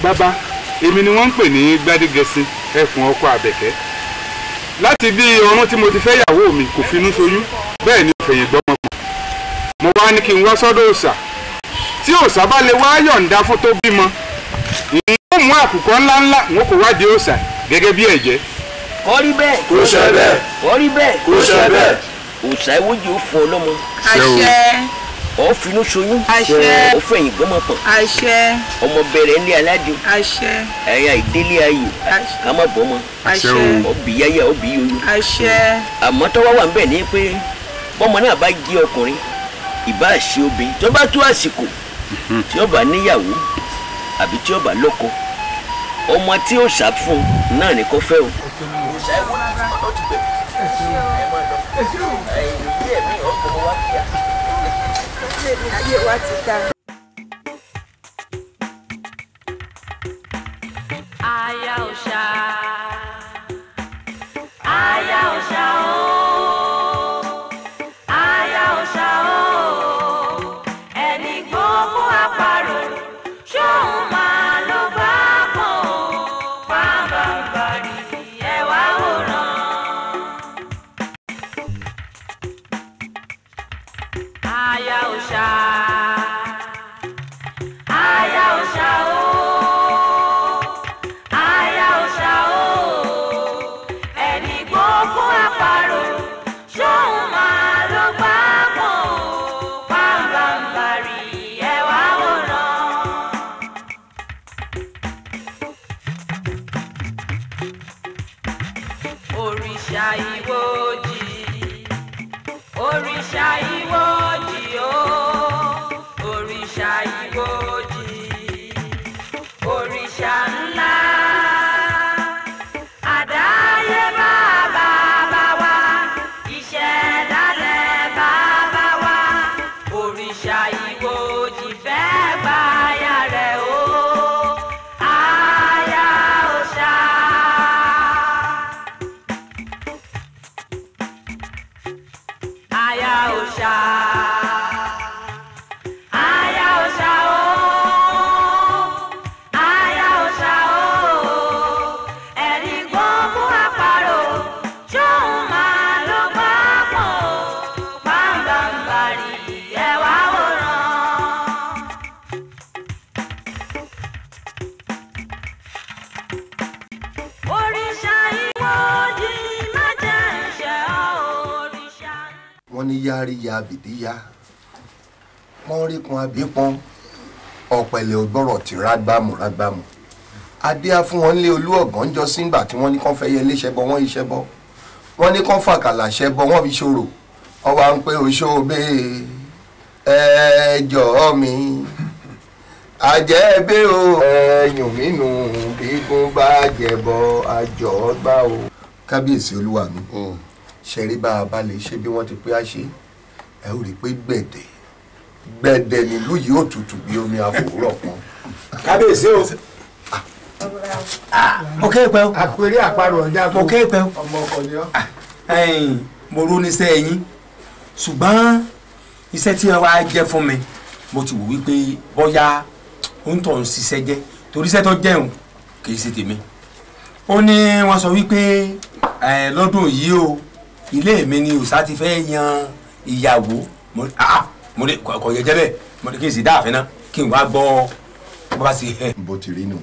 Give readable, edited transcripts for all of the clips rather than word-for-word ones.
bàbá èmi ni wọ́n ń pè ní Gbádégẹṣin ẹkùn ọkọ Àbẹ̀kẹ́ láti bí ọrún tí mo ti fẹ́ yàwó mi kò finú ṣoyún bẹ́ẹ̀ ni òfèyìn gbọ́mọ pọ̀ mo wá ní kí n wá sọ́dọ̀ òòṣà tí òòṣà bá lè wá yọ̀ǹda fún tó bímọ ìyẹn mú àkùkọ ńláńlá wọn kò wá di òòṣà gẹ́gẹ́ bí ẹ̀jẹ̀. kò rí bẹ́ẹ̀ kò ṣe bẹ́ẹ̀ kò rí bẹ́ẹ̀ kò ṣe bẹ́ẹ̀. òòṣà ìwọ́jì ó fún ọ lọ́mọ. àṣẹ. ó finú ṣoyún. àṣẹ. ó fẹ̀yìn gbọ́mọ pọ̀. àṣẹ. ọmọ bẹ̀rẹ̀ ńlẹ̀ aládìo. àṣẹ. ẹ̀yà ìdílé ayò. ká má bọ́ mọ́. àṣẹ. ọbì yáyà ọbì yoyo. àṣẹ. àmọ́ tọ́wọ́ wà ń bẹ̀ ní pé bọ́mọ náà bá jí ọkùnrin ìbá ṣe obìnrin tó bá tó àsìkò tí ó bá níyàwó àbí tí ó bá lọ́kọ ọmọ tí ó ṣà fún náà ní kó fẹ́ o. Aya òòṣà, aya òòṣà o, aya òòṣà o, ẹni gbogbo àparò ṣóun máa ló bá pọ̀ pàbàbàrì ẹwà wòran. Aya òòṣà, aya òòṣà o. Òrìṣà ìwòdì o, òrìṣà ìwòdì, òrìṣà ńlá, àdáyébá bàbá wa, ìṣẹ̀dálẹ̀ bàbá wa, òrìṣà ìwòdì fẹ́ gba aya rẹ̀ o, aya òòṣà. Aya òòṣà, aya òòṣà o, aya òòṣà o, ẹni gbogbo àparò ṣóun máa ló bá pọ̀ pàǹbàǹbàrì ẹwà wòran. Òrìṣà ìwòdì má jẹ́ ìṣẹ́ òrìṣà. wọ́n ní yáárí ya àbìdí ya wọ́n rí kun àbí pọ́n ọ̀pẹ̀lẹ̀ ògbọ́rọ̀ tí rágbámù rágbámù adéá fún wọn lé olú ọ̀gànjọ́ sígbà tí wọ́n ní kán fẹ́ yẹ léṣẹ́bọ wọ́n iṣẹ́ bọ́ wọ́n ní kán fàkàlà ṣẹ́bọ wọ́n fi ṣòro ọwọ́ à ń pé oṣoobe ẹjọ́ mi àjẹ́bẹ́ o ẹ̀yùn mínú bígún bá jẹ̀bọ àjọ gbá o. kábíyèsí olúwa mi ṣẹ̀rí bá a bá lè ṣe bí wọ́n ti pé á ṣe ẹ ó rí i pé gbẹ̀dẹ̀ nílùú yìí ó tutù bí omi àfòwúrọ̀ kan. kábíyèsí o. mo ké pẹ́ o. àpèrè àparò ọjà tó mo ké pẹ́ o. ọmọ ọkọ ni ọ. mo rò níṣẹ́ yín ṣùgbọ́n iṣẹ́ tí wọ́n wá jẹ́ fún mi mo ti wò wípé bóyá ó ń tọ̀ ń ṣiṣẹ́ jẹ́ torí iṣẹ́ tó jẹun kì í ṣe tèmi. ó ní wọ́n sọ wípé lọ́dún yìí o ilé mi ni òòṣà ti fẹ́ yan ìyàwó mo ní kò yẹ jẹ́ bẹ́ẹ̀ mo ní kí n sì dáàfin náà kí n wá gbọ́ bó bá ṣe. bó ti rí nù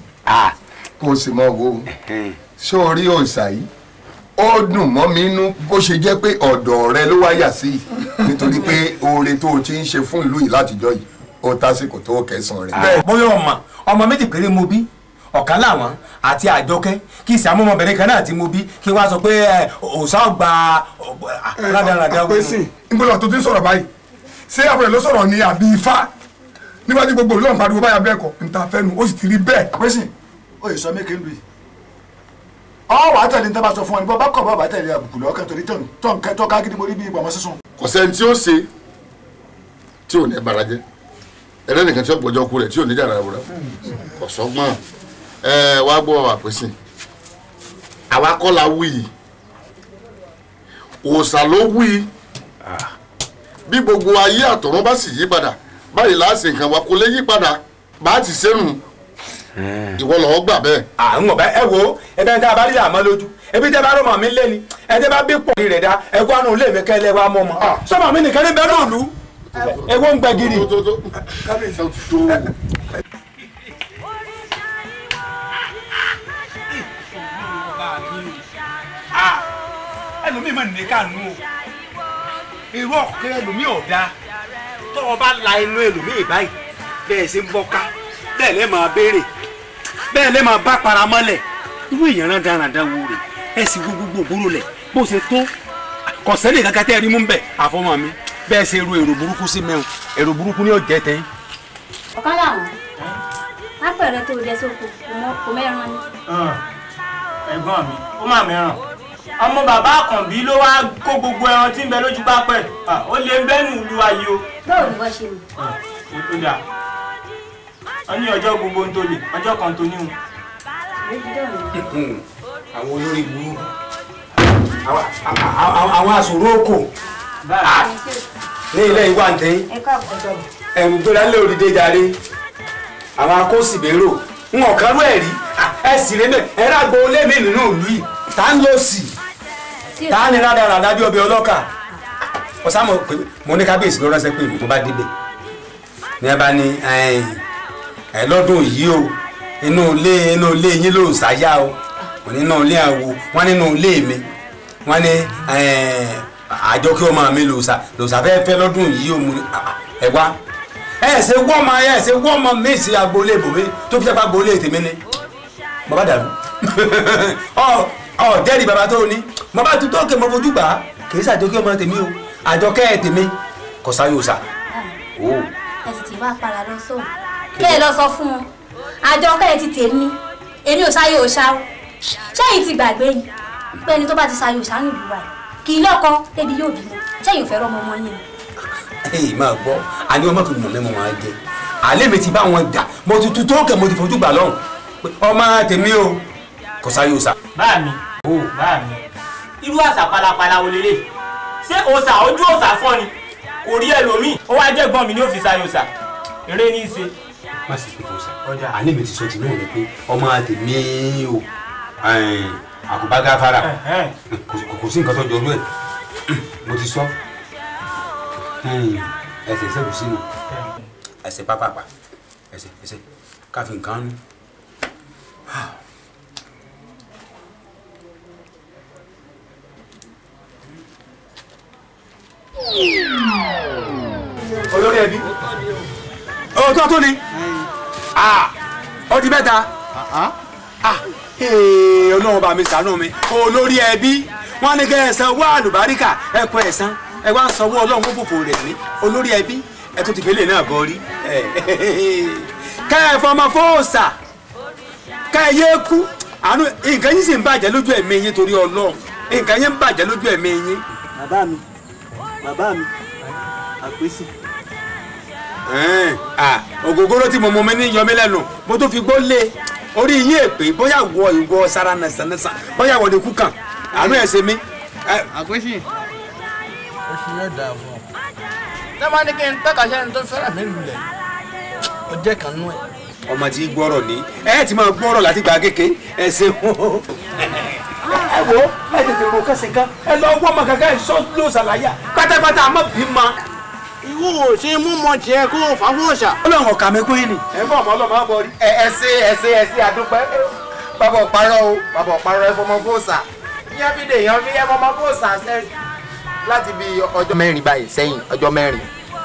kó o sì mọ wo ṣé o rí òòṣà yìí ó dùn mọ́ mi inú bó ṣe jẹ́ pé ọ̀dọ̀ rẹ ló wáyà sí nítorí pé oore tó o ti ń ṣe fún ìlú yìí látijọ́ yìí ó tásìkò tó kẹsàn-án rẹ̀. bóyá ọmọ méjì péré mo bí ọ̀kan láwọn àti àjọkẹ́ kí ìsàmú ọmọbìnrin kan náà tí mo bí kí wọ́n á sọ pé òòṣà ọgbà rádaràdà. pèsè ìgbọ́dọ̀ tó ti ń sọ̀rọ̀ báyìí ṣé àbúrò ló sọ̀rọ̀ ní àbí ifá níwájú gbogbo olóhùn pariwo báyà bẹ́ẹ̀ kọ́ níta fẹ́nu ó sì ti rí bẹ́ẹ̀. pèsè ó yẹ sọ méke lu yìí ọ wàá tẹ̀lé ní tẹ́ bá sọ fún ọ ní bọ́ bá kọ̀ bá bá tẹ̀lé àbùkù lọ́kàn torí tọ́ ká gidi mo rí bí ìgbàmọ́ sísun. kò sẹ́ni tí ó ṣe tí ò ní bara jẹ́ ẹlẹ́nìkan tí ó gbọ́jọ́ kú rẹ̀ tí ò ní jàrá rẹ̀ kò sọ́gbọ́n wá gbọ́ àpèsè àwa kọ́ la wí yìí òòṣà ló wí bí gbogbo ayé àtọ̀run bá sì yí padà báyìí láàṣẹ nǹkan wa kò lè yí padà bá ti sẹ́nu ìwọ lọ́wọ́ gbà bẹ́ẹ̀. àwọn ọ̀bẹ ẹ wo ẹbẹ tí a bá rí àmọ́ lójú ebi tẹ bá rọ màmí lé ni ẹ tẹ bá bí pọ̀ rẹ̀ dá ẹ kó àánú lé mi kẹ́lẹ́ wa mọ́ mọ́ sọ́mọ́ mi nìkan ní bẹ́ẹ̀ náà lù ẹ wọ́n ń gbẹ gidi. ẹlòmíì máa nìyẹn káànú o irú ọ̀kẹ́ ẹlòmíì ọ̀dà tọ́wọ́ bá la inú ẹlòmíì báyìí bẹ́ẹ̀ ṣe ń bọ́ ká bẹ́ẹ̀ lẹ́ máa béèrè bẹ́ẹ̀ lẹ́ máa bá paramọ́lẹ̀ irú èèyàn rán dáradára wo rè ẹ sì gbogbo òbúrò lẹ̀ bó ṣe tó kọ̀sẹ́lẹ̀ kankan tẹ́ ẹ rí mú bẹ̀ àfọmọ́ mi bẹ́ẹ̀ ṣe ru èrò burúkú sí mẹ́rin èrò burúkú ni yóò jẹ́ tẹ́yìn. ọ̀kan làwọn lápẹ̀rẹ̀ tó jẹ́ sóko kò mẹ́ran ni. ẹ̀gbọ́n mi ó máa mẹ́ràn ọmọ bàbá àkànbí ló wá kó gbogbo ẹran tí ń bẹ lójú pápẹ́ ó lè bẹ́nu ìlú ayé o. báwo ni wọ́n ṣe mú. ó dà wọ́n ní ọjọ́ gbogbo ń tó lè ọjọ́ kan tó níhun. àwọn olórí burúkú àwọn àsòro oko ní ilé ìwà ń tẹ́yìn ẹ̀rù gbéra lé òrìdé jàre àwọn akóṣìbérò ń ọ̀kárú ẹ̀rí ẹ̀sìn lé náà ẹ̀rọ àgbo lémi nínú ìlú yìí tá ń lọ sí tá ní rádaràdá bí ọbẹ̀ ọlọ́kà ọ̀sàmọ̀ pé mo ní kábíyèsí ló ránṣẹ́ pé tó bá débẹ̀ ní ẹ bá ní ẹ lọ́dún yìí o inú ilé yín ló ń sáyà o wọ́n nínú ilé àwo wọ́n nínú ilé mi wọ́n ní àjọ kí ọmọ mi lòsà fẹ́ lọ́dún yìí o ẹ wá ẹ ṣe wọ́n ma mi sí agboolé bòmí tó fi ṣẹ́pá agboolé tèmi ni mo bá dàrú ọ jẹ́rìí bàbá tó ní mo bá tutọ́ kẹ́ mo fojú gbà á kì í ṣàjọ kí ọmọ tèmi o àjọ kẹ́ ẹ̀ tèmi kò sáyò sà. ẹ sì ti wá padà lọ sóhùn kí ẹ lọ sọ fún wọn àjọ kẹ́ ẹ ti tèmi èmi ò sáyé òṣà o ṣẹ́yìn ti gbàgbé yìí pé ẹni tó bá ti sáyé òṣà nílùú wa kì í lọ́kọ débi yóò bímọ ṣẹ́yìn ò fẹ́ rọ́mọ ọmọ yín. ẹ máa gbọ́ àní ọmọ fi mọ̀ mẹ́mọ́ wọn jẹ àlẹ́ mi ti bá wọn dà mo ti tutọ́ kẹ́ mo ti fojú gbà lọ́hùn ọmọ tèmi o kò sáyé òṣà. báà mi irú àṣà palapala wo lélẹ̀ ṣé òòṣà ojú òòṣà fọ́ ni kò rí ẹlòmíì ó wá jẹ́ gbọ́n mi ní òfìsà yòòṣà eré ní í ṣe. má sì fi fòṣà ọjà àlẹ́ mi ti sọ ti náà ni pé ọmọ tèmi o àkùbá gáfárà kò sí nǹkan tó jọ orú ẹ̀ mo ti sọ ẹsẹ̀ ìṣẹ́gun sínú ẹsẹ̀ pápápá ẹsẹ̀ káfí nǹkan nù. olórí ẹbí ọ̀tọ̀ tó ni ọdún mẹ́ta ọlọ́run bá mi ṣàánú mi olórí ẹbí wọ́n ní kẹ́ ẹ san owó àlùbáríkà ẹ kọ ẹ san ẹ wá ń sanwó ọlọ́run fòfò rẹ̀ ní olórí ẹbí ẹ tó ti fẹ́lẹ̀ náà bọ́ rí kẹ́ ẹ fọmọ fóòsà kẹ́ ẹ yé kú àánú nǹkan yín sì ń bàjẹ́ lójú ẹ̀mí yín torí ọlọ́run nǹkan yín ń bàjẹ́ lójú ẹ̀mí yín. bàbá mi àpèsè. ògógóró tí mo mọ mi ní yọmí lẹ́nu mo tó fi gbó lé orí yín èpè bóyá wọ ìwọ sára nàṣànàṣà bóyá wọ ní kú kàn àánú ẹ̀ ṣe mí. àpèsè oṣù yóò dáa fún ọ. ṣé máa ní kí n tọ́ka sẹ́ni tó fẹ́ràn mí lulẹ̀ ó jẹ́ kan nú ẹ̀. ọmọ tí gbọ́rọ̀ ní ẹ ti máa gbọ́rọ̀ láti gbà kéke ẹ ṣe wọ́n. ẹ wo ẹ tètè ro kẹsì kan ẹ lọ wọ́n ọmọ kankan ẹ sọ ló ṣàlàyé pátápátá àmọ́ bí ma. ìwọ ò ṣe mú mọ tiẹ̀ kó o fà fún òòṣà. ọlọ́run ọ̀kà mi kú yín ni. ẹ bọ̀ ọmọ ọlọ́mọ á bọ̀ rí. ẹ ṣe àdúpẹ́ bàbá ọ̀parọ́ o bàbá ọ̀parọ́ ẹ fọmọ fóòsà yẹn fi dè yẹn fi ẹ fọmọ fóòsà sẹ́yìn láti bí ọjọ́ mẹ́rin báyìí sẹ́yìn ọjọ́ mẹ́rin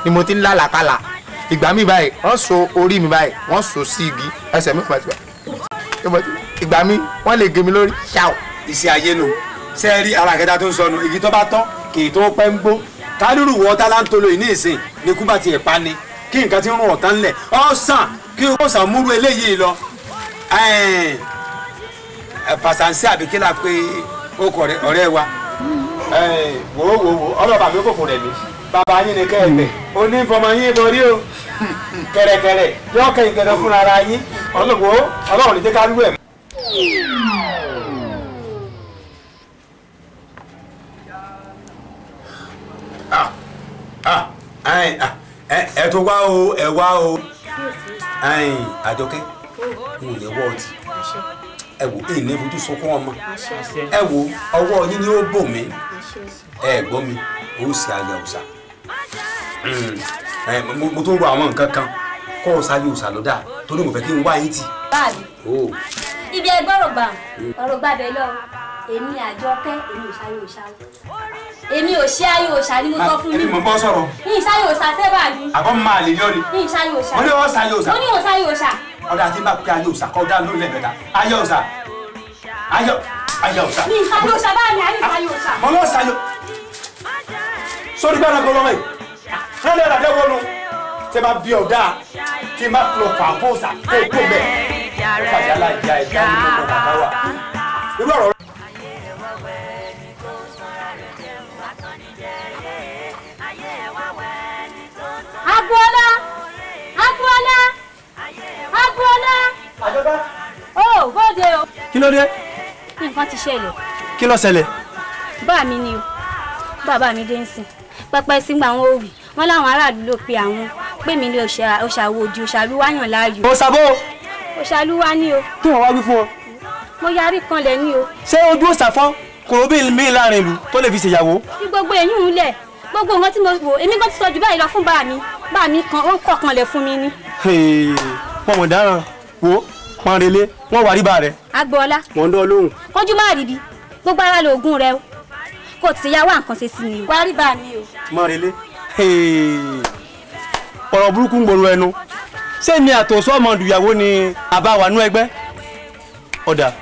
ni mo ti ń lálàkàlà ìgbà mi báyìí wọ́n so orí mi báyìí wọ́n so sí igi ẹsẹ̀ mi pàtó ìgbà mi wọ́n lè gé mi lórí ṣáò. iṣẹ́ ayé nu sẹ́ẹ̀rí ara kẹta tó ń sọnù igi tó bá tọ́ kì í tó pẹ́ ń gbó kálírù wọ́ tálántolo yìí ní ìsìn ní kú bá tiẹ̀ pa ni kí nǹkan ti ń rún ọ̀tán lẹ̀ ọ̀sán kí ó sàn múrú eléyìí lọ fàṣàǹsì àbíkílà pé ó kọ̀ ọ̀rẹ́ wa wò ọlọ́ba mi kò kò rẹ̀ mí bàbá yín ni kẹ́ẹ̀bẹ̀ onífọmọ yín borí o kẹ̀rẹ̀kẹ̀rẹ̀ yọ kẹ́yìn kẹ̀rẹ̀ fúnra ara yín ọlọ́run ní jẹ́ ká rú ẹ̀. ẹ tó wá o ẹ wá o Àjọkẹ́ mo lè wọ́ ọtí ẹ wò èyí ní fojú sunkún ọmọ ẹ wò ọwọ́ yín ni ó bò mí ẹ gbọ́ mi ó sì ayé ọ̀sà mo tó rọ àwọn nǹkan kan kọ́ ọ̀sà yóò sà lọ́dà torí mo fẹ́ kí n wá yín tì. báàlì ibi ẹgbọ́rọ̀ gbà ọ̀rọ̀ gbàbẹ lọ èmi Àjọkẹ́ èmi ò ṣayé òṣà èmi ò ṣe ayé òṣà ni mo sọ fún mi. èmi mọ̀ bọ́ sọ̀rọ̀. ní ìṣayé òṣà sẹ́bà ni. àbọ̀ máa lè yọ ni. ní ìṣayé òṣà. mo ní wọ́n ṣayé òṣà. mo ní wọ́n ṣayé òṣà. ọ̀dà àti bá pé ayé òṣà kọ́ dá lórí lẹ́gbẹ̀ta ayé òṣà ayé òṣà. ní ìṣayé òṣà báyìí ni àní ìṣayé òṣà. mo lọ ṣayé sórí gbọ́dọ̀ kọ́ lọ́wọ́ yìí rẹ́lẹ̀ ìràdé wọnú tí bá bí ọ̀dà tí bá lọ fà bóòsà tó kó bẹ́ẹ̀ ó fàjà láìjà ẹ̀dá nínú ọmọ bàbá wa irú ọ̀rọ̀. Agboola! Àjọkẹ́. Ó bóde o. Kí ló dé? Nǹkan ti ṣẹlẹ̀. Kí ló ṣẹlẹ̀? Bá mi ni o. Bàbá mi dé ń sìn. Pẹpẹ sígbà wọn ò wí. Wọ́n láwọn aráàlú ló pe àwọn. Pé mi ní òṣàwòdì òṣàlúwà yàn láàyò. Òṣàbò. Òṣàlúwà ni o. Kí wọ́n wá wí fún ọ? Mo yarí kanlẹ̀ ni o. Ṣé ojú òṣàfọ́ kò bí mi láàrin ìlú tó lè fi ṣèyàwó? Fi gbogbo èyún ń lẹ̀. Gbogbo nǹkan tí mo wò èmi kan ti sọ jù báyìí lọ fún bá mi. Bá mi kan wọ́n kọ̀ kanlẹ̀ fún mi ni. Wọ́n mọ̀ dáràn wo wọ́n relé wọ́n wà ríbà rẹ̀. Agboola. Wọ́n dán lóhùn. Kọjú má rí bi gbogbo ara lóògùn rẹ o kò tí yá wá nǹkan ṣe sí ni. Wá rí bá mi o. Mọ̀ relé ọ̀rọ̀ burúkú ń gbòòrò ẹnu ṣé mi àtòsọ́ ọmọ ìdùyàwó ni àbá wà nú ẹgbẹ́ ọ̀dà.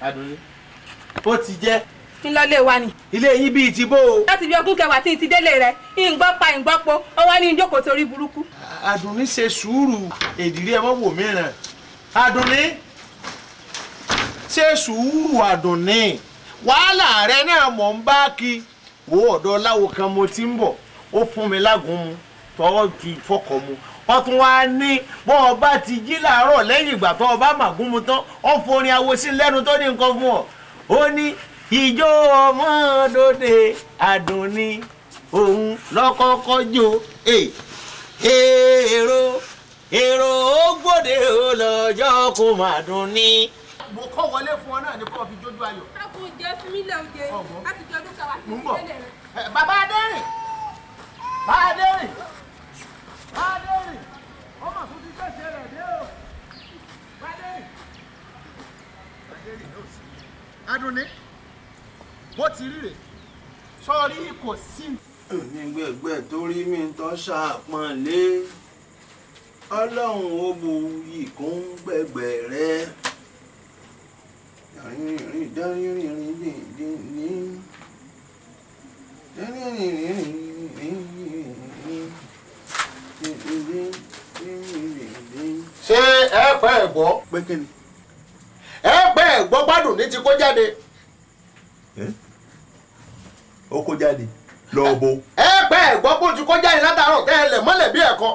Adùnní ó ti jẹ́. kí n lọ lé wa ni. ilé yín bíi ti bó o. láti bí ọdún kẹwàá tí n ti délé rẹ ìgbọ́ pa ìgbọ́po ó wá ní ìjókòó torí burúkú. Adùnní ṣe sùúrù èdìrí ẹ mọ́ wò mìíràn. Adùnní ṣe sùúrù Adùnní wàhálà rẹ náà mọ̀ ń bá kí wo ọ̀dọ̀ láwo kan mo ti ń bọ̀ ó fún mi lágùn mu tọwọ́ ti fọkàn mu wọ́n tún wá ní bọ́ ọba ti jí làárọ̀ lẹ́yìn ìgbà tó ọba màgún mu tán ó forin awo sí lẹ́nu tó ní nǹkan fún ọ ó ní ìjó ọmọdóde Adùnní òun lọ́kọ́kọ́ jó èrò ó gbòde ó lọ́jọ́ kó má dùn ní. mo kọ́ wọlé fún ọ náà ní kó o fi jójú ayọ̀. a kò jẹ́ fúnmílẹ̀ òde láti jẹ́ ọdún kẹwàá tí mo ń ìdílé bọ̀ rẹ. bàbá Adérìn Adérìn ọmọ tó ti gbèsè rẹ̀ dé o Adérìn ló sì. Adùnní bó ti rí rè sọ́ọ́rí kò sí. onígbẹ̀gbẹ̀ tó rí mi tó ṣàpọ̀nlé ọlọ́run ó bu ìkún gbẹ̀gbẹ̀ rẹ̀ rìnrìn dárìnrìn dìndín ṣé ẹ pẹ́ ẹ̀ gbọ́ pé kí ni. ẹ pẹ́ ẹ̀ gbọ́ Gbádùnní ti kó jáde. ó kó jáde lọ́ọ̀bọ. ẹ pẹ́ ẹ̀ gbọ́ bó ti kó jáde látàárọ̀ tẹ́ ẹ lẹ̀ mọ́lẹ̀ bí ẹ̀kọ́.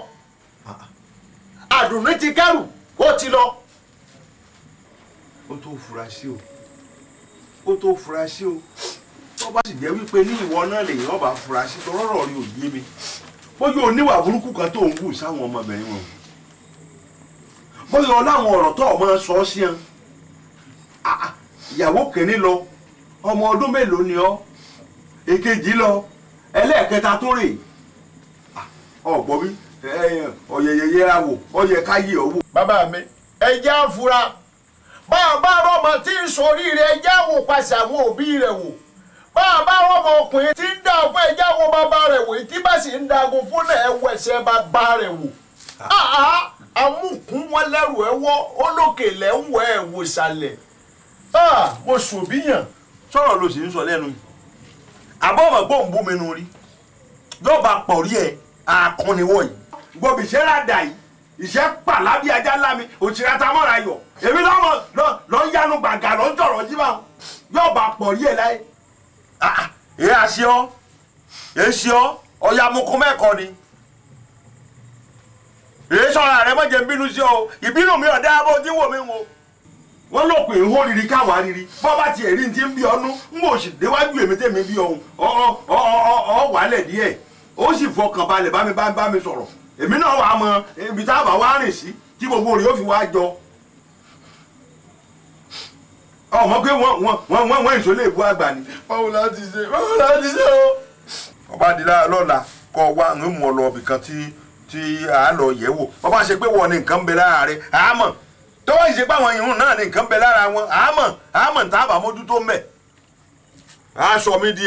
Àdùnní ti kẹ́rù ó ti lọ. ó tó fura sí o ó tó fura sí o tó bá sì jẹ́ wípé ní ìwọ náà lèyìn ọba fura sí tó rọrọ̀ rí òye mi bóyá oníwà burúkú kan tó ń wù sáwọn ọmọbìnrin wọn bóyá ọláwọn ọ̀rọ̀ tó ọmọ sọ sí ẹ ìyàwó kìíní lọ ọmọ ọdún mélòó ni ọ èkejì lọ ẹlẹ́ẹ̀kẹta tó rè ọ̀gbọ́n bí ọ̀yẹ̀yẹ̀yẹra wò ọ̀yẹ̀ káyé ọ̀wọ́. bàbá mi ẹ jẹ́ àfura bá rọmọ tí ń soríire ẹ jẹ́ àwò pàṣẹ àwọn òbí rẹ̀ wò bá rọmọ ọkùnrin tí ń dá fún ẹ jẹ́ àwò bàbá rẹ̀ wò tí bá sì ń dagun fún ẹ wẹ̀sẹ̀ bàbá rẹ̀ wò. amúkún wọn lẹ́rù ẹ wọ́ olókè lẹ́wọ̀ ẹ wò sàlẹ̀ mo sòbíyàn. sọ̀rọ̀ ló sì ń sọ lẹ́nu yìí àbọ̀ ọmọ gbọ́n bú mi nù rí lọ́ba pọ̀ rí ẹ àkànníwọ̀ yìí gbọ́bì iṣẹ́ ràdà yìí iṣẹ́ pàlábí ajá lámi òṣèré atamọ́ra yọ èmi lọ́ ń yanu gbàgà lọ́ ń tọ̀rọ̀ jí máa lọ́ba pọ̀ rí ẹ láyé èé àṣẹ ọ èé ṣe ọ ọ̀yà amukun mẹ́kọ̀ọ́ ni èé sọ̀rọ̀ rẹ mọ̀jẹ̀ ń bínú sí ọ ìbínú mi ọ̀dá bó tí wò mí wo wọ́n ló pè ń hó riri káwa riri bọ́ bá tiẹ̀ rí ti ń bí ọnú ń bò sì déwájú èmi tèmi bí ọ̀hún ọ wàálẹ̀ díẹ̀ ó sì fọkàn balẹ̀ bá mi sọ̀rọ̀ èmi náà wà á mọ ibi tá a bá wá rìn sí tí gbogbo rẹ̀ ó fi wá jọ ọmọ pé wọ́n ìṣòlè ìbú àgbà ni. báwo la ti ṣe o. ọba àdìlá lọ́la kọ́ wa ń mú ọ lọ ibìkan tí a lọ yẹ̀ wò bọ́bá ṣe pé wọ́n ní nǹkan ń bẹ lára rẹ̀ àmọ́ tọ́wọ́ ìṣe pé àwọn ìhun náà ní nǹkan ń bẹ lára wọn àmọ́ tá a bá mójútó ń bẹ̀. aṣọ mi di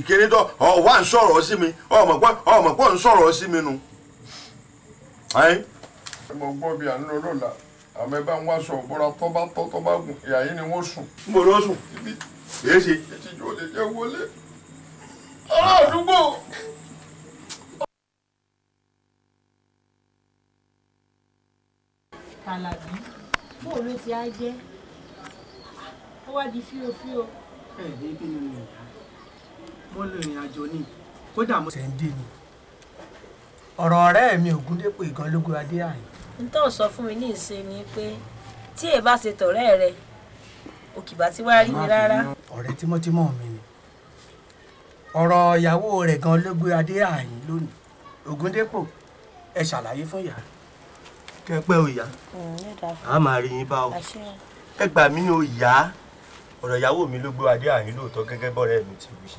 kiri tó wà ń sọ̀rọ̀ sí mi ọmọ pọ̀ ń sọ̀rọ̀ sí mi nu. mo gbọ́ bí à ń lọ lọ́la àmọ́ ẹ bá ń wá aṣọ ìbora tó bá tọ́ tó bá gùn ìyá yín ni wọ́n sùn. ń bọ̀ lọ sùn èé ṣe. ètí ìjọ lè jẹ́ wọlé ará àdúgbò. Àlàbí bóò ló ti á jẹ́ ó wá di fíofío. ẹ ní kí ni mo yá mo lè rìn àjò ní kódà mo. sẹ́ńdì ni ọ̀rọ̀ ọ̀rẹ́ mi Ògúndépò Ìgànlógún Adéàyìn. n tó sọ fún mi ní ìṣe ni pé tí èèbá ṣe tọ̀rẹ́ rẹ òkìbá tí wàá rí mi rárá. ọ̀rẹ́ tímọ́tímọ́ mi ni ọ̀rọ̀ ìyàwó rẹ̀ Ìgànlógún Adéàyìn lónìí Ògúndépò ẹ ṣàlàyé fún ìyá kẹ́pẹ́ ò yá a máa rí yín bá ọ ẹ gbà mí ò yá ọ̀rọ̀ ìyàwó mi ló gbé adé àyín lóòótọ́ gẹ́gẹ́ bọ́rẹ́ mi ti wí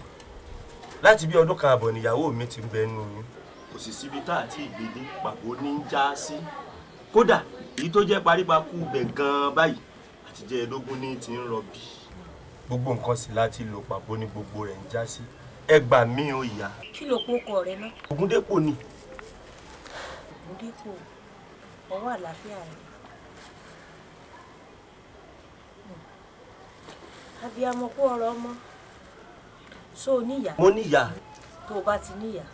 láti bí ọdún kan àbọ̀ níyàwó mi ti ń bẹ nínú yín kò sì síbi tá àti ìgbédé pàbó ní í já sí kódà èyí tó jẹ́ parípaku bẹ̀ gan-an báyìí àtijọ́ ẹ̀ẹ́dógún ní ti ń rọbí gbogbo nǹkan sì láti lò pàbó ní gbogbo rẹ̀ ń já sí ẹ gbà mí ò yá. kí ló pokọ rẹ náà. Ògúndépò ni. Ògúndépò ọwọ́ àlàáfíà rẹ̀ abiyamọ kó ọ̀rọ̀ ọmọ so níyà. mo níyà. tó o bá ti níyà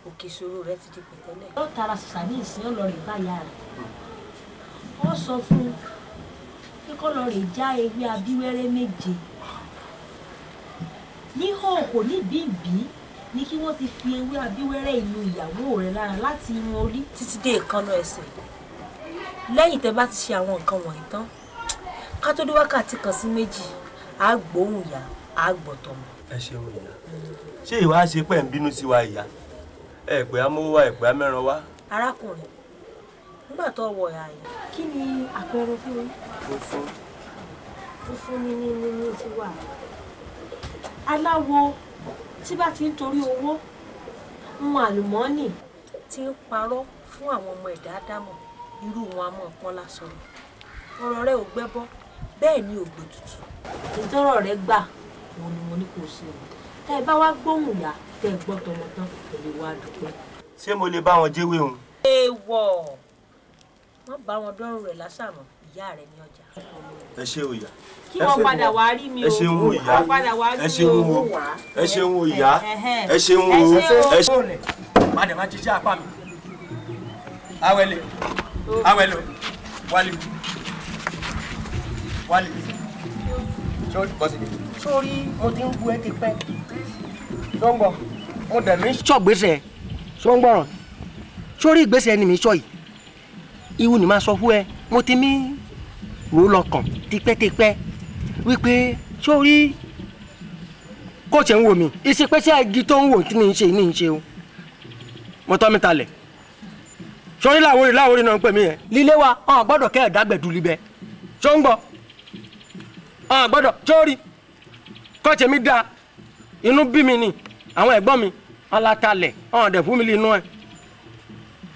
òkè ìṣòro rẹ ti di pẹ̀tẹ́lẹ̀. ó tara ṣàṣà ní ìsìn ọlọ́rin báyà rẹ̀ wọ́n sọ fún un pé kó lọ rè já ewé abíwẹ́rẹ́ méje ní hòhò ní bíbí ní kí wọ́n ti fi ewé abíwẹ́rẹ́ ìlú ìyàwó rẹ̀ lára láti irun orí títí dé ìkànnà ẹsẹ̀ lẹ́yìn tẹ́ bá ti ṣe àwọn nǹkan wọ̀nyí tán ká tó dé wákàtí kan sí méjì á gbóhùn ìyá á gbọ̀tọ̀ mọ́. ẹ ṣeun ìyá ṣé ìwà ṣe pẹ́ ń bínú sí wa ìyá ẹ pé amówó wa ẹ pé amẹ́ran wa. arákùnrin nígbà tó wọ ìyá yìí kí ni àpẹẹrẹ fún mi. funfun ní ti wà aláwo tí bá ti ń torí owó ń àlùmọ́ọ́nì tí ń parọ́ fún àwọn ọmọ ẹ̀dá ádámọ̀ irú wọn a mọ̀ pọ́n lásán ọ̀rọ̀ rẹ ò gbẹ́bọ́ bẹ́ẹ̀ ni ò gbé tutù ìtọ́rọ̀ rẹ gbà òun ni mo ní kò ṣe o tẹ́ ẹ bá wá gbóhùn ìyá tẹ́ ẹ gbọ́ tọmọ tán èlé wa dúpẹ́. ṣé mo lè bá wọn jẹ́wé òun. èèwọ̀ wọ́n bá wọn dọ́rùn rẹ̀ lásàmọ̀ ìyá rẹ̀ ní ọjà. ẹ ṣe òyà. kí wọ́n padà wá rí mi o ẹ ṣeun o ìyá ẹ ṣeun o ẹ ṣeun o ìyá ẹ ṣeun o ẹ ṣeun o. má dẹ̀ má jíjẹ́ apá mi awẹ́lẹ̀ awẹ́lẹ̀ wálé sórí mo ti ń bu ẹ ti pẹ́ ṣọ́ngbọ̀ mo dẹ̀ mí ṣọ̀gbésẹ̀ ṣọ́ngbọ̀ràn sórí ìgbésẹ̀ ni mi sọ yìí iwu ni máa sọ fún ẹ mo ti mí rò lọ́kàn tipẹ́tipẹ́ wípé sórí kó tiẹ̀ ń wò mí ìsìpẹ́sẹ̀ igi tó ń wò tí ní í ṣe o mo tọ́ mi talẹ̀ sórí láwòrán náà ń pè mí yẹn lílé wa ọ̀n gbọ́dọ̀ kẹ́ ẹ̀ dágbẹ̀dù libẹ̀ ṣọ́ngbọ̀ ọ̀n gbọ́dọ̀ sórí kó tiẹ̀ mi da inú bí mi ni àwọn ẹ̀gbọ́n mi alátalẹ̀ ọ̀n dẹ̀ fún mi línú ẹ̀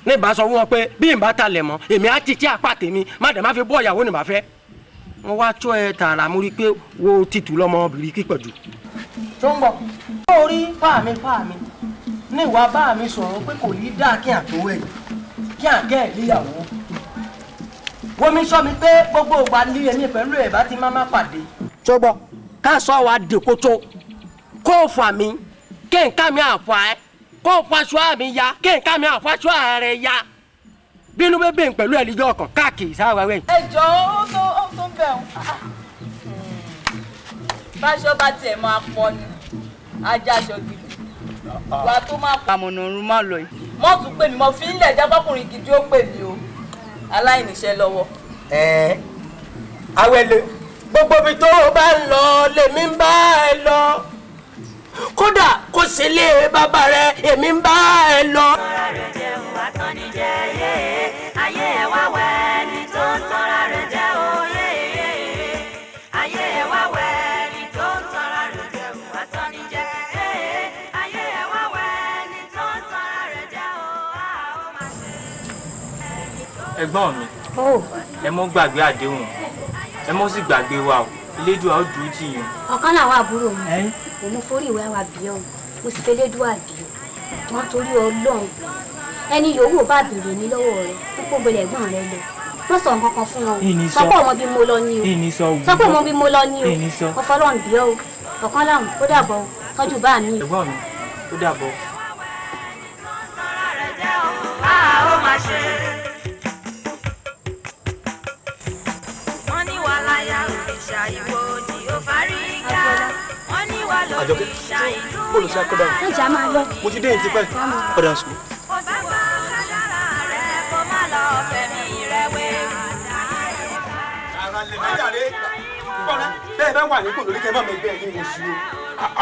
ní ìbá sọ fún wọn pé bí n bá talẹ̀ mọ́ èmi á ti tí apá tèmi má dẹ̀ má fi bọ́ ìyàwó ni màá fẹ́ wọ́n wá tó ẹ tààrà mú rí i pé wo títù lọ́mọbìnrin kíkọ̀ jù. tó ń bọ̀ lórí fáàmì ní ìwà bá mi sọ̀rọ̀ pé kò ní dáa kí àtòwé yìí kí àkẹ́ ẹ̀ níyàwó wọ́n mi sọ mi pé gbogbo ìgbà ní èmi pẹ̀lú ẹ̀ bá ti má pàdé. tó gbọ́ ká sọ wa dèkótó kó fà mí kí nǹkan mi àfà ẹ́ kó faṣọ àmì ya kí nǹkan mi àfaṣọ ààrẹ ya bínú bébè pẹ̀lú ẹ̀líjọ́ ọkàn káàkiri sáwẹ́wẹ́. ẹ jọ ó tó bẹ̀ ọ́n báṣọ bá tiẹ̀ máa pọ̀ ni ajá aṣọ gidi wàá tó máa pa àmọ̀nà ọ̀run má lọ yìí. mọ́ tún pè mí mo fi ń lẹ̀ jábọ́kùnrin gidi ó pè mí o aláìníṣẹ́ lọ́wọ́. Àwẹ̀lé gbogbo ibi tó o bá ń lọ lèmi ń bá ẹ lọ kódà kó ṣe lé bàbá rẹ èmi ń bá ẹ lọ. tọ́ra rẹ̀ jẹ́ òwà tán ní jẹ́ ayé ẹ̀ wá wẹ̀ ẹni tó ń tọ́ra rẹ̀ jẹ́ òye ayé ẹ̀ wá wẹ̀ ẹni tó ń tọ́ra rẹ̀ jẹ́ òwà tán ní jẹ́ ayé ẹ̀ wá wẹ̀ ẹni tó ń tọ́ra rẹ̀ jẹ́ òwà ó máa ṣe. ẹ̀gbọ́n mi ẹ mọ́ gbàgbé àdéhùn ẹ mọ́ sì gbàgbé wa o Elédùà ó dùn tì yín. ọ̀kan làwọn àbúrò mi òun forí ìwé wa bí ọ mo sì fẹ́ Elédùà bí ọ wọn torí Ọlọ́run ẹni yòówù bá béèrè mi lọ́wọ́ rẹ púpọ̀ gbẹlẹ̀ ẹ̀gbọ́n rẹ lọ wọ́n sọ nǹkan kan fún wọn sọ pé ọmọ bí mo lọ ní o sọ pé ọmọ bí mo lọ ní o ọfọlọ́run bí ọ ọ̀kan làwọn ó dàbọ̀ tọ́jú bá mi. ẹ̀gbọ́n mi ó dàbọ̀. ó máa ṣe. wọ́n ní wà láyà òrìṣà ìwò òdì ó parí ga. wọ́n ní wà lóríṣà ìlú olùṣàkódà ọjà máa lọ. mo ti dé yìí tipẹ́ ọ̀dà sùn. kò bá gbọ́ kádàrá rẹ̀ kó má lọ fẹ̀mí rẹ̀ wé. ara lè má jàre gbọ́dọ̀ bẹ́ẹ̀ bá wà ní kò lórí kẹ́ bá mi bẹ́ẹ̀ ní oṣù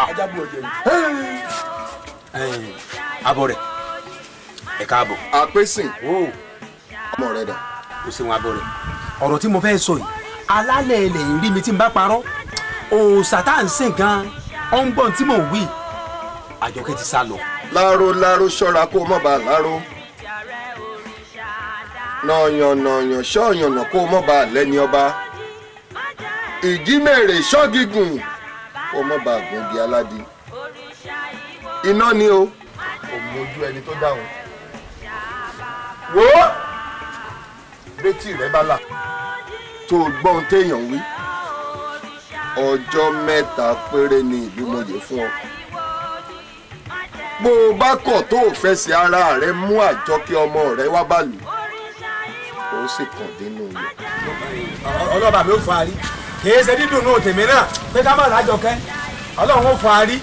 ajá bú ọjọ́ yìí. abọ rẹ ẹ káàbọ̀. àpèsìn ọmọ rẹ dà. o ṣeun abọ rẹ. ọ̀rọ̀ tí mo fẹ́ sọ yìí alálẹ̀ ilẹ̀ ń rí mi tí n bá parọ́ òòṣà tá à ń sìn gan-an ọ̀ngbọ̀n tí mò ń wí Àjọkẹ́ ti sá lọ. láró ṣọ́ra kó mọ̀ bá láró nàyànnàyàn ṣọ́ọ̀yànnà kó mọ̀ bá lẹ́ni ọba ìjímèrè ṣọ́gígùn kó mọ̀ bá gbòǹgì aládì iná ni o kò mójú ẹni tó dáhùn wo létí rẹ bá là tó gbọ́n téèyàn wí ọjọ́ mẹ́ta péré ni ìgbìmọ̀yé fún ọ bó o bá kọ̀ tó o fẹsẹ̀ ara rẹ mú Àjọkẹ́ ọmọ rẹ wá bàlù ó sì kàn dínú yọ. ọlọ́ba mi ò fọ àrí kìí ṣe dídùn náà tèmi náà pé ká má l'Àjọkẹ́ ọlọ́run ó fọ àrí.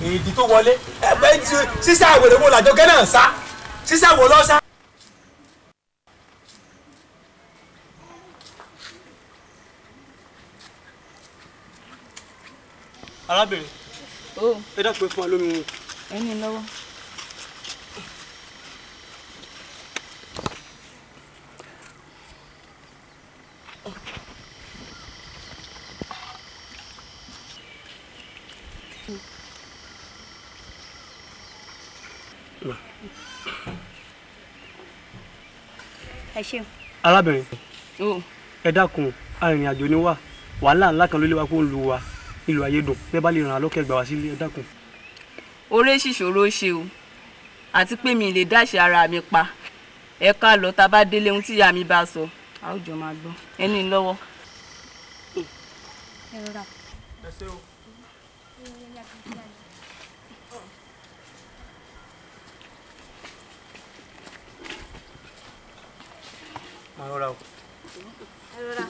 èdè tó wọlé ẹgbẹ́ sísá àwèrè wo l'Àjọkẹ́ náà sá sísá wo lọ sá. arábìnrin ẹ dápẹ́ fún wa lómi mu. ẹni lọ́wọ́. ẹ ṣeun. arábìnrin ẹ dákun arìnrìn-àjò ni wá wàhálà ńlá kan ló lé wa kó ń lu wa ìlú ayédùn bẹ́ẹ̀ bá lè ràn án lọ́kẹ́ gbà wá sílé ẹ dákun. oore ṣìṣòro ṣe o àti pé mi lè dáṣe ara mi pa ẹ ká lọ tá a bá délé ohun tí ìyá mi bá sọ a ó jọ máa gbọ́ ẹni lọ́wọ́. ẹ rọra. ẹ ṣé o. máa rọra o. ẹ rọra.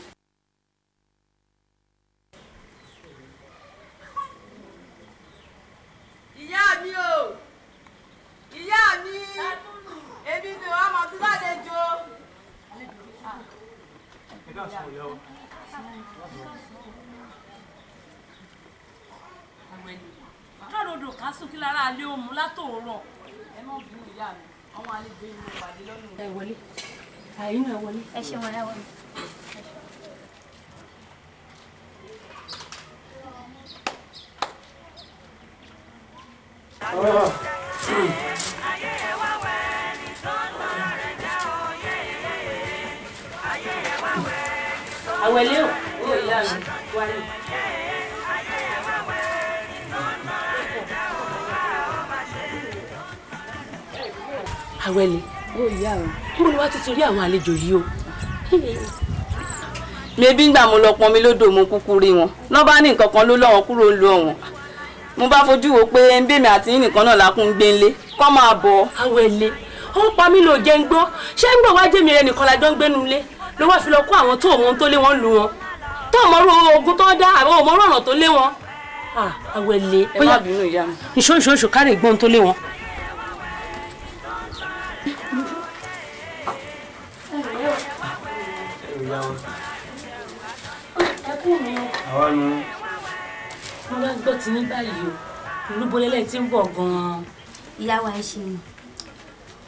ìyá mi o ìyá mi èmi ni wàá mọ̀ tí lálejò. lọ́dọọdọ ká sókè lára alẹ́ òmu látòórọ̀ ẹ má bínú ìyá mi àwọn àlejò inú ìpàdé lọ́nà. ẹ wọlé àyínú ẹ wọlé. ẹ ṣe wọn ẹ wọlé. àwẹ̀lé o ó ìyá mi wálé. àwẹ̀lé ó ìyá mi kúrò ní wá títí rí àwọn àlejò yìí o. mebí ngbà mo lọ pọn mi lódò mo kúkú rí wọn lọ́ bá ní nǹkan kan ló lọ́wọ́ kúrò ń lo ọ̀wọ́n mo bá fojú wo pé ń bèmí àti yín nìkan náà lákún gbé ńlé kọ́ máa bọ̀. àwẹ̀lé ó pa mí lò jẹ́ ń gbọ́ ṣé ń gbọ́ wá jẹ́mi rẹ nìkan lájọ́ ń gbénu ilé ló wá fi lọ kó àwọn tó òun tó lé wọn lu wọn tó òmòrú ogun tó dá àwọn òmòrú ọ̀nà tó lé wọn. àwẹ̀lé ẹ má bínú ìyá mi. ìṣó kárí ìgbọ́n tó lé wọn. mo bá gbọ́ ti ní báyìí o olúbolẹ́lẹ̀ tí ń bọ̀ gan-an. ìyá wa ẹ ṣeun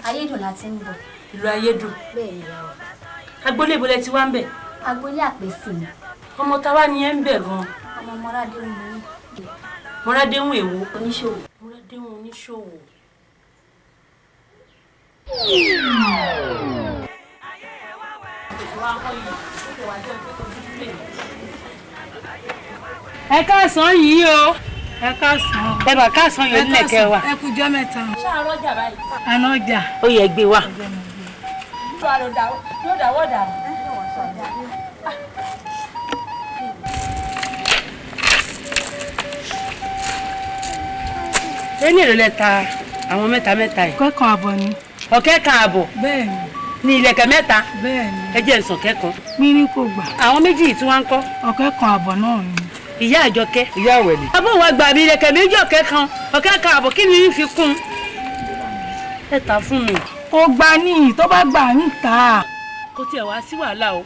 ayédùn la ti ń bọ̀. ìlú ayédùn. bẹ́ẹ̀ ni ìyá wa. agboolé ìbolẹ̀ tí wá ń bẹ̀. agboolé àpèsè ni. ọmọ táwa ni ẹ ń bẹ̀ gan-an. ọmọ mọ́rádéhùn ni. mọ́rádéhùn èwo. oníṣòwò. mọ́rádéhùn oníṣòwò. ẹ káàsán yìí o ẹ káàsán ẹ bá káàsán yìí nílẹ̀kẹ́ wa. ẹ kú jọ́ mẹ́ta. ṣé àárọ̀ ọjà báyìí. àná ọjà. ó yẹ gbé wa. yóò dáwọ́ dà. ẹni èrè lẹ ta àwọn mẹ́ta yìí. ọ̀kẹ́ kan àbọ̀ ni. ọ̀kẹ́ kan àbọ̀. bẹ́ẹ̀ni. ní ilẹ̀kẹ̀ mẹ́ta. bẹ́ẹ̀ni. ẹ jẹ́ nsọ̀ kẹ́kan. mímí kò gbà. àwọn méjì yìí tí wọ́n ń kọ́. ọ̀kẹ́ kan àbọ̀ náà ni. ìyá àjọkẹ́. ìyá àwẹ̀lẹ̀. abọ́ wa gbà mí ilẹ̀kẹ̀ méjì ọ̀kẹ́ kan àbọ̀ kí ni fi kún. ẹ ta fún mi. kò gbà ní tó bá gbà ń ta. kò tiẹ̀ wá sí wàhálà o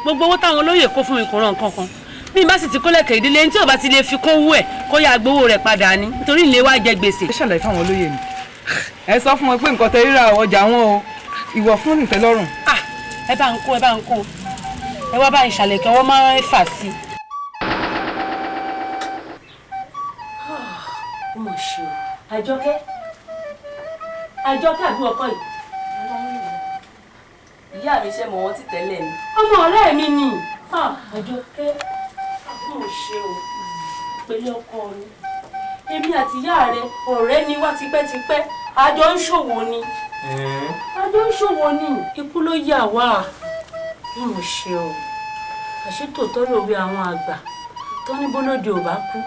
gbogbo owó táwọn olóyè kó fún mi kò ràn kankan bí n bá sì ti kó lẹ̀kẹ̀ ìdílé tí ò bá ti lè fi kó wú ẹ̀ kó yá gbowó rẹ̀ padà ní nítorí ilé wa jẹ gbèsè. ẹ ṣàlàyé fáwọn olóyè ni ẹ sọ fún wọn pé nǹkan tẹ rírà ọjà wọn o ìwọ fún ìtẹ́lọ́rùn. ẹ bá ń kó ẹ wá bá ń ṣàlẹ̀ kí wọ́n máa ń fà sí. ó mọ̀ ṣe o àjọkẹ́ àbí ọkọ yìí. ìyá mi ṣe mọ̀ wọ́n ti tẹ́lẹ̀ ni. ọmọ ọ̀rẹ́ mi ni àjọkẹ́ ó mọ̀ ṣe o pẹ̀lú ọkọ mi èmi àti ìyá rẹ ọ̀rẹ́ ni wá tipẹ́tipẹ́ àjọ ń ṣòwò ni. ikú ló yà wá ó mọ̀ ṣe o àṣetòótọ́ lórí àwọn àgbà tó ní bólódé ò bá kú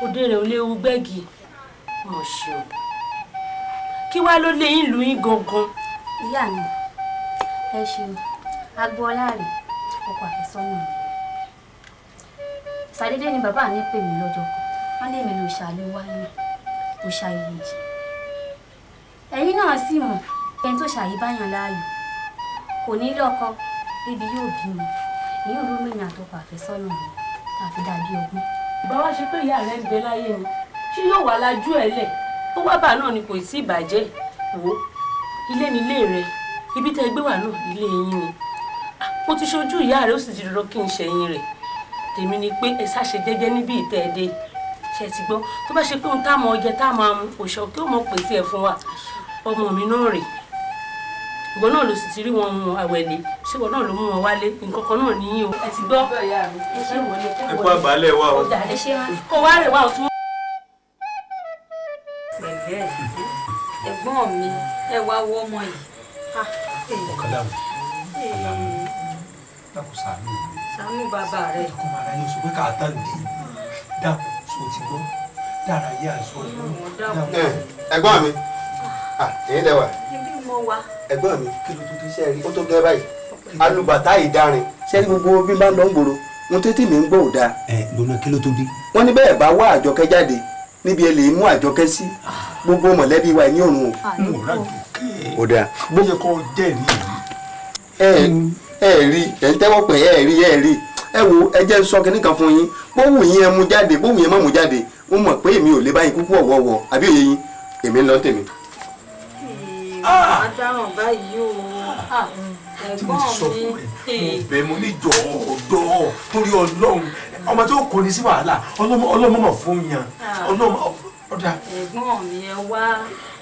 òde rẹ̀ ò léwu gbẹ́gì ó mọ̀ ṣe o kí wá ló lé yín lù yín gangan. ìyá mi ẹ ṣeun agboola rè ọkọ àfẹ́sọ́nà mi ṣàdédé ni bàbá mi pè mí lọ́jọ́ kan wọ́n lé mi lọ ṣàlẹ̀ wáyé mo ṣàyèjì ẹ̀yin náà sì mọ̀ ẹni tó ṣàyíbáyàn láàyò kò ní lọ́kọ níbi yóò bímọ èyí ò ló mẹ́yìn àtọkọ àfẹ́sọ́nà mi tàfi dàbí ọgbọ́n. báwa ṣe pé ìyá rẹ ń bẹ láyé ni ṣé yóò wà lájú ẹ lẹ ó wá bà náà ni kò sí ìbàjẹ́ wò ilé nílé rẹ ibi tẹ gbé wà náà ilé yín ni mo ti ṣojú ìyá rẹ ó sì ti rọ kí n ṣẹ̀yìn rẹ̀ tèmi ni pé ẹ ṣàṣe jẹ́jẹ́ níbi ìtẹẹdẹ ṣe ti gbọ́ tó bá ṣe pé ohun tá a mọ ọjẹ tá a máa mu òṣà kí ó mọ pèsè ẹ fún wa ọmọ mi náà rè ìwọ náà ló sì ti rí wọn mu àwẹ̀lẹ̀ ṣé ìwọ náà ló mú wọn wálé nǹkan kan náà níyìn o ẹ ti gbọ́ ẹ ṣe wọlé ẹ kó àbálẹ̀ wa o. ẹ ṣe wá. kó wá rè wá o tún. pẹ̀lẹ́ ẹ̀gbọ́n mi ẹ wá wọ́ ọmọ yìí. ọ̀kadà mi dàkú sàánú mi. ṣàánú bàbá rẹ. kó máa ra yín sọ pé káà tán dé dàkú sọ ti gbọ́ dára yé àṣọ ẹ̀gbọ́n mi èyí lẹ wà. ibi mo wà. ẹ̀gbọ́n mi kí ló tó ti ṣe rí ó tó gẹ́ báyìí alùbàtà ìdarin ṣé ní gbogbo bí n bá lọ ń gbòòrò wọn tètè mi ń gbọ́ ò dáa. gbóná kí ló tó dé. wọ́n ní bẹ́ẹ̀ bá wá àjọkẹ́ jáde níbi ẹ lè mú àjọkẹ́ sí gbogbo mọ̀lẹ́bí wa ní òrùn o. mo rà jòkè. ó dáa. bó yẹ kó jẹ́rìí. ẹ rí ẹ ń tẹ́wọ́ pẹ̀ ẹ rí ẹ wo ẹ jẹ́ sọ kínní kan fún yín bó wù yín ẹ mú jáde bó wù yín má mú jáde ó mọ̀ pé èmi ò lè báyìí kúkú ọ̀wọ̀ọ̀wọ̀ àbí òye yín èmi ń lọ tèmi. àdáràn báyìí o ẹ̀gbọ́n mi. bẹ́ẹ̀ mo ní jọ̀ọ́ torí ọlọ́run ọmọ tó kò ní sí wàhálà ọlọ́mọ mọ̀ fún yan ọlọ́mọ ọ̀dà. ẹ̀gbọ́n mi ẹ wá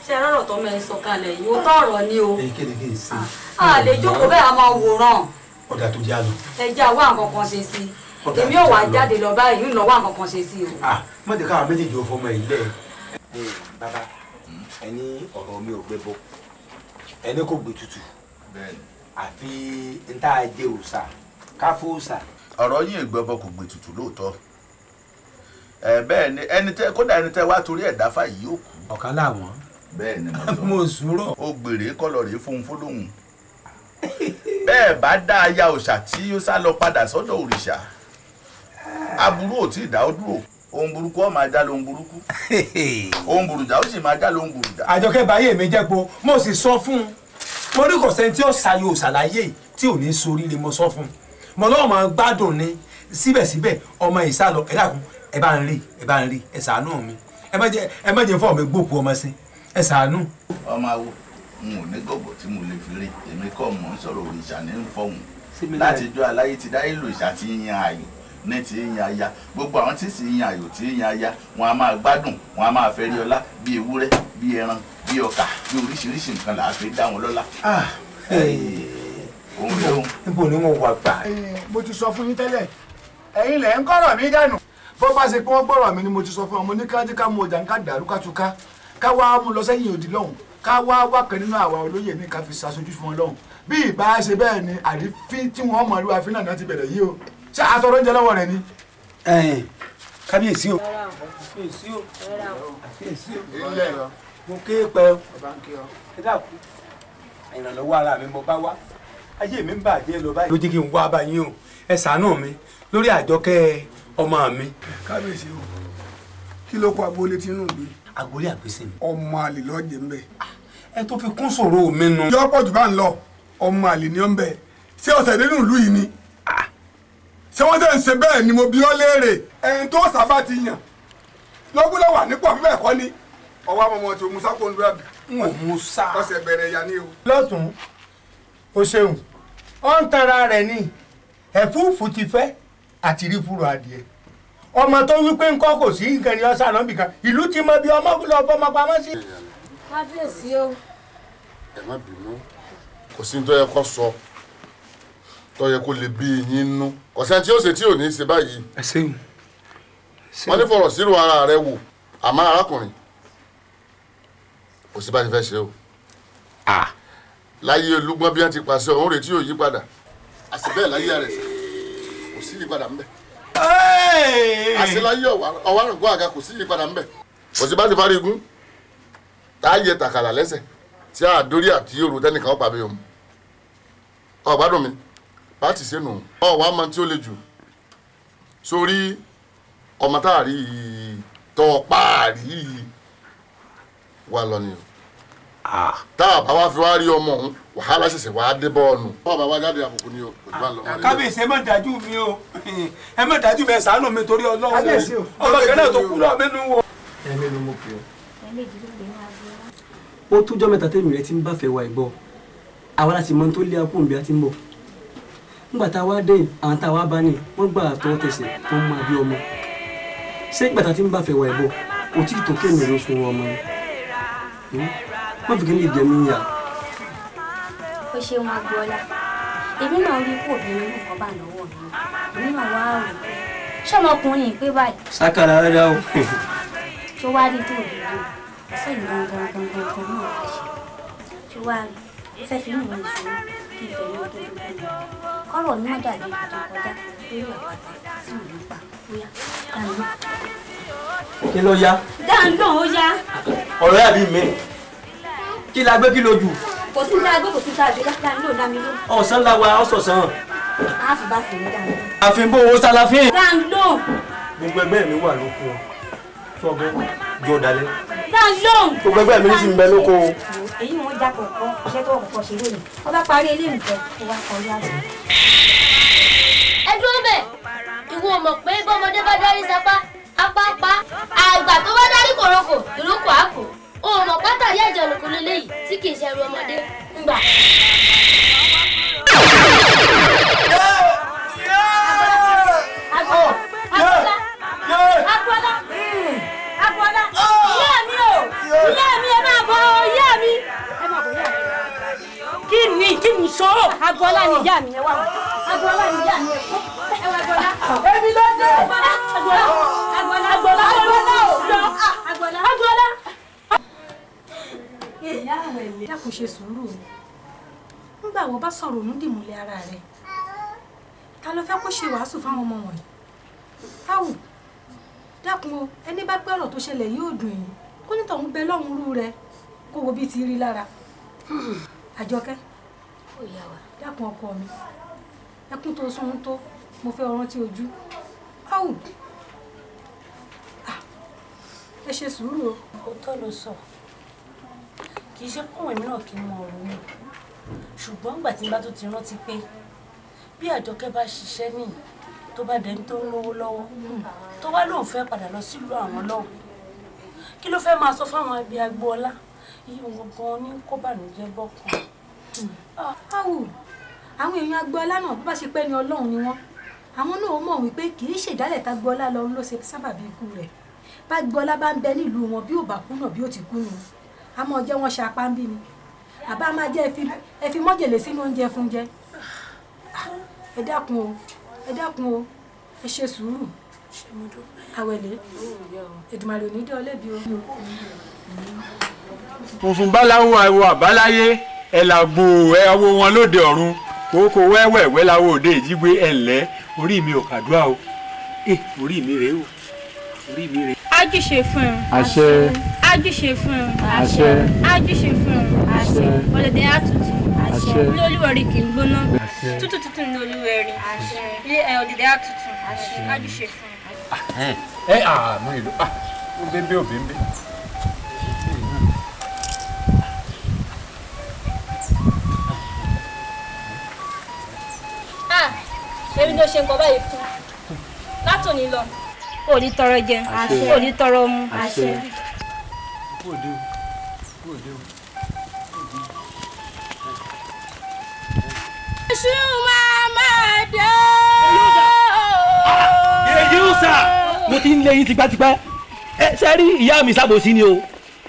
ṣe rọrọ tó mẹ sọ kalẹ̀ yìí ó tọrọ ni o. èyí kéde kí n ṣe. a lè jókòó bẹ́ẹ̀ a máa wòran. ọ̀dà tó já lọ. ẹ jẹ́ àwa nǹkan kan ṣe sí i èmi ò wá jáde lọ báyìí ń lọ wá nǹkan kan ṣe sí i o. mọ̀tí káwọn méjèèjì ò fọmọ yìí lẹ̀. bàbá ẹni ọ̀rọ̀ mi ò gbé bọ́ ẹni kò gbé tutù àfi n tá a jẹ òòṣà káfó òòṣà. ọ̀rọ̀ yìí gbẹ́bọ̀ kò gbé tutù lóòótọ́ bẹ́ẹ̀ ni kódà ẹni tẹ́ wá torí ẹ̀dá fàyè yóò kú. ọ̀kan láwọn. bẹ́ẹ̀ ni mo sùúrọ̀. ó gbèrè kọlọ̀ rèé fún un fọlọ́hún bẹ́ẹ̀ bá dá aya òòṣà tí ó sá lọ padà sọ́dọ̀ òrìṣà aburú ò tí ì dá ó dúró ohun burúkú ó máa já lóhun burúkú ohun burújà ó sì máa já lóhun burújà. àjọkẹ́ báyé mi jẹ́ po mo sì sọ fún un mo ní kò sẹ́ni tí ó ṣàyò ṣàlàyé tí ò ní soríire mo sọ fún un mo lọ́wọ́ máa gbádùn ni síbẹ̀síbẹ̀ ọmọ ìsálọ ẹ dákun ẹ bá ń rí ẹ ṣàánú mi ẹ má jẹ́ fọ́ mi gbòkú ọmọ sí ẹ ṣàánú. ọmọ awo n ò ní gọ̀gọ̀ tí mo lè fi rí èmi kọ́ mọ̀ ń sọ̀rọ̀ òrìṣà ní fọ́hùn láti jọ aláyé ti dáyé lòṣà ti yan ayò ní ti yan aya gbogbo àwọn tí sì yan ayò tí yan aya wọn a máa gbádùn wọn a máa fẹ́ rí ọlá bí ewúrẹ́ bí ẹran bí ọkà bí oríṣiríṣi nǹkan là á fi dá wọn lọ́lá. níbo ni wọn wà gbà. mo ti sọ fún yín tẹ́lẹ̀ ẹ̀yin lẹ̀ ń kọ́rọ̀ mi dànù bó bá ṣe pé wọ́n gbọ́rọ̀ mi ni mo ti sọ fún ọmọ ní ká mú ọjà ká dàrú ká túká ká wá mú lọ sẹ́yìn òdì lọ́hùn ká wá wákẹ́ nínú àwa olóyè ní ká fi ṣàṣojú fún wọn lọ́hùn bí ìbá ṣe bẹ́ẹ̀ ni àrífín tí wọ́n mọ̀ lúwa fínà náà ti bẹ̀rẹ̀ yìí o ṣé àtọ̀rọ̀ oúnjẹ lọ́wọ́ rẹ ni. kábíyèsí o mo ké pẹ́ o ẹ dákun ìrànlọ́wọ́ ara mi mo bá wá ayé mi ń bàjẹ́ lọ báyìí ló jẹ́ kí n wá báyìí o ẹ ṣàánú mi lórí Àjọkẹ́ ọmọ mi. kábíyèsí o kí ló kọ agboolé tí inú ìlú. agboolé àpèsè mi. ọmọ àlè lọ́jẹ̀ ń bẹ̀. ẹ tó fi kún sọ̀rọ̀ mi nu. yọ pọ̀ jù bá ń lọ ọmọ àlè ni ó ń bẹ̀ ṣé ọ̀sẹ̀ nínú ìlú yìí ni. ṣé wọ́n tẹ̀ ń ṣe bẹ́ẹ̀ ni mo bi ọ́ léèrè ẹni tó sábà ti yàn lọ́gbọ́dọ̀ wà nípò àbí bẹ́ẹ̀ kọ́ ni ọwọ́ àmọ́mọ́ tí o musa kò ń lọ àbí. n ò musa. ọ̀sẹ̀ bẹ̀rẹ̀ ya ni o. lọ́tún o ṣeun ọ ń tara rẹ̀ ní ẹ̀fúùfù ti fẹ́ àti rí fúru adìẹ ọmọ tó wí pé ńkọ́ kò sí nǹkan ní ọ̀sán náà bìkan ìlú ti mọ bí ọmọ lọ fọmọ pamọ́ sí. kábíyèsí o. ẹ má bínú kò sí ní tó yẹ kó sọ tó yẹ kó lè bí yín nú kò sẹ́ni tí ó ṣe tí ò ní í ṣe báyìí. ẹ ṣeun. wọ́n ní fọ̀rọ̀ sírò ara rẹ wò àmọ́ arákùnrin kò sí bá ti fẹ́ ṣe o. láyé olúgbọ́n bí wọ́n ti pàṣẹ òun retí ò yí padà àti bẹ́ẹ̀ láyé rẹ̀ kò sí yí padà ńbẹ̀. àti láyé ọ̀wárùnkún àga kò sí yí padà ńbẹ̀. kò sí bá ti fárí igun tá a yẹ tàkàlà lẹ́sẹ̀ tí a dórí àti òru tẹ́nìkan ó pàbí òun. ọ̀gbádùn mi bá ti ṣe nù ọ̀wá máa tí ó le jù sórí ọmọ tá a rí tọ́ páàrí wà lọ ni o. tá a bá wá fi wá rí ọmọ ọ̀hún wàhálà ṣẹ̀ṣẹ̀ wá dé bọ́ọ̀nù. bọ́ọ̀ bá wá jáde àbùkù ni o kò tí bá lọ. kábíyèsí ẹ má dájú mi o ẹ má dájú mi ẹ ṣàánú mi torí Ọlọ́run ọmọ kẹlẹ́ tó kú lọ mẹ́nu wo. ẹ̀mí ló mú pé ó tójọ́ mẹ́ta tẹ́mi rẹ ti ń bá fẹ́ wa ìgbọ́ àwa láti mọ tó lé akóhùn bí a ti ń bọ̀ nígbà tá a wá dé àwọn tá a wá bá ní wọ́n gbà tọwọ́ tẹsẹ̀ tó ń máa bí ọmọ ṣé ìgbà tá a ti ń bá fẹ́ wa ìgbọ́ kò tí ì tó kéèmì ló sun ọmọ wọ́n fi kéèmì jẹ mí yà. ó ṣe wọn agboola èmi náà rí kó obìnrin nǹkan bá lọ́wọ́ mi èmi náà wá rò pé ṣọmọkùnrin pé báyìí. sákàrà rẹ o. tó wá rí tó obìnrin ọ̀sẹ̀ yìí gangan náà wá ṣe tó wá rí fẹ́ fi mú mi ìṣòro kí ìfẹ́ mi tó tó tó ọ̀rọ̀ mi má dàbí ibi tó kọjá lórí àpáta sí ìlú pa bóyá dáńdó. kí ló yá. dáńdó ó yá. ọ̀rọ̀ yà bí mi kí la gbé kí lójú. kò sí ní agbó kò sí tá a gbé dáńdó dámi ló. ọ̀sán la wa ọ̀sọ̀sán. a fi bá fi ní dáńdó. àfin bó owó sálàfín. dáńdó. gbogbo ẹgbẹ́ mi wà lóko sọ́gbọ́n jọ dalẹ̀. dáńdó. gbogbo ẹgbẹ́ mi ní sì ń bẹ lóko. èyí ni wọ́n já kọ̀ọ̀kan iṣẹ́ tó kọ̀ọ̀kan ṣe lónìí wọ́n bá parí eléyìí tẹ̀ kó wá kọrí àgbẹ̀. ẹ dúró bẹ́ẹ̀ ìwọ mọ̀ pé bọ́mọdé bá dárí sapá apá pa àgbà tó bá dárí kòrókò ìrókò àpò o mọ̀ pátá yá ìjọ olùkọ́ lélẹ́yìí tí kì í ṣe ẹrù ọmọdé ńgbà. Agboola ìyá mi o ìyá mi ẹ máa bọ̀ ìyá mi ẹ máa bọ̀ ìyá mi. kí ni sọ̀rọ̀ Agboola ni ìyá mi ẹ wá Agboola ni ìyá mi ẹ wá Agboola. èmi ló dé Agboola Agboola. ìyá rẹ̀ lè dákun ṣe sùúrù o nígbà wo bá sọ̀rọ̀ òun dìmúlẹ̀ ara rẹ̀ ta ló fẹ́ kó ṣe wàásù fáwọn ọmọ wọ̀nyí táwù dákun o ẹni bá pẹ́ ọ̀rọ̀ tó ṣẹlẹ̀ yóò dùn yín kó ní tọ̀hún bẹ lọ́hùn rú rẹ kó wo bí ti rí lára. Àjọkẹ́ ó yá wa dákun ọkọ mi ẹkún tó sún tó mo fẹ́ ọ̀rọ̀ tí ojú táwù ẹ ṣe sùúrù o. òótọ́ ló sọ kì í ṣe kún èmi náà kí n mọ ọ̀rọ̀ mi ṣùgbọ́n ìgbà tí n bá tó ti rántí pé bí Àjọkẹ́ bá ṣiṣẹ́ ní tó bá dẹni tó ń lówó lọ́wọ́ tó wá lóun fẹ́ padà lọ sílùú àwọn lọ́hùn kí ló fẹ́ máa sọ fáwọn ẹbí Agboola iye wọn gan ní kó bànújẹ́ bọ́kàn. Awù àwọn èèyàn Agboola náà bó bá ṣe pẹ́ ni Ọlọ́run ni wọ́n àwọn náà mọ̀ wípé kì í ṣèdálẹ̀ t'Agboola lọ ló ṣe sábàbí ikú rẹ̀ bá Agboola bá ń bẹ nílùú wọn bí ò bá kú náà bí ò ti kú nù àmọ́ jẹ́ wọn ṣe apá ń bí ni àbá máa jẹ́ ẹ fi mọ́jèlé sínú oúnjẹ fún jẹ ẹ dákun o ẹ ṣe sùúrù Àwẹ̀lé Èdùmàrè onídé ọlẹ́bí o. funfun báláwo àwọ àbáláyé ẹ làgbò ẹ wo wọn lóde ọ̀run kókó wẹ́wẹ́wẹ́ láwọ òde ìjígbé ẹ ǹlẹ́ orí mi ò kàdúrà o orí mi rèé o orí mi rèé. ájú ṣe fún un. àṣẹ. ájú ṣe fún un. àṣẹ. ájú ṣe fún un. àṣẹ. ọ̀lẹ̀dẹ̀ àtútù. àṣẹ. ilé olúwẹ̀rí kì í gbóná. àṣẹ. tútù tútù ní olúwẹ̀rí. àṣẹ. ilé ọ̀dẹ̀dẹ̀ àtútù. àṣẹ. ájú ṣe fún un. mọ ìlú ó bébé òbí ń bí. èmi ló ṣe nǹkan báyìí fún látòní lọ ò ní tọrọ jẹ ò ní tọrọ mu. Èṣù máa dé. èyí ó sà mo ti ń lé yín tipẹ́tipẹ́ ẹ ṣe rí ìyá mi ṣàbòsí ni o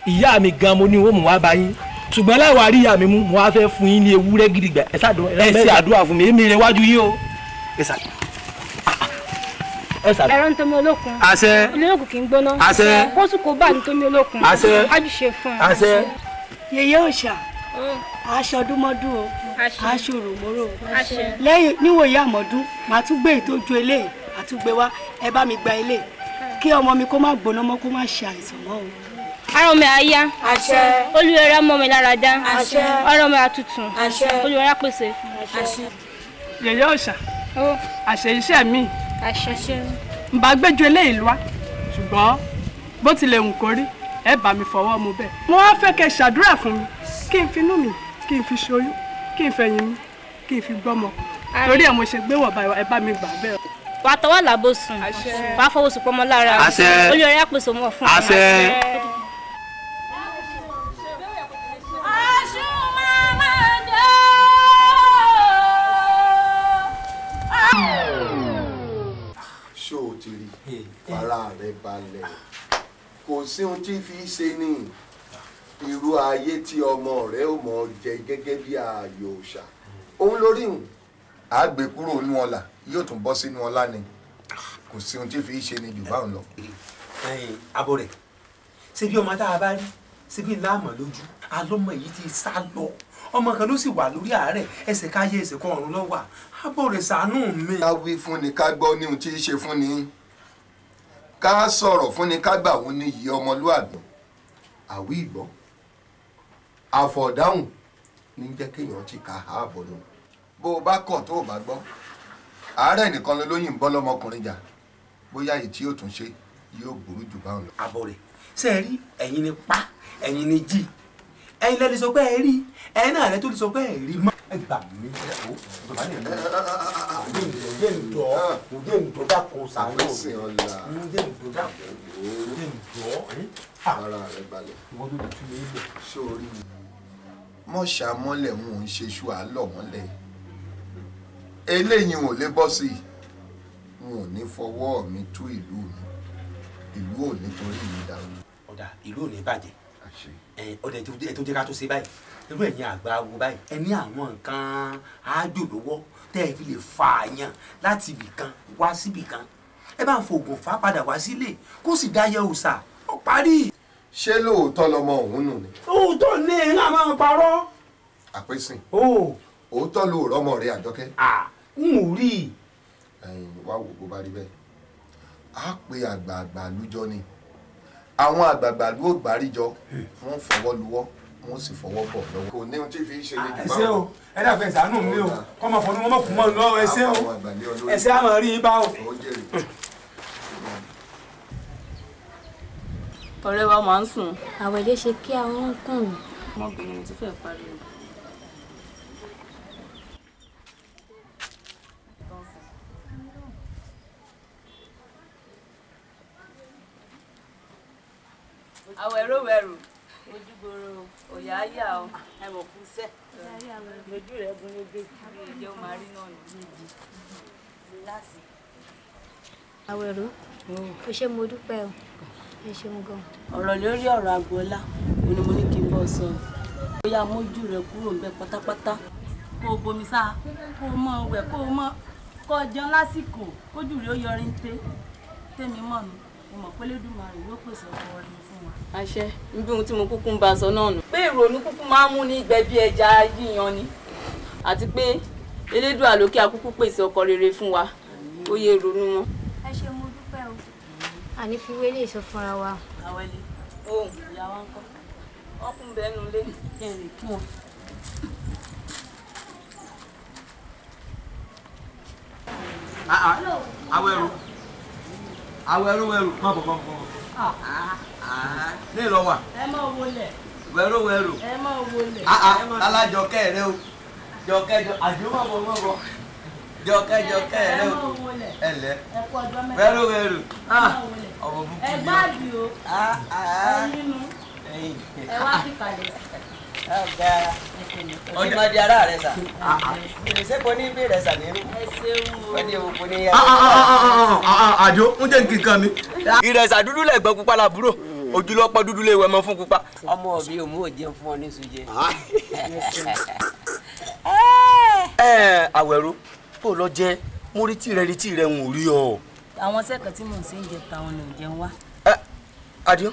ìyá mi gan mo ní wọ́n mú wá bá yín ṣùgbọ́n láì wá rí ìyá mi mú mo wá fẹ́ fún yín ní ewúrẹ́ gidigba ẹ ṣe àdúrà fún mi èmi rẹ wájú yín o ẹ ṣe ẹ̀rọ nítorí olókun. àṣẹ. olókun kì í gbóná. àṣẹ. kóṣù kó bá nítorí olókun. àṣẹ. ájúṣe fún ẹ. àṣẹ. Yèyé òòṣà aṣọ ọdúnmọ́dún o aṣọ òròmọ́rò o àṣẹ. lẹ́yìn níwòye àmọ́dún màá tún gbé ìtọ́jú eléyìí àtúgbé wá ẹ bá mi gba eléyìí kí ọmọ mi kó má gbóná mọ́ kó má ṣe àìsàn mọ́ o. ara mi àyà. àṣẹ. olùwẹ̀rẹ̀ mọ́ mi lára dá. àṣẹ. ọ̀rọ̀ mi àtútù. àṣẹ. olùwẹ̀rẹ̀ pèsè. àṣẹ. Yèyé òòṣà àṣẹ iṣẹ́ mi àṣẹ. n bá gbẹ́jọ eléyìí wá ṣùgbọ́n bó tilẹ̀ ń kórí ẹ bá mi fọwọ́ mu bẹ́ẹ̀. mo wá fẹ́ kẹ́ ṣàdúrà fún mi kí n finú mi kí n fi ṣoyún kí n fẹ̀yìn mi kí n fi gbọ́mọ torí ẹ̀ mo ṣe gbé wọ̀ báyìí ẹ bá mi gbà bẹ́ẹ̀. wà á tọwọ́ làbò sùn wà á fọwọ́ sùn pọ́nmọ́ lára àṣẹ. olùwẹ̀rẹ̀ àpèsè mọ́ fún àṣẹ. ṣó o ti rí fara rẹ balẹ̀ kò sí ohun tí fi ṣe ní irú ayé tí ọmọ rẹ ò mọ jẹ gẹ́gẹ́ bí ààyò òòṣà òun lórí hùn á gbé kúrò nínú ọlà yóò tún bọ́ sínú ọlá ni kò sí ohun tí fi ṣe ní jù báwọn lọ. abo rẹ ṣe bí ọmọ tá a bá rí ṣe bí láàmú lójú alọmọ yìí ti sá lọ ọmọ kan ló sì wà lórí àárẹ̀ ẹsẹ̀ káyé ẹsẹ̀ kan ọ̀run lọ́wọ́ abo rẹ ṣàánú mi. ká wí fún ni ká gbọ́ ní ohun tí í ṣe fún ni ká sọ̀rọ̀ fún ni ká gbà wọ́n ní yìí ọmọlúàbí àwí ìgbọ́ àfọ̀dáhùn ní jẹ́ kéèyàn ti ká ààbọ̀ nù bó o bá kọ̀ tó o bá gbọ́ àárẹ̀ nìkan ló lóyìn ń bọ́ lọ́mọkùnrin jà bóyá èyí tí yóò tún ṣe yóò burú jù báwọn lọ. abo rẹ ṣe ẹ rí ẹ̀yin ni pa ẹ̀yin ni jí ẹ̀yin lẹni sọ pé ẹ rí ẹ̀yin náà lẹ tó lè sọ pé ẹ rí mọ́. ẹ gbà mí ẹ o bàbá yẹn lọ ǹjẹ́ ǹjọ́ dákun sàánú ǹjẹ́ ǹjọ́ dákun ǹjẹ́ ǹjọ́. ara rẹ balẹ̀ sórí mọ̀ṣá mọ́lẹ̀ ń ò ń ṣe ṣú àálọ̀ mọ́lẹ̀ eléyìí ò lè bọ́ sí i n ò ní fọwọ́ mi tú ìlú mi ìlú ò ní torí mi dàrú. ọ̀dà ìlú ò ní bàjẹ́ ọ̀dà ẹ̀ tó jẹ́ ká tó ṣe báyìí irú ẹ̀yin àgbà wo báyìí ẹ ní àwọn nǹkan ájò lọ́wọ́ tẹ́ ẹ fi lè fa àyàn láti ibì kan wá síbì kan ẹ bá ń fògùn fà padà wá sílé kó sì dáyẹ òòṣà ó parí. ṣé lóòótọ́ lọmọ òun nù ni. òótọ́ ní ẹ̀ ń máa parọ́. àpèsìn òótọ́ ló rọ́mọ rẹ Àjọkẹ́. n ò rí i. wá wò bó bá rí bẹ́ẹ̀ á pe àgbààgbà lújọ ni àwọn àgbààgbà ló gbàríjọ wọ́n fọwọ́ luwọ́ wọ́n sì fọwọ́ bọ̀ lọ́wọ́. kò ní ohun tí fi ṣe lè jù báwọn. ẹsẹ o ẹ dàgbẹ́ ìsànú mi o kọ́ máa fọnú wọn mọ̀ kú mọ́ lọ ẹsẹ o ẹsẹ àmọ́ rí i bá o. ọ̀rẹ́ wa máa ń sùn. Àwẹ̀lé ṣe kí àwọn ń kùn mí. ọmọbìnrin mi ti fẹ́ pariwo. àwẹ̀rọ̀wẹ̀rù ojúgboro òyà yà ọ ẹ mọ̀ kú sẹ́ lójú rẹ̀ gún lóge ìjẹ́ ó máa rí náà nìyí láti. Àwẹ̀rọ o ṣé mo dúpẹ́ o ẹ ṣeun gan. ọ̀rọ̀ lórí ọ̀rọ̀ Agboola òní mo ní kí n bọ́ sọ bóyá mójú rẹ̀ kúrò ń bẹ pátápátá kó o bomi sáà kó o mọ wẹ̀ kó o mọ kó o jẹun lásìkò kójú rẹ̀ ó yọrí ń tèmi mọ̀ mi mo mọ̀ pé Lédùmarè yóò pèsè ọkọ rẹ̀ fún wa. àṣẹ níbi ohun tí mo kúkú ń bá a sọ náà nù. pé ìrònú kúkú máa ń mú ní ìgbẹ́ bí ẹja yíyan ni àti pé Elédùà lókè akúkú pèsè ọkọ rere fún wa ó yẹ ìrònú wọn. ẹ ṣé mo dúpẹ́ o àní fi wélé ìsọ fúnra wa. àwẹ̀lẹ̀ ohun ìyá wa ń kọ́ ọkùnrin bẹ́ẹ̀ nu lé kẹrin kí wọn. Àwẹ̀rọ̀wẹ̀rù má bọ̀. Ní ìlọ wà. ẹ má wọlé. Wẹ̀rọ̀wẹ̀rù. ẹ má wọlé. Alájọkẹ́ rẹ o. Jọkẹ́ àjò má bọ̀. Jọkẹ́ rẹ o. Ẹ̀lẹ́. Wẹ̀rọ̀wẹ̀rù. Ọmọ búkú ẹ gbáàdì o. ẹ nínú. ẹ wá sí kalẹ̀. Ọdúnmọdé ara rẹ sà. Ìrìnsẹ́ kò ní ìbéèrè sà nínú. ẹ ṣeun o. Wọ́n ní òkú ní yá. Àjò ń jẹ́ nǹkan mi. Ìrẹsà dúdú lẹ̀gbọ́n pupa làbúrò. Ojúlọ́pọ̀ dúdú lè wẹ̀ mọ́ fún pupa. Ọmọ mi ò mú òjé fún ọ ní sùjẹ. Àwẹ̀rọ kò lọ jẹ́ mo retí rẹ ń rí ọ. àwọn sẹ́kẹ̀ tí mò ń ṣe ń jẹ táwọn ni ò jẹun wá. Adio.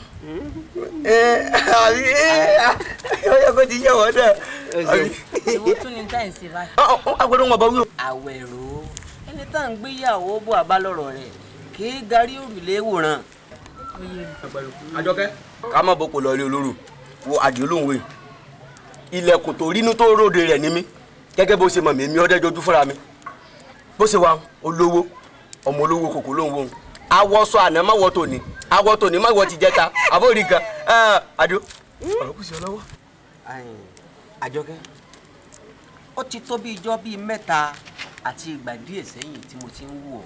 Ó yẹ kó ti yẹ wọ́n náà. Ìwọ tún ní táyì sí báyìí. Agbẹ́rún wọn bá wí o. Àwẹ̀rọ ẹni tá à ń gbéyàwó bó àbálọ̀rọ̀ rẹ̀ kì í garí òrùlé wòran. Àjọkẹ́ ká má bọ́ pò lọ́ọ́lé olóró wo Àdìó lóhùn wẹ̀. Ilẹ̀kùn tó rínú tó ròde rẹ̀ ní mí gẹ́gẹ́ bó ṣe mọ̀ mí ọdẹ́jọ́jú fúnra mi. Bó ṣe wà olówó ọmọ olówó kòkó lóhùn wò. Awọ́sọ àná má wọ́ tòní awọ́ tòní má wọ́ ti jẹta àbórí kan Àdìó. Ọ̀rọ̀ kù sí ọ lọ́wọ́. Àjọkẹ́ ó ti tó bí ijọ́ bíi mẹ́ta àti ìgbà díẹ̀ sẹ́yìn tí mo ti ń wò ọ́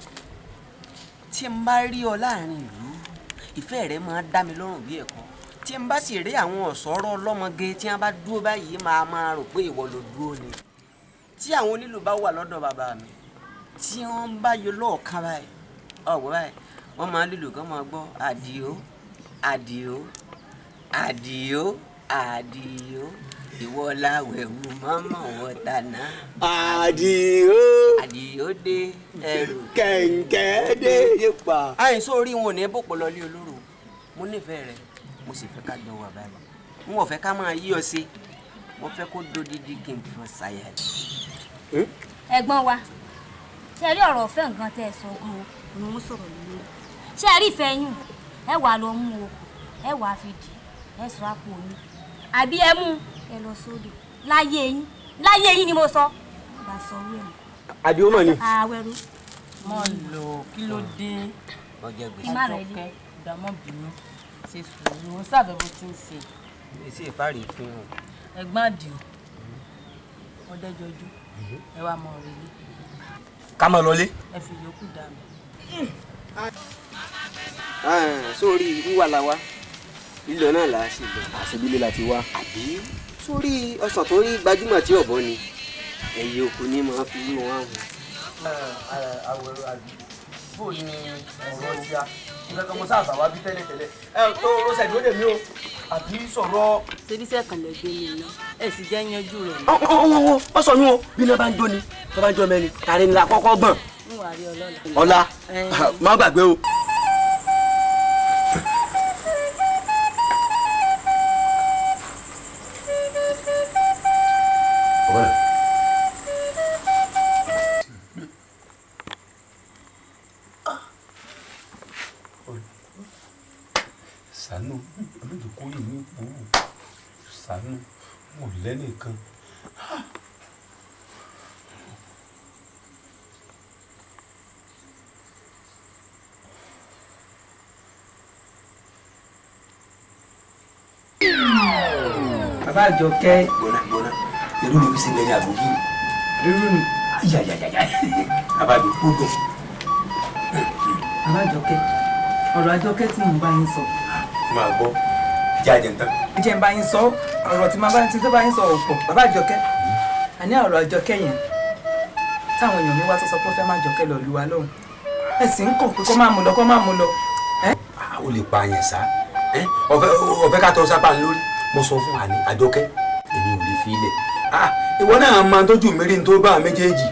tí n bá rí ọ láàrin ìlú ìfẹ́ rẹ máa dá mi lọ́rùn bí ẹ̀kọ́ tí n bá sì rí àwọn ọ̀ṣọ́rọ́ ọlọ́mọge tí wọ́n bá dúró báyìí máa rò pé ìwọ ló dúró ni tí àwọn onílù bá wà lọ́dọ̀ bàbá mi tí wọ́n bá yọ lọ́ọ̀kan báyìí ọ̀wọ́ báyìí wọ́n máa lílù kán máa gbọ́ Àdìó Àdìó Àdìó Àdìó ìwọ láwẹ̀wù mọ́mọ́ wọ tànà. Àdìó Àdìó dé ẹrù kẹ̀ǹkẹ́ dé yípa. àyìn sórí wọn ò ní bòpọ̀ lọ́lé olóró mo nífẹ̀ẹ́ rẹ mo sì fẹ́ ká jọ wà báyìí n ò fẹ́ ká máa yí ọ sí mo fẹ́ kó dódídí kí n fi hàn ṣàyà. ẹ̀gbọ́n wa ṣe rí ọ̀rọ̀ ọ̀fẹ́ nǹkan tẹ́ ẹ sọ gan-an ni wọ́n sọ̀rọ̀ lórí ṣe rí ìfẹ́ yín ẹ wà lọ mú o ẹ wà fi dì ẹ sọ àpò yín àbí ẹ mú ẹ lọ sódò láyé yín ni mo sọ bá sọ wí ẹ̀. Àdìó mọ̀ ni. Àwẹ̀rọ. mọ lò kí ló dé ọjọ́ gbèsè. Àjọkẹ́ ìdààmú bínú ṣe sùúrù wọn sábẹ́ bó ti ń ṣe. èsì ìfárí fún un. ẹ̀gbọ́n Àdìó ọdẹjọjú ẹ wá mọ òrèlé. Ká máa lọlé. ẹ fi yòókù dànù. sórí wíwà la wá lílọ náà là á sì lọ. Àṣebílẹ̀ la ti wá. àbí sórí ọsàn tó rí gbajúmọ̀ tí ọ̀bọ ni ẹ̀yẹ òkú ni màá fi wí wọn àwọn. Àwẹ̀rọ àbí bó ni ọ̀rọ̀ ti a nǹkan kan mo sáàbà wá bí tẹ́lẹ̀tẹ́lẹ̀ tó rọ́ṣẹ̀ ló lè mí o àbí sọ̀rọ̀. ṣebíṣẹ́ kan lè gbé mi ná ẹ sì jẹ́ yanjú rẹ̀. Ọ sọ yún o bí iná bá ń jó ni tó bá ń jó mẹ́ni tàrí ni la kọ́kọ́ gbọ̀n. ń wà rí ọlọ́la. Ọlá má gbàgbé o. Ṣàánú olójúkó yìí ní ìpòrò ṣàánú wọn lẹ́nìkan. Bàbá Àjọkẹ́. Gbọ́nà irú ni fi ṣe bẹ́ẹ̀ ní àbójú. Irú ni. Ayayayaya abájọ kó gọ̀. Bàbá Àjọkẹ́ ọ̀rọ̀ Àjọkẹ́ tí mo bá yín sọ. Máa gbọ́ jẹ́ àjẹntán. ǹjẹ́ ń bá yín sọ ọ̀rọ̀ tí tó bá yín sọ ọ̀pọ̀ bàbá àjọkẹ́ àní ọ̀rọ̀ àjọkẹ́ yẹn táwọn èèyàn mi wá tó sọ pé ó fẹ́ má jọkẹ́ lọ lù wá lóhùn ẹ sì ń kàn pé kó má mú lọ kó má mú lọ. ó lè pa àyàn sá ọ̀fẹ́ ká tọ́ sápá lórí mo sọ fún àní àjọkẹ́ èmi ò lè fi ilẹ̀ ìwọ náà máa tójú mi rí ní tó bá àwọn méjèèjì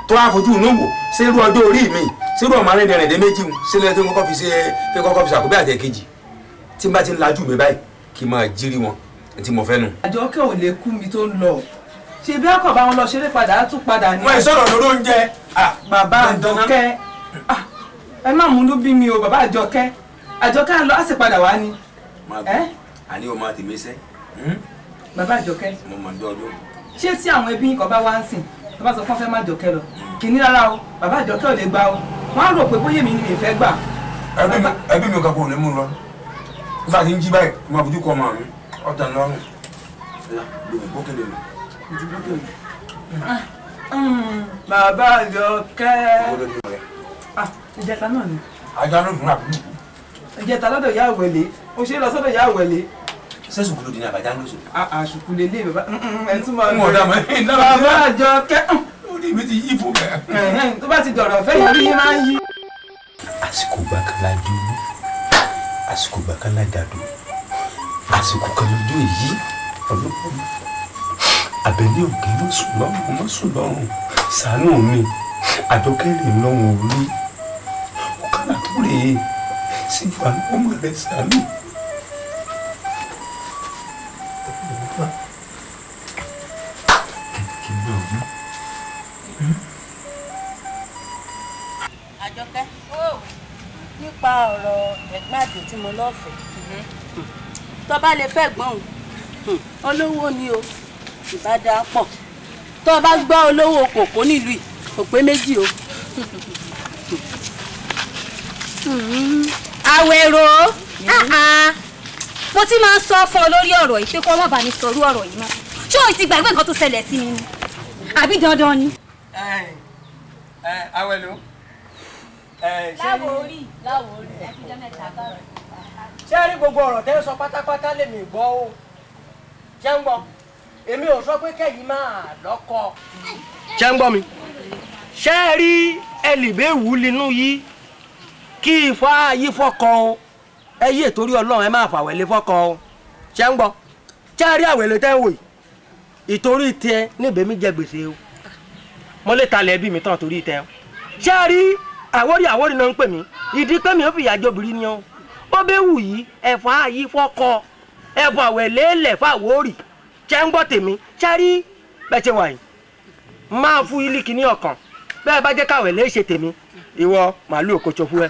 tó wá fojú inú wò sírú ọjọ́ orí mi sírú ọmọ arìnrìn-ẹ̀dẹ́ méjì sílẹ̀ tó kọ́kọ́ fi ṣàkóbẹ́ àtẹ̀kejì tí n bá ti ń lajú mi báyìí kí n máa jírí wọn tí mo fẹ́ nu. àjọkẹ́ ò lè kú mi tó ń lọ ṣe bí ọkọ̀ bá wọn lọ ṣeré padà á tún padà ní. wọ́n ì sọ̀rọ̀ lórí oúnjẹ. bàbá àjọkẹ́ ẹ má múnú bí mi o bàbá àjọkẹ́ àjọkẹ́ lọ á sì padà wá ni. àní o máa tèmi sẹ́. bàbá àjọkẹ́ mo mọ̀ dọ́dọ́. ṣé tí àwọn ẹbí kan bá wá ń sìn tó bá sọ fún fẹ́ má jọkẹ́ lọ kì í ní rárá o bàbá àjọkẹ́ ò lè gbà o wọ́n á rò pé bóyá èmi ni mi fẹ́ gbà. ẹbí mi kankan ò ní mú lọ nígbà tí ń jí báyìí mo máa fojú kọ ọmọ mi ọ̀tàn lọ́rùn lómi gbókèlè mi. bàbá àjọkẹ́ ìjẹta náà ni. ajá ló dùn àbúrò. ìjẹta lọ́dọ̀ ìyá àwẹ̀lé o ṣe lọ sọ́dọ̀ ìyá àwẹ̀lé. sẹ́sùn kúló di ní àbájá lóṣù. àṣùkú lè lé bàbá ẹ̀ tún máa ń wọ̀ dà mọ́ ẹ̀ náà. bàbá àjọkẹ́ orí mi ti yí fún bẹ́ẹ̀. tó bá ti dọ̀rọ̀ fẹ́ yọrí yín máa ń yí. àsìkò gbàkànlá dúró àsìkò gbàkànlá dàdó àsìkò kan lójú èyí ọlọ́pàá Àbẹ̀ní òkè mọ́ sùn lọ́rùn ṣàánú mi àjọkẹ́ rè lọ́rùn orí ọ̀kadà tó rè é síjú àwọn ọmọ rẹ̀ ṣàánú. Àjọkẹ́ nípa ọ̀rọ̀ ẹ̀gbọ́n àti tí mo lọ́fẹ̀ẹ́ tó bá lè fẹ́ gbọ́n olówó ni o ìbádá pọ̀ tó bá gbọ́ olówó kòkó nílùú kò pé méjì o. Àwẹ̀rò mo ti máa ń sọ fún ọ lórí ọ̀rọ̀ yìí pé kó má bàa ní sọrú ọ̀rọ̀ yìí mọ́ ṣé o ti gbàgbé nǹkan tó ṣẹlẹ̀ sí mi ni àbí dandan ni. Awẹ́lú láwòrí ẹbíjọ́ mẹ́ta bá rẹ̀. ṣé rí gbogbo ọ̀rọ̀ tẹ́ ń sọ pátápátá lèmi gbọ́ o ṣé ń gbọ́ èmi ò sọ pé kẹ́yìn máa lọ́kọ. ṣé ń gbọ́ mi ṣé rí ẹlìbẹ́wù nínú yìí kí ifá yí fọ́kọ o ẹ yí ètòrí ọlọ́run ẹ máa fàwẹ̀lé fọ́kọ o ṣé ń gbọ́ ṣé rí àwẹ̀lé tẹ́ ń wò yìí ìtorí tẹ níbẹ̀ mi jẹ gbèsè o mo lè talẹ̀ ẹbí mi tán torí tẹ o ṣé rí àwórí náà ń pè mí ìdí pé mi ò fìyà jẹ obìnrin ni o ó bẹ́ wù yìí ẹ̀fọ́ àyí fọ́kọ ẹ̀fọ́ àwẹ̀lé lẹ̀ fàwórì ṣé ń gbọ́ tèmi ṣé rí bẹ́ẹ̀ ṣe wà yìí máa fún ilé kìíní ọ̀kan bẹ́ẹ̀ bá jẹ́ káwẹ̀ lè ṣe tèmi ìwọ màálù òkòtò fún ẹ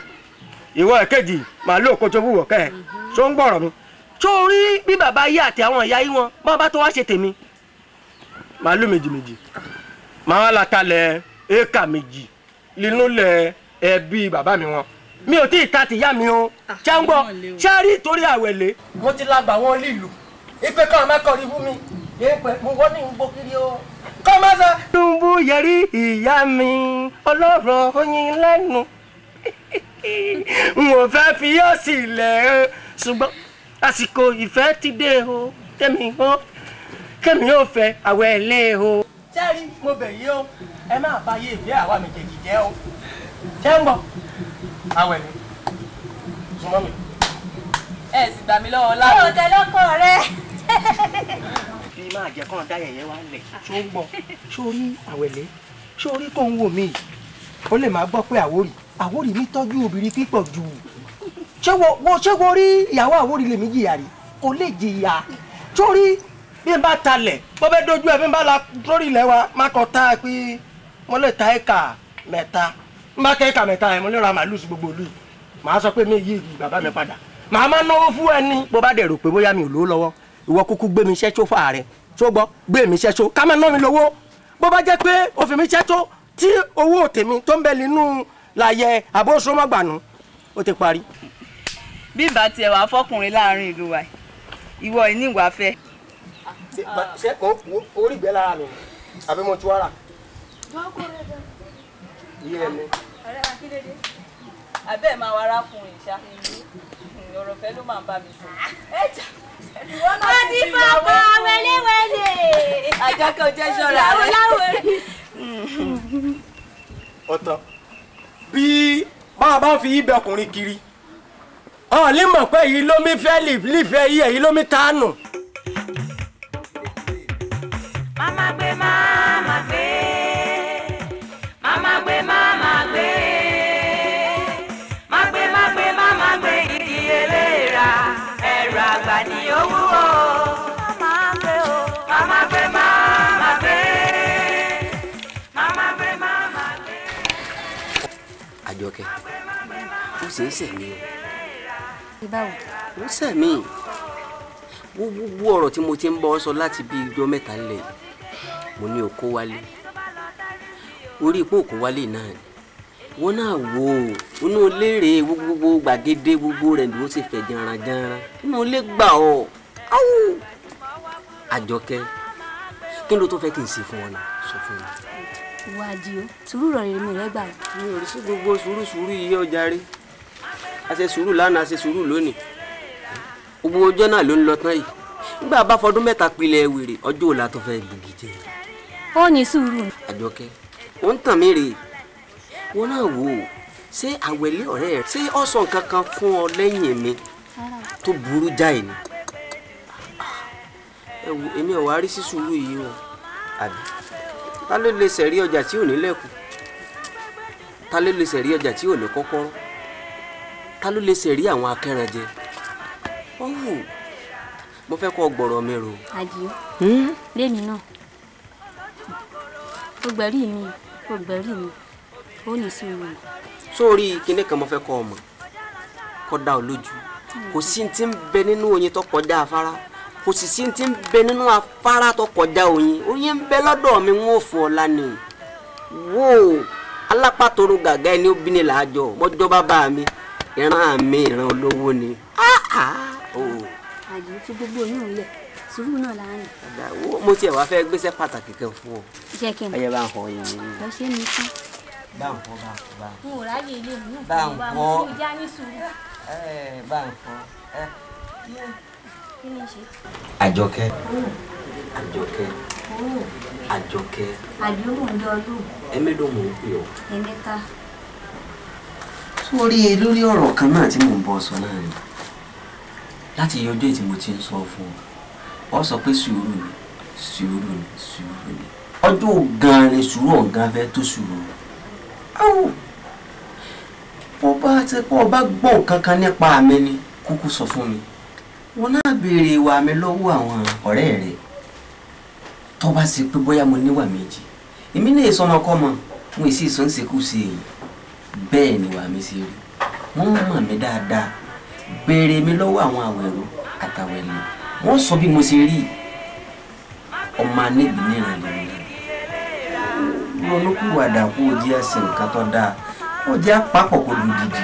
ìwọ ẹ̀kejì màálù òkòtò fún wọ̀kẹ́ ẹ ṣó ń gbọ́rọ̀ mi ṣó rí bí bàbá yí àti àwọn ìyá yí wọn bá bá tó wá ṣe tèmi màálù méjì máa wá latalẹ̀ éékà méjì nínú lẹ̀ ẹbí bàbá mi wọn mi ò tí ì ta tìyá mi o ṣé ń gbọ́ ṣé rí torí àwẹ̀lé mo ti lágbà wọn lílù ipe kan mẹ́kọ̀ọ́ rí fún mi èèpẹ̀ mo wọ́n ní gbó kiri o kọ́ máa sọ. Tinubu yẹrí ìyá mi ọlọ́rọ̀ oyin lẹ́nu n ò fẹ́ fi yọ́ sílẹ̀ ṣùgbọ́n àsìkò ìfẹ́ ti dé o kẹ́mi yóò fẹ́ àwẹ̀lé o. sẹ́rí mo bẹ̀ yí o ẹ máa bá yé ìfẹ́ àwa méjèèjì jẹ́ o ṣé ń bọ̀ àwẹ̀lé súnmọ́ mi. ẹ sì gbà mí lọ́wọ́ láàbù. ó tẹ lọ́kọ rẹ. bí máa jẹ́ kán dá yẹ̀yẹ́ wá lẹ̀ ṣó ń gbọ́ sórí àwẹ̀lé sórí tó ń wò mí yìí ó lè máa gbọ́ pé àwórì mi tọ́jú obìnrin pípọ̀ jù ṣé wo rí ìyàwó àwórì lèmi jìyà rí kò lè jìyà sórí bí n bá talẹ̀ bó bẹ́ dojú ẹ̀ bí n bá la lórí ilẹ̀ wa má kọ́ tá pé mo lè ta éka mẹ́ta n bá kẹ́ éka mẹ́ta ẹ̀ mo lè ra màálù sí gbogbo ìlú màá sọ pé mi yí bàbá mi padà màá má náwó fún ẹni bó bá dẹ̀ rò pé bóyá mi ò lówó lọ́wọ́ ìwọ kúkú gbé mi ṣẹ́ṣó fà rẹ̀ tó gbọ́ gbé mi ṣẹ́ṣó ká má ná mi lówó bó bá jẹ́ pé òfin mi ṣẹ́ṣó tí owó tèmi tó ń bẹ nínú láyẹ àbóṣọmọgbànú ó ti parí. bí ìbá tiẹ̀ wá fọkùnrin láàrin ìlú wa ìwọ ìní ìwà fẹ́. ṣé orí ìgbẹ́ lára mi àbí mo ti wá rà. iye mi. ọ̀rẹ́ wa kí dédé abẹ́ ẹ̀ máa wá arákùnrin ṣá ọ̀rọ̀ fẹ́ ló máa ń bá mi sọ. wọ́n ti fọkọ wẹ́lẹ́wẹ́lẹ́. Àjọkẹ́ ò jẹ́ ṣọ́ra rẹ̀. ọ̀tọ̀ bí báwa bá fi ibẹ̀ ọkùnrin kiri ọ̀ lè mọ̀ pé èyí ló mi fẹ́ lífẹ̀ẹ́ yìí èyí ló mi tánù. Mama gbé mama gbé mama gbé mama gbé má gbé mama gbé igi eléra ẹ̀rọ àgbà ní owó o. Mama gbé o mama gbé mama gbé mama gbé mama gbé. Àjọkẹ́ ó sì ń sẹ̀mí o. Ìbáwò. Ó sẹ̀mí gbogbo ọ̀rọ̀ tí mo ti ń bọ́ sọ láti bí ijọ́ mẹ́ta lẹ̀ mo ní okó wálé orí ipò òkú wálé náà ni wọn náà wò ó inú léèrè gbogbo gbàgede gbogbo rẹ̀ ló ti fẹ̀ janranjanran inú ilé gbà ọ́ Àjọkẹ́ kí ló tó fẹ́ kí n ṣe fún ọ náà sọ fún mi. Ìwà àdìo sùúrù rọrẹ mi rẹ gbà. mi ò rí sí gbogbo sùúrù yìí ọjà rí a ṣe sùúrù lánàá a ṣe sùúrù lónìí gbogbo ọjọ́ náà ló ń lọ tán yìí nígbà bá fọdún mẹ́ta pilẹ̀ wèrè ọjọ́ òla tó fẹ́ gbòógì jẹ. Ó ní sùúrù. Àjọkẹ́ ó ń tàn mí rè wọn náà wò ó ṣé àwẹ̀lé ọ̀rẹ́ rẹ̀ ṣé ó sọ nǹkan kan fún ọ lẹ́yìn mi tó burú jáì ni. ẹ wo èmi ò wá rí sí sùúrù yìí o àbí ta ló lè ṣẹ̀rí ọjà tí ò ní lẹ̀kùn ta ló lè ṣẹ̀rí ọjà tí ò ní kọ́kọ́rọ́ ta ló lè ṣẹ̀rí àwọn akẹ́ranjẹ ọ̀hún mo fẹ́ kọ́ gbọ̀rọ̀ mi rò. Àdìo lèmi náà ó gbẹ̀rí mi ó ní sùúrù. sórí kinní kan mo fẹ́ kọ́ ọmọ kọ́ dá ọ lójú kò sí ti ń bẹ nínú oyin tó kọjá afárá kò sì sí ti ń bẹ nínú afárá tó kọjá oyin ń bẹ lọ́dọ̀ mi wọ́n ò fún ọ lánàá wò alápàtóró gàgá ẹni ó bí ní làájọ mọ́jọ́ bàbá mi ìran olówó ni. Àdìo fi gbogbo oyún lẹ̀ sùúrù náà láàrin. mo tiẹ̀ wá fẹ́ gbéṣẹ́ pàtàkì kan fún ọ. Iṣẹ́ kí ni. ọyẹ bá ń họ yẹn. lọ ṣe mi tán. bá ń họ. n ò ráyè ilé mi náà. bá ń họ. mo já ní sùúrù. bá ń họ. kí ni ṣe. Àjọkẹ́ Àjọkẹ́ Àjọkẹ́. Àdìo mò ń dán lù. ẹ̀mẹ́dọ̀ mò ń pè ọ́. ẹ̀mẹ́ta. sórí lórí ọ̀rọ̀ kan náà tí mò ń bọ́ sọ náà ni láti yọjọ́ tí mo ti ń sọ fún ọ sọ pé sùúrù ni ọjọ́ gan ni sùúrù ọ̀gán fẹ́ tó sùúrù bó bá gbọ́ nǹkan kan nípa mi ni kúkú sọ fún mi wọn náà béèrè ìwà mi lọ́wọ́ àwọn ọ̀rẹ́ rẹ̀ tó bá ṣe pé bóyá mo níwà méjì èmi náà sọmọkọ́mọ mo sì sọ ń ṣekú sí èyí bẹ́ẹ̀ ni wà mí sí rí wọ́n mọ̀ mí dáadáa béèrè mi lọ́wọ́ àwọn àwẹ̀rọ àtàwẹ̀lẹ̀ wọ́n sọ bí mo ṣe rí ọmọ aníbi níran lèmi ronúkúwàdà kó o jẹ́ ẹsẹ̀ nǹkan tó dáa kó o jẹ́ àpapọ̀ kó lu dìdì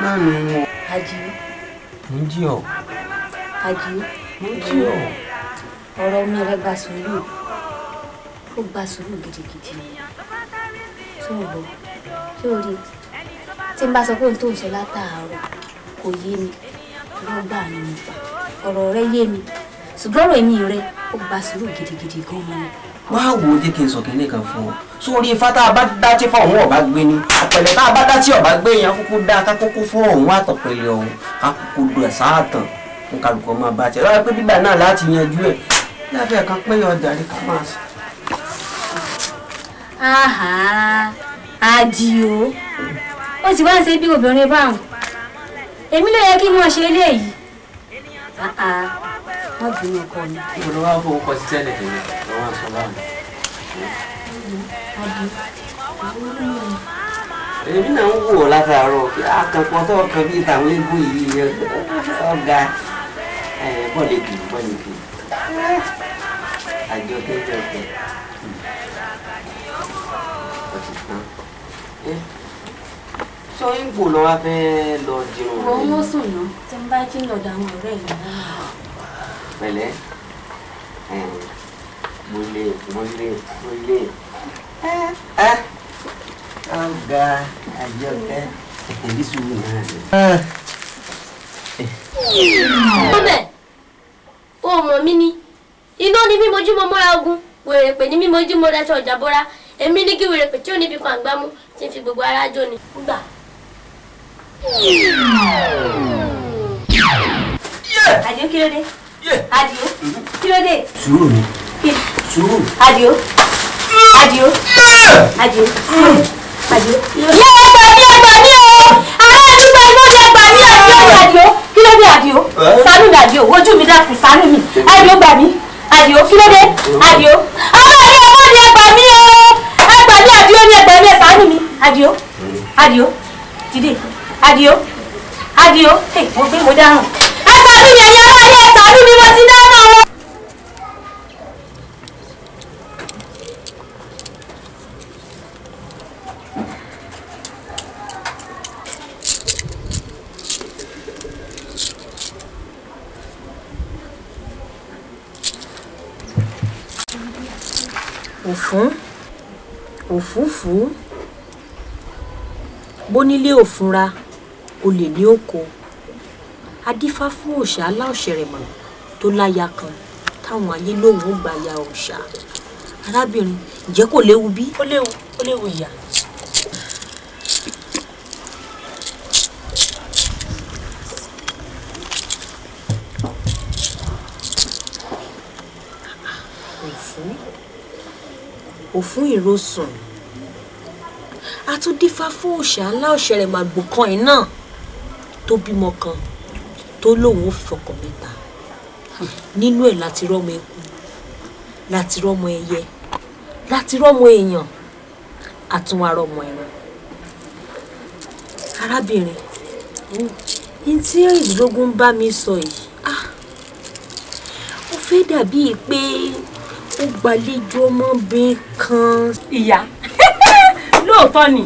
náà nù wọn. Àdìo. mo jí ọ. Àdìo. mo jí ọ. ọ̀rọ̀ mi rẹ̀ gba sùúrù ó gba sùúrù gidigidi tó ń bọ̀ tó rí tí n bá sọ pé n tó ń sọ látàárọ̀ kò yé mi lọ́gbà ni mo gbà ọ̀rọ̀ rẹ yé mi ṣùgbọ́n ọ̀rọ̀ èmi rẹ ó gba sùúrù gidigidi gan-an ni. wá wò ó jẹ́ kí n sọ kínní kan fún ọ sórí ifá tá a bá dá tí fún ọ̀hún ọ̀bá gbé ni ọ̀pẹ̀lẹ̀ tá a bá dá tí ọ̀bá gbé yẹn kúkú dá ká kúkú fún ọ̀hún àtọ̀pẹ̀lẹ̀ ọ̀hún ká kúkú do ẹ̀ sáàtàn n kálukọ̀ máa bá tiẹ̀ lọ́wọ́ pé bíbà náà láti yanjú ẹ̀ láfẹ́ kan pé ọjà rí ká máa sọ. Àdìo ó ti wá ń ṣe bí obìnrin báwọn èmi ló yẹ kí wọ́n ṣe eléyìí wọ́n bínú ọkọ mi. mo lọ wá fowó kọ sí tẹ́lẹ̀ tẹ́lẹ̀ lọ́wọ́ àṣọ báwọn. èmi náà ń wò ó látàárọ̀ kí akànpọ̀ tó kàn bí tàwọn eégún yìí ọ̀gá bọ́ọ̀lù Àjọkẹ́ jọ̀kẹ́ sọ ń gbò lọ wá fẹ́ lọ dirun rẹ. òun ló sùn náà tí n bá jí lọ́dọ̀ àwọn ọ̀rẹ́ yìí náà. pẹ̀lẹ́ mo lè ọ̀gá Àjọkẹ́ èyí sùúrù náà ni. Bọ́bẹ̀, o mọ̀ mí ni. Iná ni bí mojú mo mọ́ra ogun, wèrèpè ni bí mojú mo daṣọ ọjà bọ́ra. Èmi ní kí wèrèpè tí ò níbi kan àgbámú tí ń fi gbogbo ara jó ni. Gbà. Àdìó kí ló dé? Àdìó kí ló dé? Sùúrù ni. Sùúrù. Àdìó. Àdìó. Àdìó. Àdìó. Yé ẹgbà mí o! Ará àdúgbò iná ni ẹgbà mí Àdìó. Kí ló dé Àdìó? Ṣàánú mi Àdìó, ojú mi dákun ṣàánú mi. Àdìó gbà mí. Àdìó kí ló dé? Àdìó. Ará àdúgbò iná ni ẹgbà mí o! Ẹgbà mí Àdìó ni ẹgbà mí ṣàánú mi. Àdìó. Àdìó. Dìde. Àdìó. Àdìó. Mo gbé mo dáràn. Ẹ ṣàánú mi ẹ̀yin ará ilé ẹ ṣàánú mi mo ti dáràn wọn. Òfún òfúfú bónílé òfúnra olè ní oko adífá fún òòṣà aláòṣèrèmọ tó láya kan táwọn ayé lòun ó gba ya òòṣà. Arábìnrin, ǹjẹ́ kò léwu bí? Ó léwu ìyá. Òfún ìrosùn atúndífá fún òòṣà aláòṣèrèmàgbò kan ẹ̀ náà tó bímọ kan tó lòun ó fọkàn mẹ́ta nínú ẹ̀ láti rọ́mọ eku láti rọ́mọ ẹyẹ láti rọ́mọ èèyàn àtúnwárọ́mọ ẹran. Arábìnrin, ní tí ìdílógún bá mi sọ yìí ó fẹ́ dàbíi pé ó gbàlejò ọmọbìnrin kan. Ìyá lóòótọ́ ni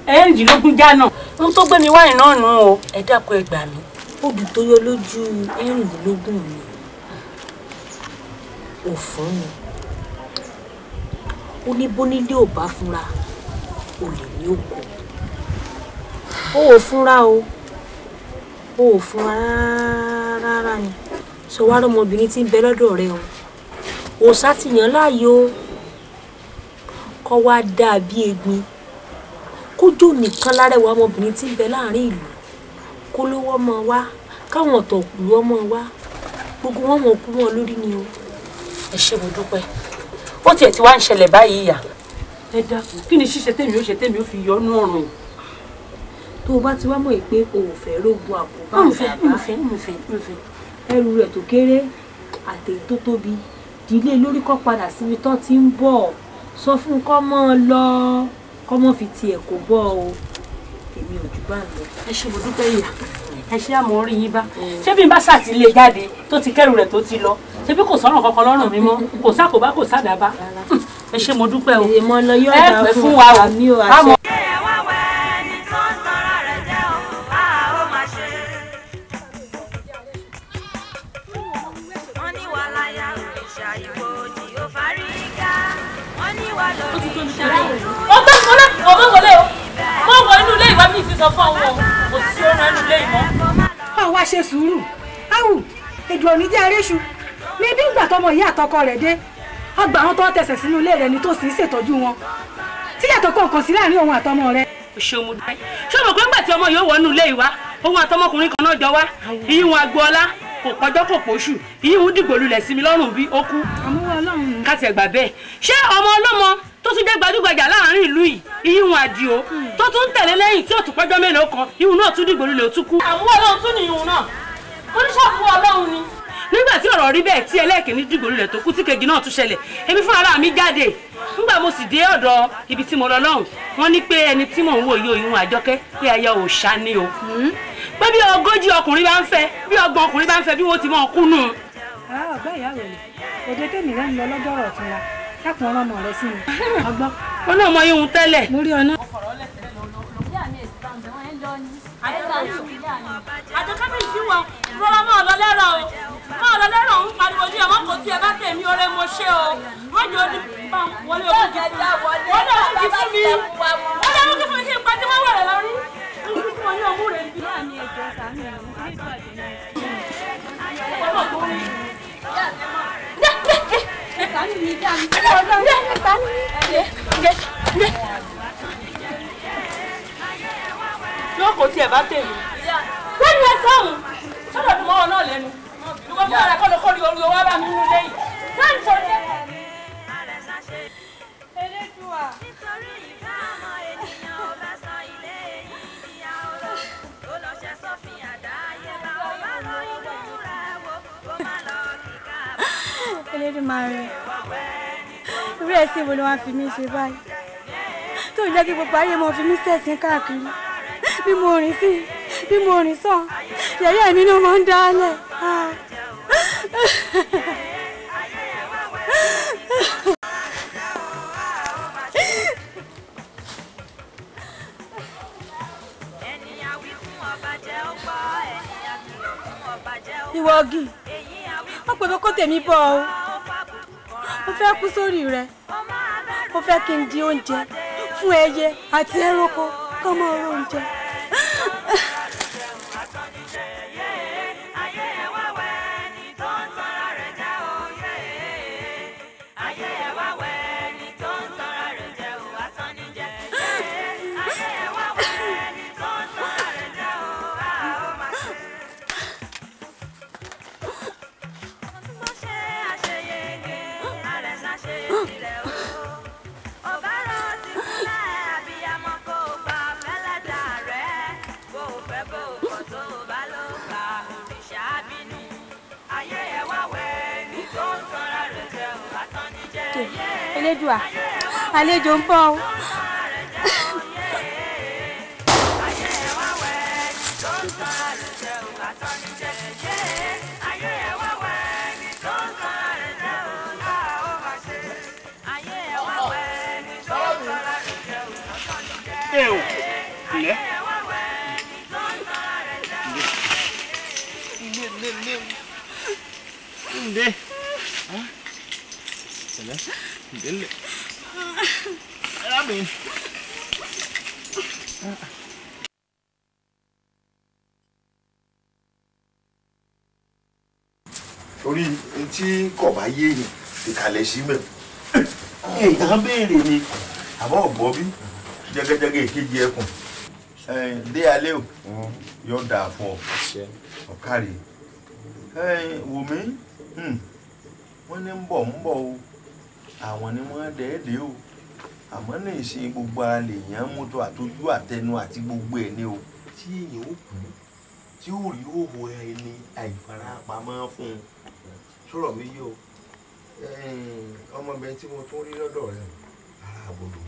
ẹ̀rìndínlógún jánà ohun tó gbé mi wáyé náà nù o. Ẹ dákun ẹ gbà mí. Obì tó yọ lójú ẹ̀rìndínlógún mi òfún ni ó ní bónílé ò bá fúnra olè ní òkú. Ó ò fúnra o ó ò fúnra rárá ni sọ wá lọmọbìnrin tí ń bẹ lọ́dọ̀ rẹ o ò sátìyàn láàyò kọ́ wá dáa bí egbin kójó nìkan lárẹ̀wá ọmọbìnrin tí ń bẹ láàrin ìlú kó lówó ọmọ wá káwọn ọ̀tọ̀ kù ọmọ wá gbogbo wọn mọ̀ kú wọn lórí ni o. Ẹ ṣé mo dúpẹ́ ó tiẹ̀ ti wá ń ṣẹlẹ̀ báyìí ìyá. Ẹ dákun kí ni ṣíṣe tèmi ó ṣe tèmi ó fi yọnú ọ̀run. Tó o bá ti wá mọ̀ pé o ò fẹ́ rógun àkóbá ẹrù rẹ̀ tó kéré àtẹ̀yí tó tóbi ìdílé lórí kọ́ padà síbi tó ti ń bọ̀ sọ fún kọ́ mọ́ ọ lọ kọ́ mọ́ fi tiẹ̀ kó bọ́ o èmi ò jù bá ń lọ. Ẹ ṣé mo dúpẹ́ ìyá ẹ ṣé àmọ́ orí yín bá ṣé bí n bá ṣàtìlẹ́ jáde tó ti kẹ́rù rẹ̀ tó ti lọ ṣé bí kò sọ̀rọ̀ kankan lọ́rùn mi mọ́ kò sákòbá kò sádàbá. Ẹ ṣé mo dúpẹ́ o èèmọ̀ lọ yóò dà fún wa o àmì o àṣẹ. Ọmọ wọlé o mọ wọ inú ilé ìwà mi ti sọ fún àwọn kò sí ọ̀nà inú ilé ìmọ̀. Ọ wá ṣe sùúrù áwù èdè òní jẹ́ aréṣu níbi ìgbà tọmọ ìyá àtọkọ rẹ̀ dé ọgbà àwọn tó tẹsẹ̀ sínú ilé rẹ̀ ni tó sì ń ṣètọ́jú wọn tí yàtọ̀ kọ̀ọ̀kan sí láàrin òun àtọmọ rẹ̀. Ṣé mo dúpẹ́ ṣé o mọ̀ pé ńgbà tí ọmọ yóò wọnú ilé ìwà òun àtọmọkùnrin kan náà jọ wá ìyíwọn agboola kò pọjọ́ kò pòṣù ìyíwọn dìgbò lulẹ̀ sí mi lọ́rùn bí ó kú. àmúwọ́ Ọlọ́run ká tiẹ̀ gbà bẹ́ẹ̀ ṣé ọmọ ọlọ́mọ tó tún jẹ́ gbajúgbajà láàrin ìlú yìí ìyíwọn àdìo tó tún tẹ̀lé lẹ́yìn tí ò tún pọ́jọ́ mélòó kan ìyíwọn náà tún dìgbò lulẹ̀ ó tún kú. àmúwọ́ Ọlọ́run tún ni ìyíwọn náà oníṣàfihàn Ọlọ́run ni. nígbà tí ọ̀rọ̀ rí bẹ́ẹ̀ tí ẹlẹ́ẹ̀kìnní dìgbò lulẹ̀ tó kú tí kejì náà tún ṣẹlẹ̀ èmi fún ara mi jáde nígbà mo sì dé ọ̀dọ̀ ibi tí mo lọ lọ́hùn wọ́n ní pé ẹni tí mò ń wò yóò ìwọ̀n Àjọkẹ́ pé aya òòṣà ni o pé bí 40 ọkùnrin bá ń fẹ́ bí 30 ọkùnrin bá ń fẹ́ bí wọ́n ti mọ̀ kú nù. ọgbẹ́ ìyá rẹ̀ òde tèmi rẹ̀ ń lọ lọ́jọ́rọ̀ ọ̀tún la dákun ọlọ́mọ rẹ̀ sí mi. ọgbọ́n wọn náà mọ ihun tẹ́lẹ̀. lórí ọ̀nà. Àjọkẹ́ mi sí wọn rọra máa lọ lẹ́rọ̀ o máa lọ lẹ́rọ̀ ń pariwo ní ọmọ kò tí ẹ bá tẹ̀mí ọ̀rẹ́ mo ṣe o wọ́n jọ ní wọlé òkú jù fún mi wọ́n lè òkú fún mi wọ́n lè òkú fún mi kí n pàdé wọ́n wẹ̀rẹ̀ lórí. lóko tí ẹ bá tèmi lẹ́nu ẹ sọ́hun sọ́dọ̀ tó mọ́wọ́ náà lẹ́nu ìwọ fún ara kọ́lọ́ kọ́lọ́ orí owó bá mi nínú lẹ́yìn láì sọ jẹ́. Elédùà. nítorí ìfẹ́ ọmọ ènìyàn ò bá sọ ilé ìyá ọ̀rọ̀ tó lọ ṣe sọ́fin àdáyé bá ọ bá lọ inú rẹ̀ wò kó má lọ kíkà. Elédùmarè orí ẹ̀ sì wo ni wọ́n fi mí ṣe báyìí tó jẹ́ kí gbogbo ayé mọ̀ fi mí ṣẹ̀sín káàkiri bí mo rìn sí bí mo rìn sàn yẹ̀yẹ́ mi ló máa ń dálẹ̀. ìwọ ọgì wọ́n pè mí kó tèmi bọ̀ ọ́ mo fẹ́ kú sórí rẹ̀ mo fẹ́ kí n di oúnjẹ fún ẹyẹ àti ẹranko kọ́ mọ́ ọ̀rọ̀ oúnjẹ. Elédùà àlejò ń bọ̀ o. torí tí kò bá yé yìí ìkàlẹ̀ sí mẹ́ èèyàn béèrè ni àbọ̀ ọ̀gbọ́ bí jẹ́gẹ́jẹ́gẹ́ ìkejì ẹkùn dé alẹ́ o yóò dáa fún ọ ọ̀kárí wò mí wọ́n ní ń bọ̀ o àwọn ni wọ́n dẹ́ẹ̀dẹ́ o àmọ́ ní ìsìn gbogbo ara lè yàn mọ́tò àtọ́jú àtẹnu àti gbogbo ẹ̀ ní o tí èèyàn ó kú tí ó rí òwò ẹni àìfarapamọ́ fún un sọ̀rọ̀ mi yìí o ọmọbìnrin tí mo tún rí lọ́dọ̀ rẹ̀ ara àbòrò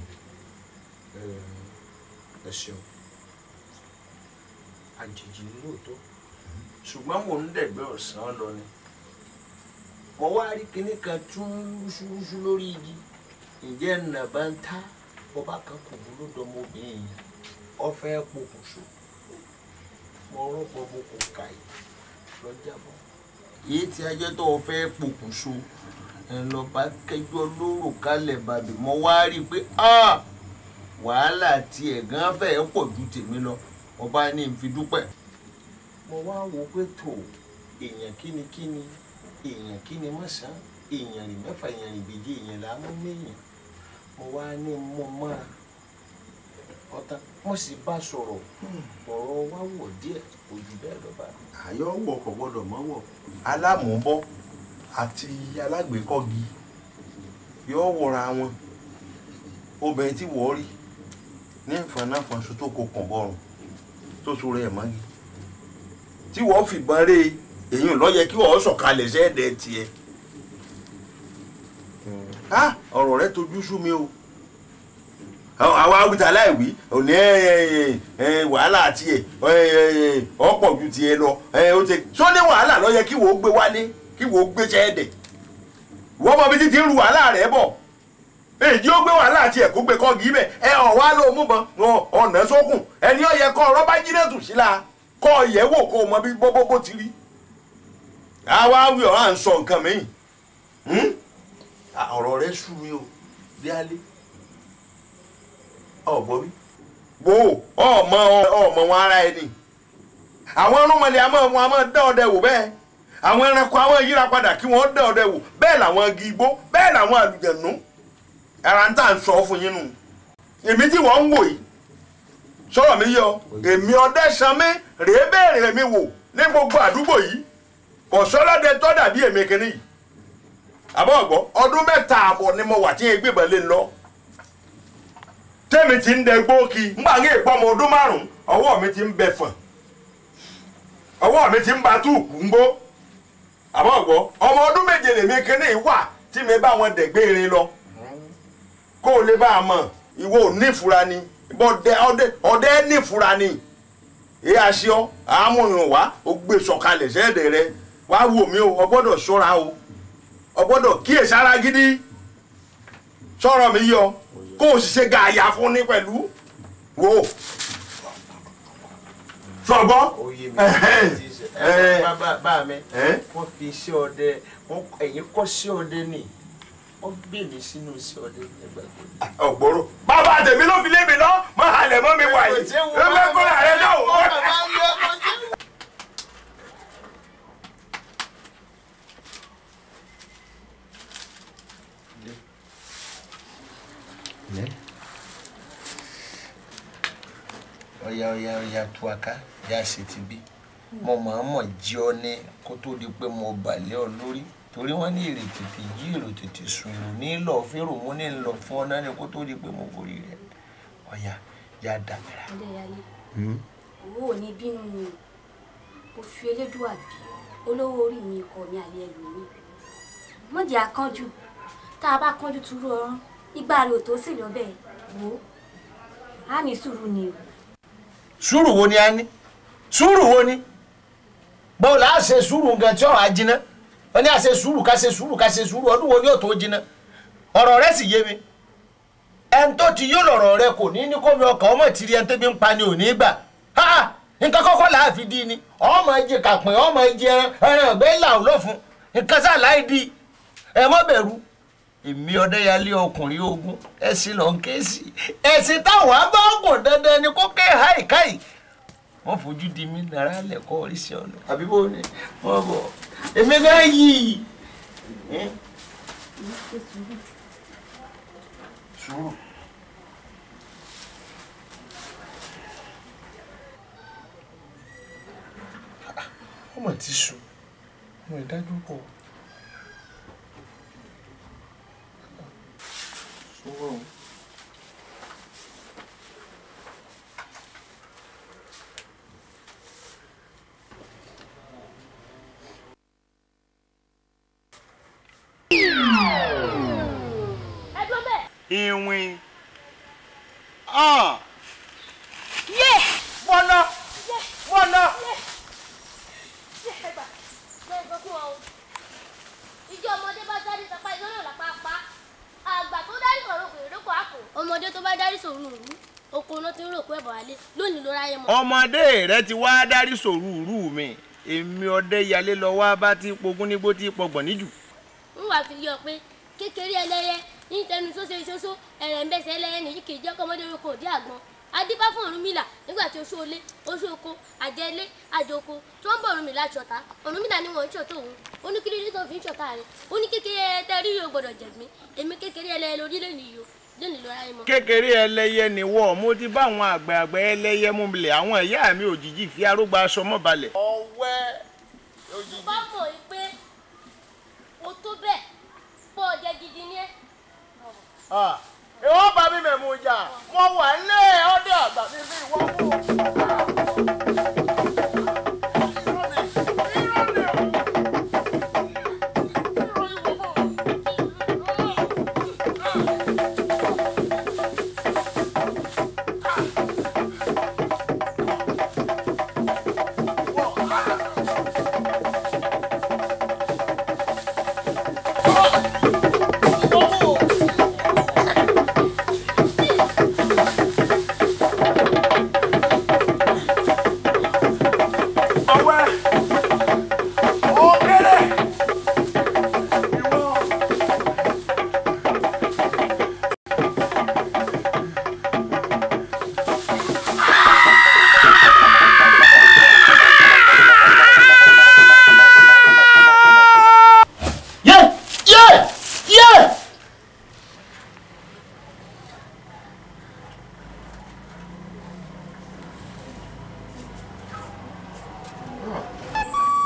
ẹ ṣeun àjèjì ní lóòótọ́ ṣùgbọ́n mò ń dẹ̀gbẹ́ ọ̀sán lọ ni mo wá rí kinní kan tún ṣúṣú lórí igi ǹjẹ́ nà bá ń ta bọ́bá kan kò búrò dọmọbìnrin yẹn ọ fẹ́ pokùnso mo rọ́pò mo kò kà yìí lọ́jàbọ̀ èyí tí ajẹ́ tó o fẹ́ pokùnso ẹ̀ lọ bá kẹjọ́ lóró kálẹ̀ bàbí mo wá rí i pé wàhálà tí ẹ̀gán fẹ́ pọ̀ ju tèmi lọ mo bá ní n fi dúpẹ́ mo wá wo pé tó èèyàn kíni èèyàn kíni mọ̀sán èèyàn rìn mẹ́fà èèyàn rìn bèjì èèyàn là á mú méèyàn mo wá ní mo mọ́ra ọ̀tá wọ́n sì bá sọ̀rọ̀ ọ̀rọ̀ wá wọ̀ díẹ̀ ojú bẹ́ẹ̀ lọ bá. àyọ̀ wọ̀ kò gbọ́dọ̀ mọ́ wọ̀ alámùúbọ́ àti alágbèékọ́gi yóò wọra wọn obìnrin tí wọ́ọ́ rí ní ìfọ̀nàfọ̀nṣu tó kó kàn bọ́rùn tó so rẹ̀ mọ́gi tí wọ́n fìbọn rè èyàn ló yẹ kí wọ́n sọ̀kalẹ̀ sẹ́ẹ̀dẹ̀ tiẹ̀ ọ̀rọ̀ rẹ tojú sú mi o àwa awùtà láìwí òní wàhálà tiẹ̀ ọ̀pọ̀ ju tiẹ̀ lọ ó ti sọ ní wàhálà ló yẹ kí wọ́n gbé wálé kí wọ́n gbé sẹ́ẹ̀dẹ̀ wọ́n mọ bí títí ń ru wàhálà rẹ̀ bọ̀ èyí ó gbé wàhálà tiẹ̀ kó gbé kọ́ọ̀gì bẹ̀ ọ̀wá ló mú mọ́ ọ̀nà sókùn ẹni ó yẹ kọ́ ọ̀rọ̀ bá jírètù sí la kọ́ ìyẹ̀wò kó o mọ bí bó ti rí àwa wí ọ̀ à ń sọ nǹkan mìíràn ọ̀rọ̀ rẹ sú mi o bí alẹ́ ọ̀gbọ́n bí wo ọmọ wọn ara ẹni àwọn irúnmọlẹ̀ a máa dán ọdẹ wò bẹ́ẹ̀ àwọn ẹranko àwọn yíra padà kí wọ́n dán ọdẹ wò bẹ́ẹ̀ làwọn igi igbó bẹ́ẹ̀ làwọn àlùjẹ̀nú ara ń tà ń sọ fún yín nù èmi tí wọ́n ń wò yìí sọ̀rọ̀ mi yọ èmi Ọdẹ́sanmí rèé béèrè mi wò ní gbogbo àdúgbò yìí kò sọ́lọ́dẹ tó dàbí èmi kìíní yìí àbọ̀ ọ̀gbọ́ ọdún 3 àbọ̀ ni mo wà tí egbé ìbọn lè lọ tẹ́mi ti ń dẹ gbóòkì ńgbà ní ìpọ́nmọ ọdún 5 ọwọ́ mi ti ń bẹ fọ̀n ọwọ́ mi ti ń ba túùkù ń gbó àbọ̀ ọ̀gbọ́ ọmọ ọdún 7 lèmi kìíní yìí wà tí mi bá wọn dẹ̀gbé irin lọ kó o lè bá a mọ̀ ìwọ ò nífura ni ọdẹ nífura ni èyí aṣọ àmúyàn wá ó gbé sọ̀kalẹ̀ sẹ́ẹ̀dẹ̀ rẹ wá wò mí o o gbọ́dọ̀ ṣọ́ra o gbọ́dọ̀ kíyèsára gidi sọ̀rọ̀ mi yọ kó o sì ṣe gààyà fún ní pẹ̀lú wo sọgbọ́. bá mi wọ́n fi iṣẹ́ ọdẹ ẹ̀yìn kọ́ sí ọdẹ ni wọ́n gbé mi sínú iṣẹ́ ọdẹ ẹgbẹ̀gbẹ̀. ọ̀gbọ́rọ̀ bàbá tèmi ló fi lé mi lọ máa halẹ̀ mọ́ mi wà yìí ẹ bẹ́ẹ̀ kọ́ la rẹ náà. ọ̀yà tuaka yà ṣe ti bí mo máa mọ̀ jí ọ ní kó tó di pé mo bàlẹ́ ọ lórí torí wọ́n ní èrè tètè jí èrò tètè sùn èrò ní lọ fẹ́rò mú ní lọ fún ọ náà ni kó tó di pé mo borí rẹ̀ ọ̀yà yà dàmẹ́ra. Adéyẹyẹ owó ò ní bínú ni o fi elédùà bí olówó orí mi ikọ̀ mi àlẹ́ ẹlòmíì mọ̀jẹ̀ àkànjú tá a bá kánjú túrú ọrán ìgbà rẹ̀ ò tó sì lọ́bẹ̀ wò á ní sùúrù ni o. sùúrù wo ni a ní sùúrù wo ni báwo la ṣe sùúrù nǹkan tí ọ̀hún á jiná wọ́n ní a ṣe sùúrù ká ṣe sùúrù ká ṣe sùúrù ọdún wo ni yóò tó jiná ọ̀rọ̀ rẹ sì yé mi ẹni tó ti yó lọ̀rọ̀ rẹ kò ní ní kómi ọkàn ọmọ ìtìrí ẹni tó bí ń pa ni ò ní gbà nǹkan kọ́kọ́ là á fi di ni ọmọ ẹjẹ kàpín ọmọ ẹjẹ ẹran ọ̀gbẹ́ là ó lọ fún nǹkan sá láì di ẹ mọ́ bẹ̀rù èmi Ọdẹ́yẹlé ọkùnrin ogun ẹ̀sìn lọ ń ké sí ẹ̀sìn táwọn agbáògùn dandan ni kó ké háìkáì wọ́n fojú di mí náírà lẹ́kọ̀ọ́ oríṣi ọ̀nà àbí bó ni wọ́n bọ̀ èmi gan yìí. sùúrù. ọmọ ti sùn ọmọ ìdájú pọ̀. sùúrù. ìwìn yé wọnà wọnà. ìjọ ọmọdé bá dárí sapá iná náà lápá pa àgbà tó dárí sọ̀rọ̀ ìrókò àpò ọmọdé tó bá dárí sòrò òru oko náà ti ń rògbò ẹ̀bọ̀ alẹ́ lónìí ló ráyè mọ́. ọmọdé rẹ ti wá dárí sòrò òru mi èmi Ọdẹ́yẹlé lọ wá bá tí pogún nígbó tí pọgbọ̀n níjù. ń wà fi yọ pé kékeré ẹlẹ́yẹ ní tẹnu sóso ìṣoṣo ẹ̀rẹ̀ ń bẹ̀sẹ̀ ẹlẹ́yẹ nìyí kì í jẹ́ kọ́mọdé roko òdí àgbọn adífá fún Ọ̀rúnmìlà nígbà tí oṣù olé oṣù oko àjẹlé àjòkó tó ń bọ̀ Ọ̀rúnmìlà ṣọ̀tá Ọ̀rúnmìlà ni wọ́n ń ṣọ̀tá òun ó ní kílódé tó fi ń ṣọ̀tá rẹ̀ ó ní kékeré ẹtẹ rí yóò gbọdọ̀ jẹ̀gbín èmi kékeré ẹlẹ́yẹ lórí lónìí yóò lónìí lọ́ra ẹ̀ mọ́. kékeré ẹlẹ́yẹ ni wọ́ mo ti bá àwọn àgbààgbà ẹlẹ́yẹ mú bilẹ̀ àwọn ìyá mi òjijì fi arógbá aṣọ mọ́ balẹ̀. ọ̀wẹ́ òjijì. bá mọ̀ pé o tó bẹ́ẹ̀ bọ́ ọ̀jẹ̀ gidi ni ẹ́. ìwọ́n bá mi mẹ̀mú jà mo wà lé ọdẹ àgbà mi bí ìwọ́n mú.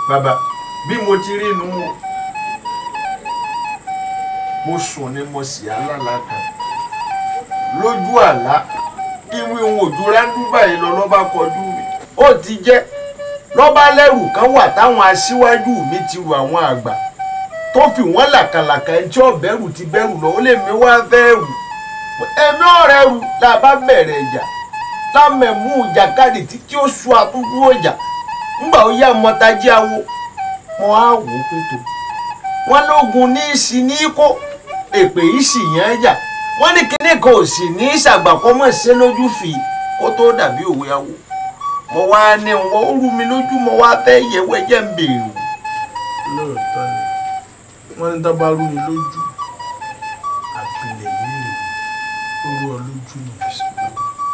bàbá bí mo ti rí inú mo sùn ni mo sì alálàá kan lójú àlá ìwé ohun òjú rándú báyìí lọ lọ́ba kọjú mi ó ti jẹ́ lọ́ba lẹ́rù kan wà táwọn aṣíwájú mi ti rù àwọn àgbà tó fi wọ́n làkàlàkà ẹjọ́ bẹ̀rù ti bẹ̀rù lọ ó lè mi wá fẹ́ rù ẹ̀mí ọ̀rẹ́ rù la bá bẹ̀rẹ̀ ìjà lámẹ̀mú ìjàkadì títí ó sú àtúndú ọjà ńgbà ó yá mọ́tají awo mo á wò ó pé tó wọ́n lógun ní í sí ní kó èpè yìí sì yẹn jà wọ́n ní kíní kan ò sì ní ìṣàgbàkọ́mọ̀ ṣe lójú fi kó tó dàbí òwe awo mo wá ní wọ́n ó rú mi lójú mo wá fẹ́ yẹ̀wò ẹ̀jẹ̀ ń bèrè. lóòótọ́ ni wọ́n ní dábàá rú mi lójú àpilẹ̀ líle ó rú ọ lójú nù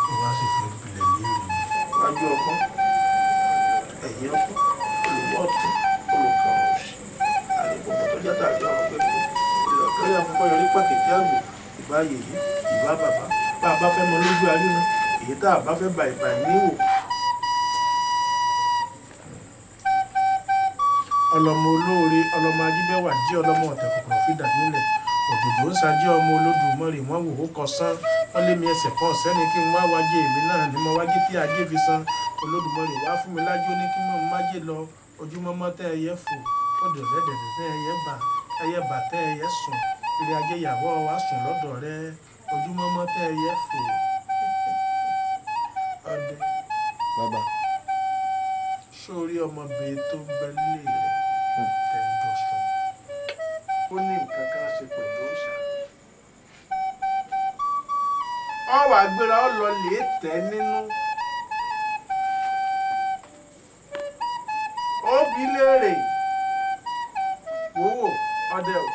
mo wá sì fi ìpìlẹ̀ líle mi. wájú ọkọ ẹ̀yìn ọkọ olùwọ́ ọ̀tún olùkọ́ òsì àlèkùnkùn tó jẹ́ tàbí ọmọ pẹ̀lú ìlọ̀kẹ́rẹ́ àkọ́kọ́ yọrí pàkìtì àgbò ìbá yèyí ìbá bàbá bá a bá fẹ́ mọ lójú àríná èyí tá a bá fẹ́ bá ìbá níwò. ọlọmọ olóore ọlọmọ ajíbẹ́wà jí ọlọmọ ọ̀tẹ̀kọ̀kọ̀ fìdá nílẹ̀ òjòjò ń sajẹ́ ọmọ Olódùmarè wọ́n wò ó kọ sán wọ́n lé mi ẹsẹ̀ kan sẹ́ni kí n wá wájé èmi náà ni mo wájé tí ajé fi san Olódùmarè wá fún mi lájú ní kí mo májé lọ ojúmọ́mọ́ tẹ́ ẹyẹ fò ọdọ̀ rẹ́dẹ̀dẹ̀ tẹ́ ẹyẹ bà tẹ́ ẹyẹ sùn ilé ajé ìyàwó wa sùn lọ́dọ̀ rẹ ojúmọ́mọ́ tẹ́ ẹyẹ fò. ọdẹ bàbá sórí ọmọbìnrin tó ń bẹ nílé rẹ tẹjọ sùn ó ní nǹkan kan ṣe pẹ̀lú òòṣà ọ wà gbéra ọ lọ lè tẹ̀ nínú ó bi léèrè wòwò ọdẹ o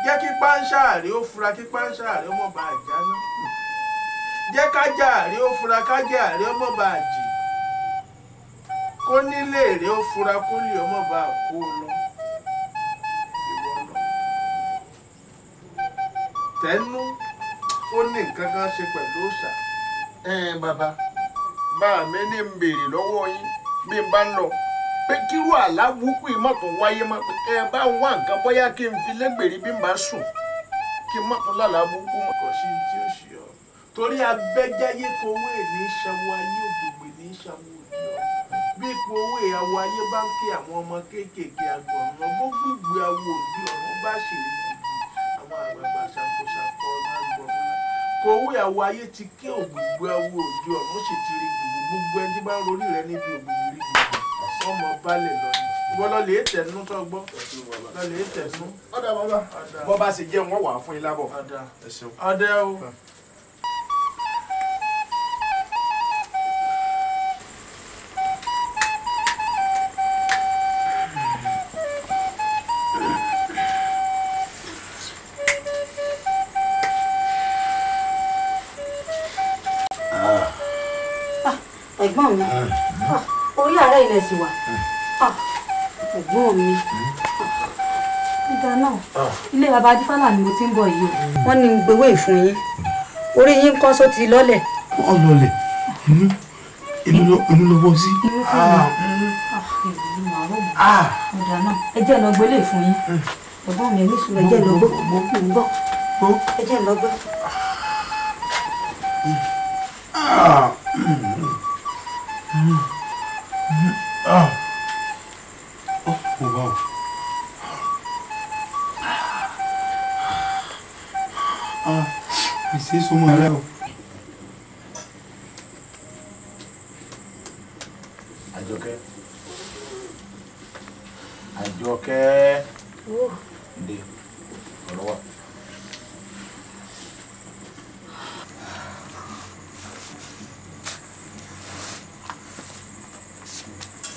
jẹ́ kí páńṣáàrí ó fura kí páńṣáàrí ó mọ̀ bá àjà náà jẹ́ kájàrí ó fura kájàrí ó mọ̀ bá àjì kó nílé èrè ó fura kó lè ọmọ bá kó lọ ìwọ lọ tẹnu ó ní nǹkan kan ṣe pẹ̀lú òòṣà. bàbá bá mi ní ń béèrè lọ́wọ́ yín bí n bá ń lọ pé kírú àlábùkù ìmọ̀tò wáyé mọ́ pé ẹ bá ń wá nǹkan bóyá kí n fi lẹ́gbẹ̀rí bí n bá sùn kí n mọ̀tò lálàbùkù mọ́. kò sí tí ó ṣe ọ torí abẹ́jáyé kowó ní ìṣàwọ̀ ayé ògbègbè ní ìṣàwọ̀ òdì ọ bí ipò owó ìyàwó ayé bá ń kí àwọn ọmọ kéékèèké agbọ̀nrán gbogbo ìgbé awo òdì ọ̀run bá ṣe rí gbogbo àwọn àgbààgbà ṣàkóṣàkó náà gbọ̀nrán kò owó ìyàwó ayé ti ké ògbègbè awo òdì ọ̀run sì ti rí gbogbo ẹni tí bá ń rorí rẹ níbi ògbègbè rí gbogbo ọmọ balẹ̀ lọ ni ìwọ lọ lè tẹnu tó gbọ́ lọ lè tẹnu. ọ̀dà bàbá bọ́ bá ṣe jẹ́ wọ́n wà fún yín lábọ̀. ọ̀dà o. ẹ̀gbọ́n mi orí ààrẹ ilẹ̀ sì wà ẹ̀gbọ́n mi ìgbà náà ilé baba adífálà ni mo ti ń bọ̀ yìí o wọ́n ní gbowó ìfún yín orí yín kọ́ só ti lọ́lẹ̀. ọlọlẹ inú ló bọ́ sí. inú fún mi ọ̀dà náà ẹ jẹ́ lọ gbélé fún yín ẹ̀gbọ́n mi ní sùúrù ẹ jẹ́ lọ gbọ́ ẹ jẹ́ lọ gbọ́. Ìṣe súnmọ́ rẹ o. Àjọkẹ́. Àjọkẹ́. Ǹdè ọ̀rọ̀ wà.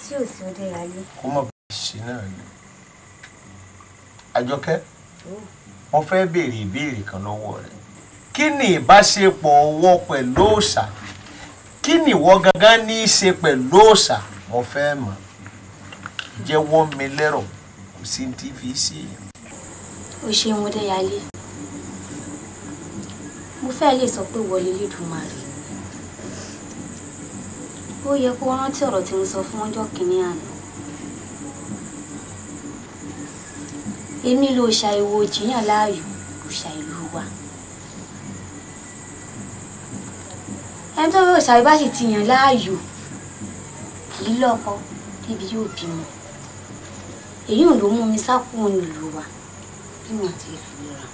Sí ò sí ọdẹ ayé. kó mọ̀ bá ṣe náà ni. Àjọkẹ́ wọ́n fẹ́ béèrè ìbéèrè kan lọ́wọ́ rẹ̀. Kí ni ìbáṣepọ̀ ọwọ́ pẹ̀lú òòṣà? Kí ni ìwọ gangan ní í ṣe pẹ̀lú òòṣà? Mo fẹ́ mọ̀. Jẹ́wọ́ mi lẹ́rọ̀ kò sí ti fi sí èèyàn. Ó ṣeun Ọdẹ́yàlé. Mo fẹ́ lè sọ pé wọlé Elédùmarè. Ó yẹ kó rántí ọ̀rọ̀ tí mo sọ fún ọjọ́ kìíní àná. èmi ló ṣàìwò jiyàn láàyò òòṣà ìlú wa. ẹni tó òòṣà ìbá sì ti yàn láàyò kì í lọ́kọ débi yóò bímọ. èyí ò ló mú mi sá kúrò nílùú wa bí mo ti fi ra.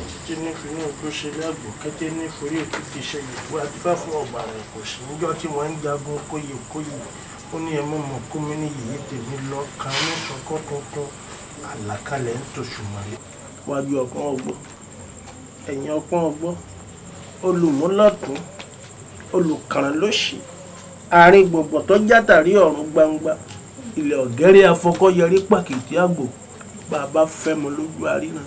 títí ní fínú ló ṣe lágbo kété ní forí òkú fi ṣe ìlú adúbá fún ọgbà rẹ kò sí níjọ́ tí wọ́n ń jagun kóyè ó ní ẹ mọ̀mọ́ kó mi ní yìí tèmi lọ kan ní sọkọ́ tuntun àlàkalẹ̀ ń tòṣù mọ́lẹ̀. wájú ọpọ́n ọgbọ́n ẹ̀yìn ọpọ́n ọgbọ́n olùmúlọ̀tún olùkàrán lóṣì àárín gbọ̀ngbọ̀n tó játàrí ọ̀run gbangba ilẹ̀ ọ̀gẹ́rẹ́ afọkọ́yẹrí pàkìtì àgbò bàbá fẹ́ mọ lójú àríná.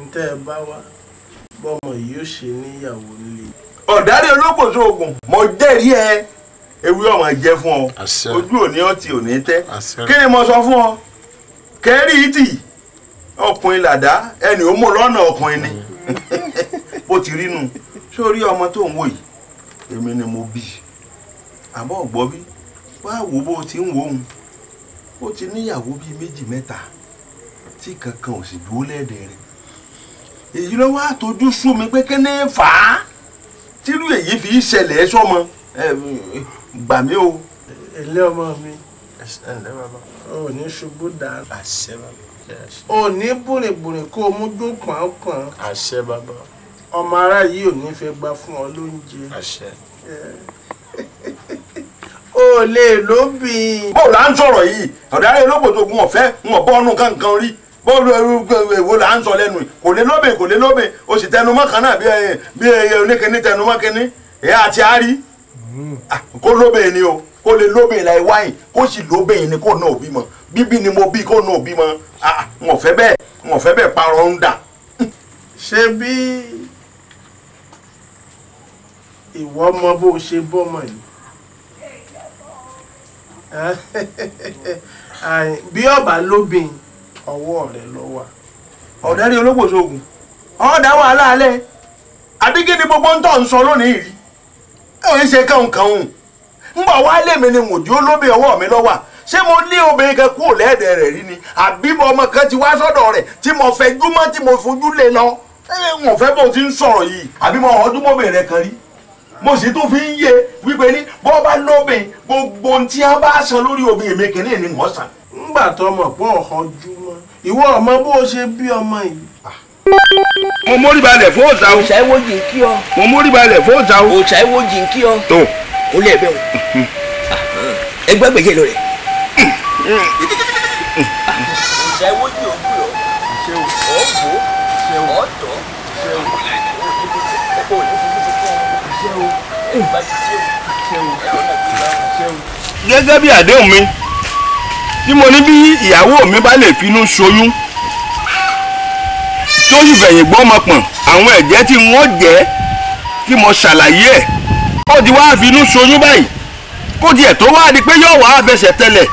ntẹ́ ẹ bá wá bọ́mọ yìí ó ṣe níyàwó nílé. ọ̀dárí olókòso ogun mo jẹ́rìí ẹ ewé ọmọ jẹ́ fún ọ ojú òní ọtí òní tẹ́ kí ni mo sọ fún ọ kẹ́rì ìtì ọkùnrin làdá ẹni ó mú lọ́nà ọkùnrin ni bó ti rí nu sórí ọmọ tó ń wò yìí èmi ni mo bí àmọ́ ọ̀gbọ́ bí wá wò bó ti ń wò ó ó ti níyàwó bíi méjì mẹ́ta tí kankan ò sì dúró lẹ́ẹ̀dẹ̀ rẹ̀ èyí ló wá tójú sú mi pé kí ni fà á tírú èyí fi ṣẹlẹ̀ sọ́mọ gbà mí o. ilé ọmọ mi ò ní ṣubú dànù. àṣẹ bàbá. ò ní bùrìbùrì kó o mú dún pọ̀npọ̀n. àṣẹ bàbá. ọmọ ará yìí ò ní fẹ́ gbà fún ọ lóúnjẹ. àṣẹ. o lè lóbìn. bó la ń sọ̀rọ̀ yìí ọ̀daràn olóògbé gun ọ̀fẹ́ ń ọ̀bọ ọ̀nù kankan rí bóòlù èwo là ń sọ lẹ́nu kò lè lóbìn kò lè lóbìn o sì tẹnumọ́ kan náà bí oníkíní tẹnumọ́ kíní ẹ̀yà àti àárí kó lóbìn ni o kó lè lóbìn láì wáyìn kó sì lóbìn ni kó náà bímọ bíbí ni mo bí kó náà bímọ ń ọ̀fẹ́ bẹ́ẹ̀ parọ́ ń dà. ṣé bí ìwọ mọ bó ṣe bọ́mọ yìí bí ọba lóbìn ọwọ́ rẹ̀ lọ wà. ọ̀dárí olóògbòsó ogun ọ̀dà wàhálà alẹ́ àbíkí ni gbogbo ń tọ̀ ń sọ lónìí rí ẹ̀ ń ṣe kàùnkàùn ń bọ̀ wá lèmi ni òjò lóbìn ọwọ́ mi lọ́wọ́ ṣé mo ní obìnrin kan kúrò lẹ́ẹ̀dẹ̀ rẹ̀ rí ni àbí ọmọ kan ti wá sọ́dọ̀ rẹ̀ tí mo fẹ́ júmọ́ tí mo fojú lé lọ wọn fẹ́ bó ti ń sọ̀rọ̀ yìí àbí mo ọdún mọ́bìnrin rẹ̀ kan rí mo sì tún fi ń yé wípé ní bọ́ bá lóbìn gbogbo ohun tí a bá san lórí obìnrin mi kìíní ni wọ́n san. ńgbà tó mọ̀ pé ọ̀hán júmọ́ ìwọ ọmọ bó ṣe bí ọmọ yìí. mo mórí balẹ̀ fún òòṣà o. òòṣà ìwọ jì ń kí ọ. mo mórí balẹ̀ fún òòṣà o. òòṣà ìwọ jì ń kí ọ. tó o lé ẹbẹ o. ẹgbẹ́ gbèjè lọ rẹ̀. òòṣà ìwọ jì ò gbé ọ. ọ̀bọ̀ ọ̀tọ̀ gẹ́gẹ́ bí àdéhùn mi tí mo ní bí ìyàwó mi bá lè finú ṣoyún tó sì fẹ̀yìn gbọ́ ọmọ pọ̀n àwọn ẹ̀jẹ̀ tí wọ́n jẹ́ tí mo ṣàlàyé ẹ̀ ó ti wá finú ṣoyún báyìí kó tiẹ̀ tó wá di pé yóò wá fẹsẹ̀ tẹlẹ̀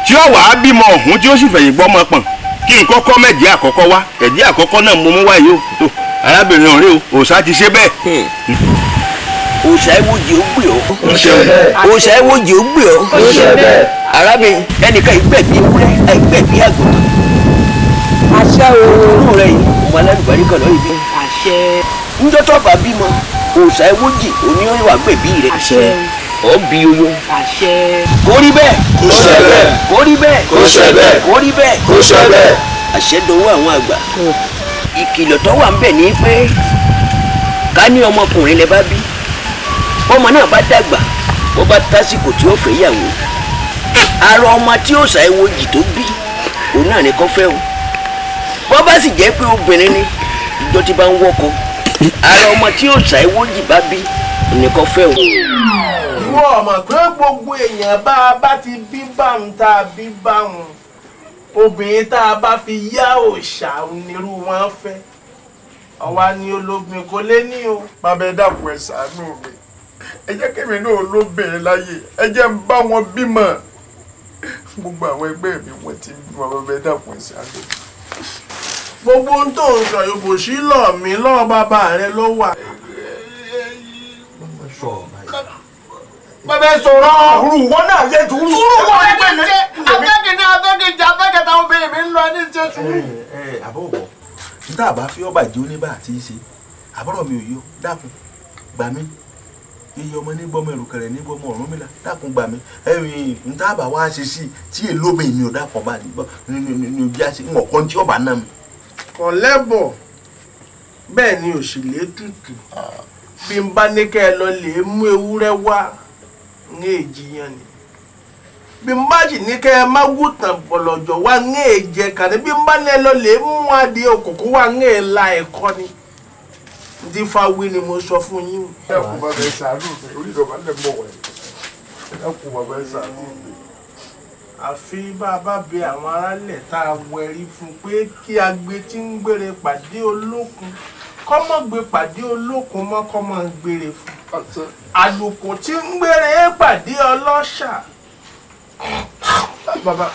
tí yóò wá bímọ ọ̀hún tí ó sì fẹ̀yìn gbọ́ ọmọ pọ̀n kí n kọ́kọ́ mẹ́jẹ̀ àkọ́kọ́ wá ẹ̀jẹ̀ àkọ́kọ́ náà mo mú wáyé o tó arábìnrin ọ̀rẹ́ o òòṣà ti ṣe bẹ́ẹ̀. òòṣà ìwòjì ó gbé ọ. òòṣà ìwòjì ó gbé ọ. arábìnrin ẹnìkan ìgbẹ̀bí ewúrẹ́ ìgbẹ̀bí àgùntàn. àṣẹ òórùn rẹ yìí ọmọ alálùbárí kan lọ́yìn bí. àṣẹ. níjọ́ tó bá bímọ òòṣà ìwòjì oníwà gbẹ̀bí rẹ. àṣẹ. ọ bí oyún. àṣẹ. kó rí bẹ́ẹ̀. kó ṣe bẹ́ẹ̀. kó rí bẹ́ẹ̀. kó ṣe bẹ́ẹ̀. kó rí bẹ́ẹ̀. kó ṣe bẹ́ẹ̀. àṣẹ dọwọ́ àwọn àgbà. ìkìlọ̀ tó wà ń bẹ̀ ní pé ká ní ọmọkùnrin lẹ bá bí ọmọ náà bá dàgbà bó bá tásìkò tí ó fẹ́ yàwó ara ọmọ tí ó ṣàìwòjì tó bí òun náà ní kó fẹ́ o bó bá sì jẹ́ pé obìnrin ni ìjọ tí bá ń wọ́kọ ara ọmọ tí ó ṣàìwòjì bá bí òun ní kó fẹ́ o. ìwọ ọmọ pé gbogbo èèyàn bá a bá ti bí báwọn tá a bí báwọn obìnrin tá a bá fi yá òòṣà onírú wọn fẹ́ ọwá ní olóbìn kò lé ní o. bàbá ẹ dákun ẹ ṣàánú mi ẹ jẹ́ kémi náà olóbìnrin láyè ẹ jẹ́ ń bá wọn bímọ gbogbo àwọn ẹgbẹ́ mi wọ́n ti bí wọn bẹ́ẹ̀ dàpọ̀ sí àgbẹ̀. gbogbo ohun tó ń sọ yìí kò sí lọ́ọ̀ mi lọ́ọ̀ bàbá rẹ ló wà. bàbá ẹ sọ̀rọ̀. òru wọn náà yẹ sùúrù. sùúrù wọn ẹgbẹ́ mi. abẹ́kẹ̀dẹ́ abẹ́kẹ̀jà abẹ́kẹ̀ta obìnrin mi ń lọ ní ṣe sùúrù. àbọ̀wọ̀ níta àbá fi ọba jẹ́ oníbà àti ṣe àbọ̀rọ̀ mi ò yọ dákun gbà mí iye ọmọ ní gbọmọ ẹrù kẹrẹ ní gbọmọ Ọ̀rúnmìlà dákun gbà mí níta àbá wá ṣe sí tí èlómi mi ò dákun bá ní ojú àṣẹ ń ọ̀kan tí ọba náà mi. kò lẹ́bọ̀ bẹ́ẹ̀ ni òṣèlè tutù bí n bá ní kẹ́ ẹ lọ lè mú ewúrẹ́ wá ní èjìyàn ni bí n bá sì ní kẹ́ ẹ má wùtàn bọ̀lọ̀jọ̀ wá ní èjẹ kàní bí n bá ní ẹ lọ lè mú adìẹ òkùnkùn wá ní èèlà ẹ̀kọ́ ni tí fáwí ni mo sọ fún yín. ẹ kú bàbá ẹ ṣàánú mi orí ìjọba lè mọ̀ wẹ̀ ẹ kú bàbá ẹ ṣàánú mi. àfi bá a bá bẹ àwọn aráàlẹ̀ tá a wẹ̀rí fún pé kí agbe tí ń gbére pàdé olókun kọ́mọ gbé pàdé olókun mọ́ kọ́mọ gbére fún àlùkò tí ń gbére pàdé ọlọ́ṣà. bàbá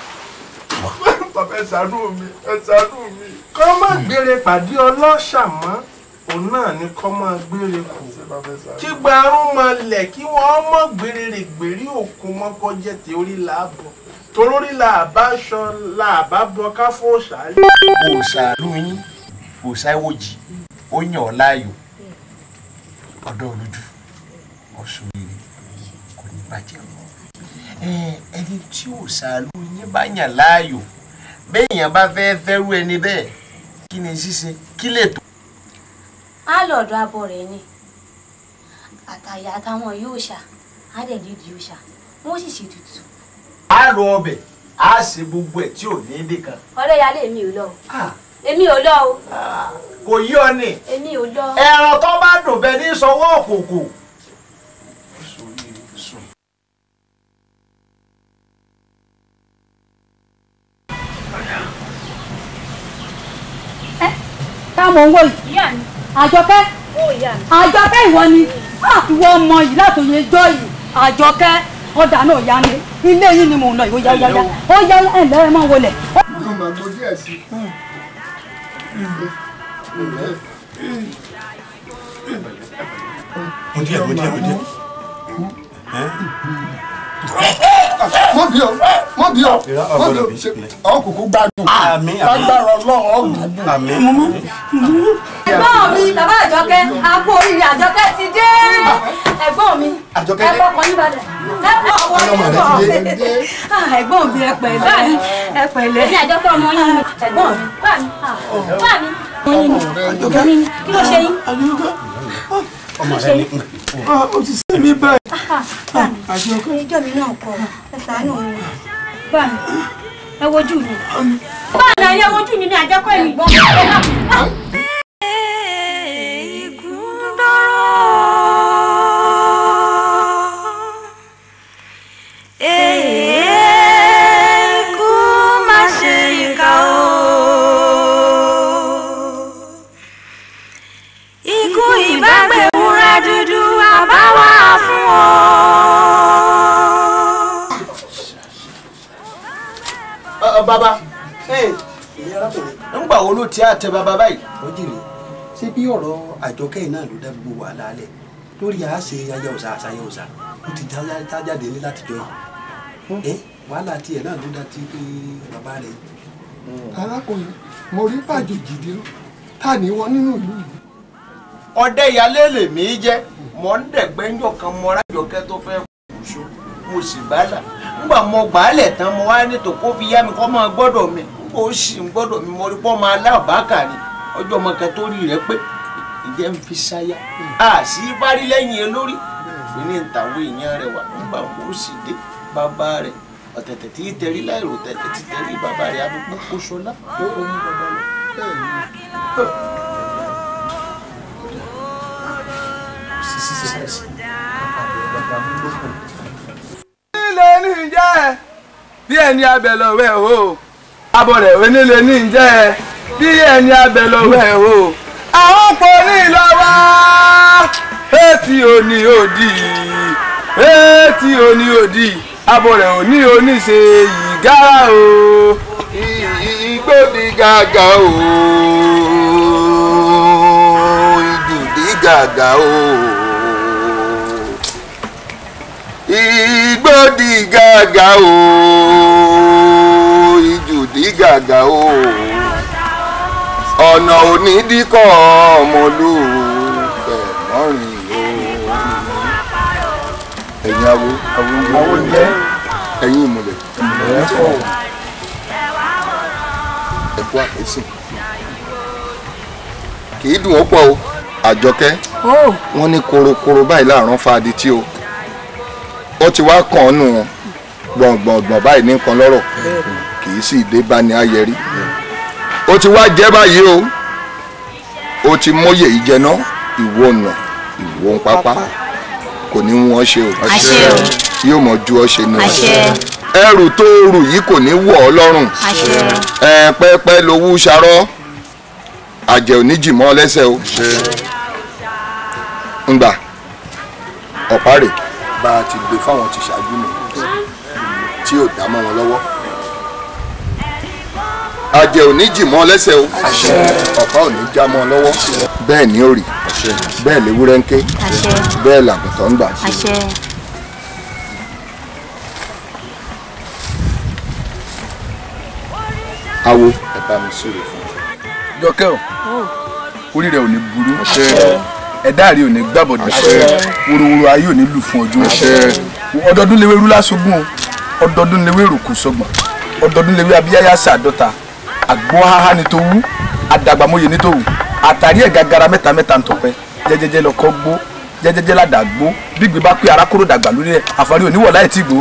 ẹ ṣàánú mi ẹ ṣàánú mi. kọ́mọ gbére pàdé ọlọ́ṣà mọ́ òun náà ni kọ́mọ gbére kù kí gbarún máa lẹ̀ kí wọ́n mọ̀ gbére rè gbèrí òkun mọ́ kọjá tí orí làábọ̀ torórí làbáṣọ làbábọ káfó òṣàlẹ. òṣàlù yín òṣàwòjì ó yàn ọ́ láàyò ọ̀dọ́ olójú ọ̀ṣun rere kò ní bàjẹ́ ẹni tí òṣàlù yín bá yàn láàyò béèyàn bá fẹ́ fẹ́rú ẹni bẹ́ẹ̀ kí ni ṣíṣe kí lè tó. á lọ́dọ̀ abọ́ rẹ̀ ni àtàyà àtàwọn yóò ṣà á dẹ̀ nídìí yóò ṣà wọ́n sì ṣètùtù. a lọ ọbẹ̀ a ṣe gbogbo ẹ̀ tí ò ní dé kan. ọ̀rẹ́ yálé èmi ò lọ èmi ò lọ o. kò yí ọ ni. èmi ò lọ. ẹran tó bá dùn bẹ ní sanwó òkòkò. táwọn owó yìí Àjọkẹ́ Àjọkẹ́ ìwọ ni ìwọ ọmọ yìí látòye jọ yìí Àjọkẹ́ ọ̀dà náà yá ni ilé yìí ni mò ń lọ ìwé yá ó yá ẹ̀ lẹ́rẹ̀ máa wọlé. mo máa gbọ́ díẹ̀ sí mo díẹ̀ mọ bí ọ ọkùnkùn gbádùn lágbára Ọlọ́run ọgbádùn. ẹ̀gbọ́n mi bàbá Àjọkẹ́ àpò oríire Àjọkẹ́ ti dé ẹ̀gbọ́n mi ẹ̀gbọ́n kan yín balẹ̀ ẹ̀gbọ́n mi ẹ pẹ̀lẹ́ ní Àjọkẹ́ ọmọ yín ẹ̀gbọ́n mi bá mi kí ló ṣe yín. ọmọ rẹ ní o ti ṣe mí báyìí. Àjọkẹ́ ìjọ mi náà kọ ẹ ṣàánú mi bá mi ẹ wojú mi bá mi ẹ wojú mi ní Àjọkẹ́ mi gbọ́. bàbá ńgbà wo ló ti àtẹ bàbá báyìí. ó jèrè ṣé bí ọ̀rọ̀ Àjọkẹ́ yìí náà ló dá gbogbo wàhálà alẹ̀ lórí àáṣe ayé ọ̀sà àṣàyẹ ọ̀sà ó ti jáde ní látijọ́ yìí wàhálà tiẹ̀ náà ló dá tí pé bàbá rẹ̀. arákùnrin mo rí pàjọ jìdí ta ni wọn nínú ìlú yìí. ọdẹ ìyálé lèmi jẹ mọ ń dẹgbẹjọ kan mọ Àjọkẹ́ tó fẹ́ kù so mo sì bá là ńgbà mo gbà á lẹ̀ tán mo wá ní tò kó fi yá mi kọ́ máa gbọ́dọ̀ mi ó sì ń gbọ́dọ̀ mi mo rí pọ́ máa lábàákà ni ọjọ́ ọmọ kan tó rí rẹ pé ìjẹ́ ń fi ṣáyà á sì bárí lẹ́yìn ẹ lórí òfin ní ìtàwé ìyẹn rẹ wà nígbà mo sì dé bàbá rẹ ọ̀tẹ̀tẹ̀ tí tẹ̀rí láìrò tẹ̀tẹ̀ tí tẹ̀rí bàbá rẹ àbúkú kó ṣọlá ó mú bàbá lọ. onílé ní ìjẹ́ bí ẹni abẹ lọ́wọ́ o abọ́ rẹ̀ onílé ní ìjẹ́ bí ẹni abẹ lọ́wọ́ o àwọn pọ̀ ní ìlọ́wọ́ etí òní òdì etí òní òdì abọ́ rẹ̀ òní oníṣe yìí gàgà o. Igbó di gàgà o. Ijù di gàgà o. Igbó di gàgà o. Ijù di gàgà o. Ọ̀nà onídìkọ̀ ọmọlúfẹ̀ mọ́rin o. Ẹ̀yin awo jẹ́ ẹ̀yin ìmùlẹ̀ ẹ̀kú àpèsè kì í dùn ó pọ̀ o. Àjọkẹ́ wọ́n ní korokoro báyìí láàrán fàdí tí o ó ti wá kàn án nù wọn gbọ̀ngbọ̀ngbọ̀n báyìí ní nǹkan lọ́rọ̀ kì í sì dé bá ní ayẹrí ó ti wá jẹ́ báyìí o ó ti mọ́yè ìjẹná ìwọ ọ̀nà ìwọ pápá kò ní wọ́n ṣe o yóò mọ̀ ju ọ ṣe ni ẹrù tó rù yìí kò ní wọ̀ ọ́ lọ́rùn pẹ́pẹ́ lowú ṣarọ́ àjẹ́ ò ní jìmọ́ lẹ́sẹ̀ o ngbà ọ̀pá rè bá a ti gbé fáwọn ti ṣáájú mi tí ò dá mọ́ wọn lọ́wọ́ àjẹ́ ò ní jìmọ́ lẹ́sẹ̀ o ọ̀pá ò ní já mọ́ lọ́wọ́ bẹ́ẹ̀ ni ó rí bẹ́ẹ̀ léwúrẹ́ ń ké bẹ́ẹ̀ làgùntàn ń gbà sí. awo ẹ bá mi sọ̀rọ̀ fún un. Jọkẹ́ o orí rẹ ò ní burú ẹ̀dá rẹ ò ní gbàbọ̀dọ̀ wúruwúru ayé ò ní lù fún ojú ọdọọdún lewé rúlá sógún ọdọọdún lewé rògbò sọgbọ̀n ọdọọdún lewé abíyáyá sàdọ́ta àgbọn haha ní tó wú àdàgbàmọye ní tó wù àtàrí ẹ̀ gàgàrà mẹ́ta mẹ́ta ń tọpẹ́ jẹ́jẹ́jẹ́ lọkọ́ gbó jẹ́jẹ́jẹ́ ládàá gbó gbígbé bá pé arákòrò dàgbà lórí ẹ̀ àfàrí oníwọ̀ láì tí gbó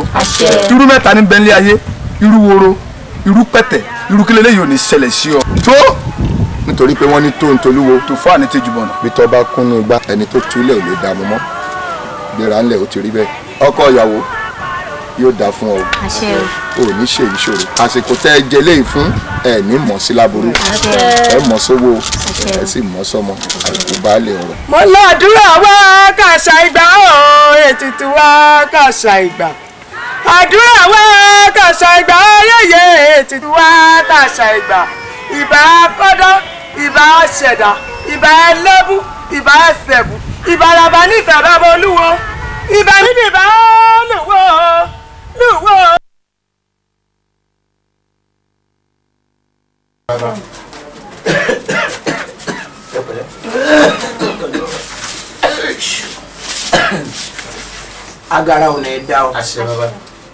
irú mẹ́ta ní bẹ́ńlẹ̀ ayé irú woro irú pẹ̀tẹ̀ irú kílẹ̀ lẹ́yìn ò ní ṣẹlẹ̀ sí ọ. tó nítorí pé wọ́n ní tó ń tolúwo tó fún àní tẹ́jú bọ̀nà. bí tọ́ bá kúnnú gbá ẹni tó túlẹ̀ ò lè dààmú mọ́ gbéra ńlẹ̀ ó ti rí bẹ́ẹ̀ ọkọ ìyàwó yóò dáa fún ọ o ò ní ṣe ìṣòro àsìkò tẹ́ ẹ jẹ léyìí fún ẹ ní mọ̀ sí láburú ẹ mọ̀ sówó ẹ sì mọ̀ sọmọ àìkú baálé ọ̀rọ̀. mo lọ àdúrà wá kàṣà ìgbà o ètùtù wá kàṣà ìgbà àdúrà wá kàṣà ìgbà yẹyẹ ètùtù wá kàṣà ìgbà ìbà kọ́dọ̀ ìbà ṣẹ̀dá ìbà ẹlẹ́bù ìbà ẹsẹ̀bù ìbà làbà nífẹ̀ẹ́ bàbá olúwo ìbà nídìí ìbà lùwọ́ lùwọ́. agara ò ní dá ọ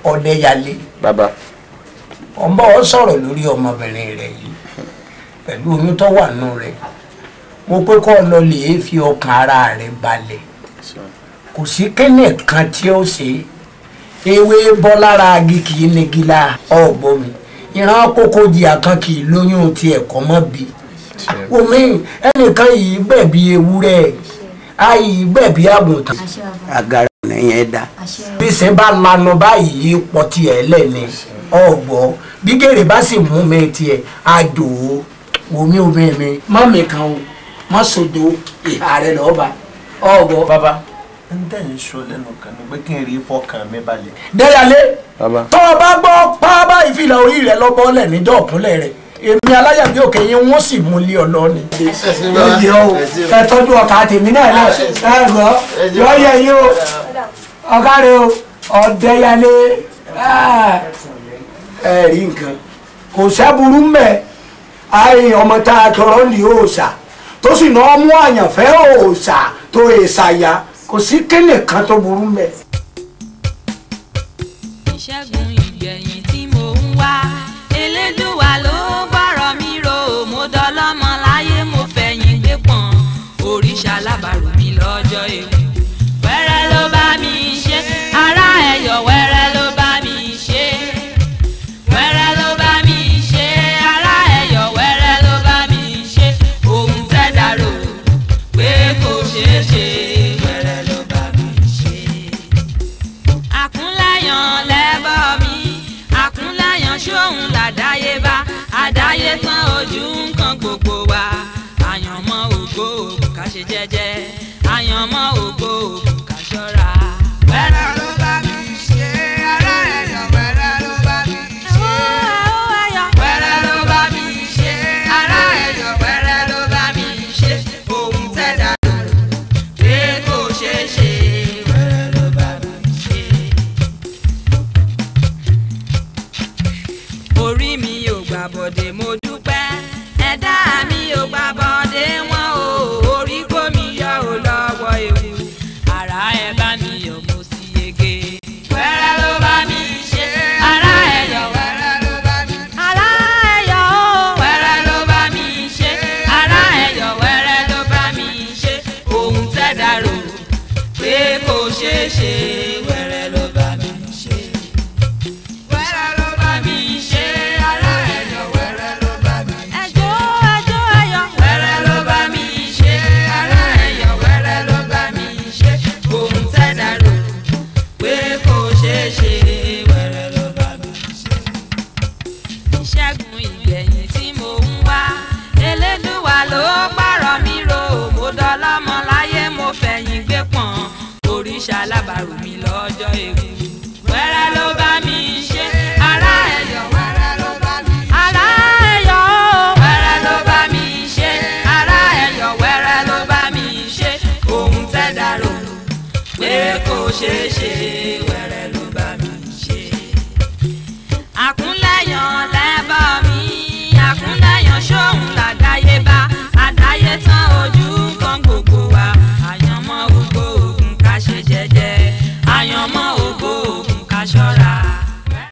ọdẹ yálé bàbá ọmọ ọ sọ̀rọ̀ lórí ọmọbìnrin rẹ yìí pẹ̀lú oyún tó wà nù rẹ mo pé kó lọ lè fi ọkàn ara rẹ balẹ̀ kò sí kẹ́nẹ̀ kan tí ó ṣe ewé bọ́ lára agi kì í nigi la ọ̀gbọ́n mi ìran kókó jìyà kan kì í lóyún ti ẹ̀kọ́ mọ́ bí omi ẹnìkan yìí gbẹ̀bí ewúrẹ́ ayì gbẹ̀bí àgùntàn. agara nìyẹn dá bí sẹ́ bá lanu báyìí pọ̀ tiẹ̀ lẹ́ni ọ̀gbọ́ bí gèrè bá sì mú mi tiẹ̀ àjò omi omi mi má mi kan o má sodo ìhà rẹ lọ́ba ọ̀gbọ́. bàbá ń tẹ̀yìn sọ lẹ́nu kan ní pé kí n rí fọkàn mi balẹ̀. dẹ́yàlé tọ́ ọ bá gbọ́ pábá ìfìlà orí rẹ lọ́bọ́lẹ̀ níjọ́ ọ̀kúnlẹ̀ rẹ̀ èmi aláyàbí òkè yín wọ́n sì mú lé ọ lọ ni. lóye o ẹ tọ́jú ọkà tèmi náà lẹ ẹ gbọ́ lọ́yẹ̀ yín o ọ̀gá rẹ o ọ̀dẹ́yàlé ẹ rí nǹkan kò sẹ́burú mbẹ́ àì ọmọ tá a tọrọ ní òòṣà tó sì náà mú àyànfẹ́ òòṣà tó èsàyà kò sí kéne kan tó burú mbẹ́. ìṣẹ́gun ìgbẹ̀yìn tí mò ń wá elédùwà ló bọ̀rọ̀ mi rò mo dọlọ́mọ láyé mo fẹ̀yìn gbé pọ̀n òrìṣà alábàárò mi lọ́jọ́ ewu wẹ́rẹ́ ló bá mi ṣe ará ẹ̀yọ̀ wẹ́rẹ́ ló bá mi ṣe wẹ́rẹ́ ló bá mi ṣe ará ẹ̀yọ̀ wẹ́rẹ́ ló bá mi ṣe ohun tẹ́ dàrò pé kò ṣeé ṣe wẹ́rẹ́ ló bá mi ṣe. àkúnláyàn lẹ́bọ̀ mi àkúnláyàn ṣóhun làdáyébá àdáyé tán ojú nǹkan gbogbo wa àyànmọ́ ògo ògùn ká ṣe jẹ́jẹ́ àyànmọ́ ògo ògùn ká ṣọ́ra. wẹ́rẹ́ ló bá mi ṣe ará ẹ̀yàn wẹ́rẹ́ ló bá mi ṣe orí mi ò gbà bọ̀dé mo dúpẹ́ ẹ̀dá mi ò gbà bọ̀dé wọn o orí kò mi yọ ò lọ́wọ́ ewu ara ẹ̀ bá mi yọ̀ mo sì yege wẹ́rẹ́ ló bá mi ṣe ara ẹ̀ yọ̀ wẹ́rẹ́ ló bá mi ara ẹ̀ yọ̀ o wẹ́rẹ́ ló bá mi ṣe ara ẹ̀ yọ̀ wẹ́rẹ́ ló bá mi ṣe ohun tẹ́ dàrú pé kò ṣeé ṣe wẹ́rẹ́ ló bá mi ṣe wẹ́rẹ́ ló bá mi ṣe ara ẹ̀ yọ̀ wẹ́rẹ́ ló bá mi ṣe ẹjọ́ ẹjọ́ ẹyọ wẹ́rẹ́ ló bá mi ṣe ara ẹ̀ yọ̀ wẹ́rẹ́ ló bá mi ṣe ohun tẹ́ dàrú pé kò ṣeé ṣe wẹ́rẹ́ ló bá mi ṣe. ìṣẹ́gun ìgbẹ̀yìn tí mo ń wá Elédùwà ló pààrọ̀ mi rò mo dọ́lọ́mọ láyé mo fẹ̀yìn gbé pọ̀n òrìṣà alábàárù mi lọ́jọ́ ewu.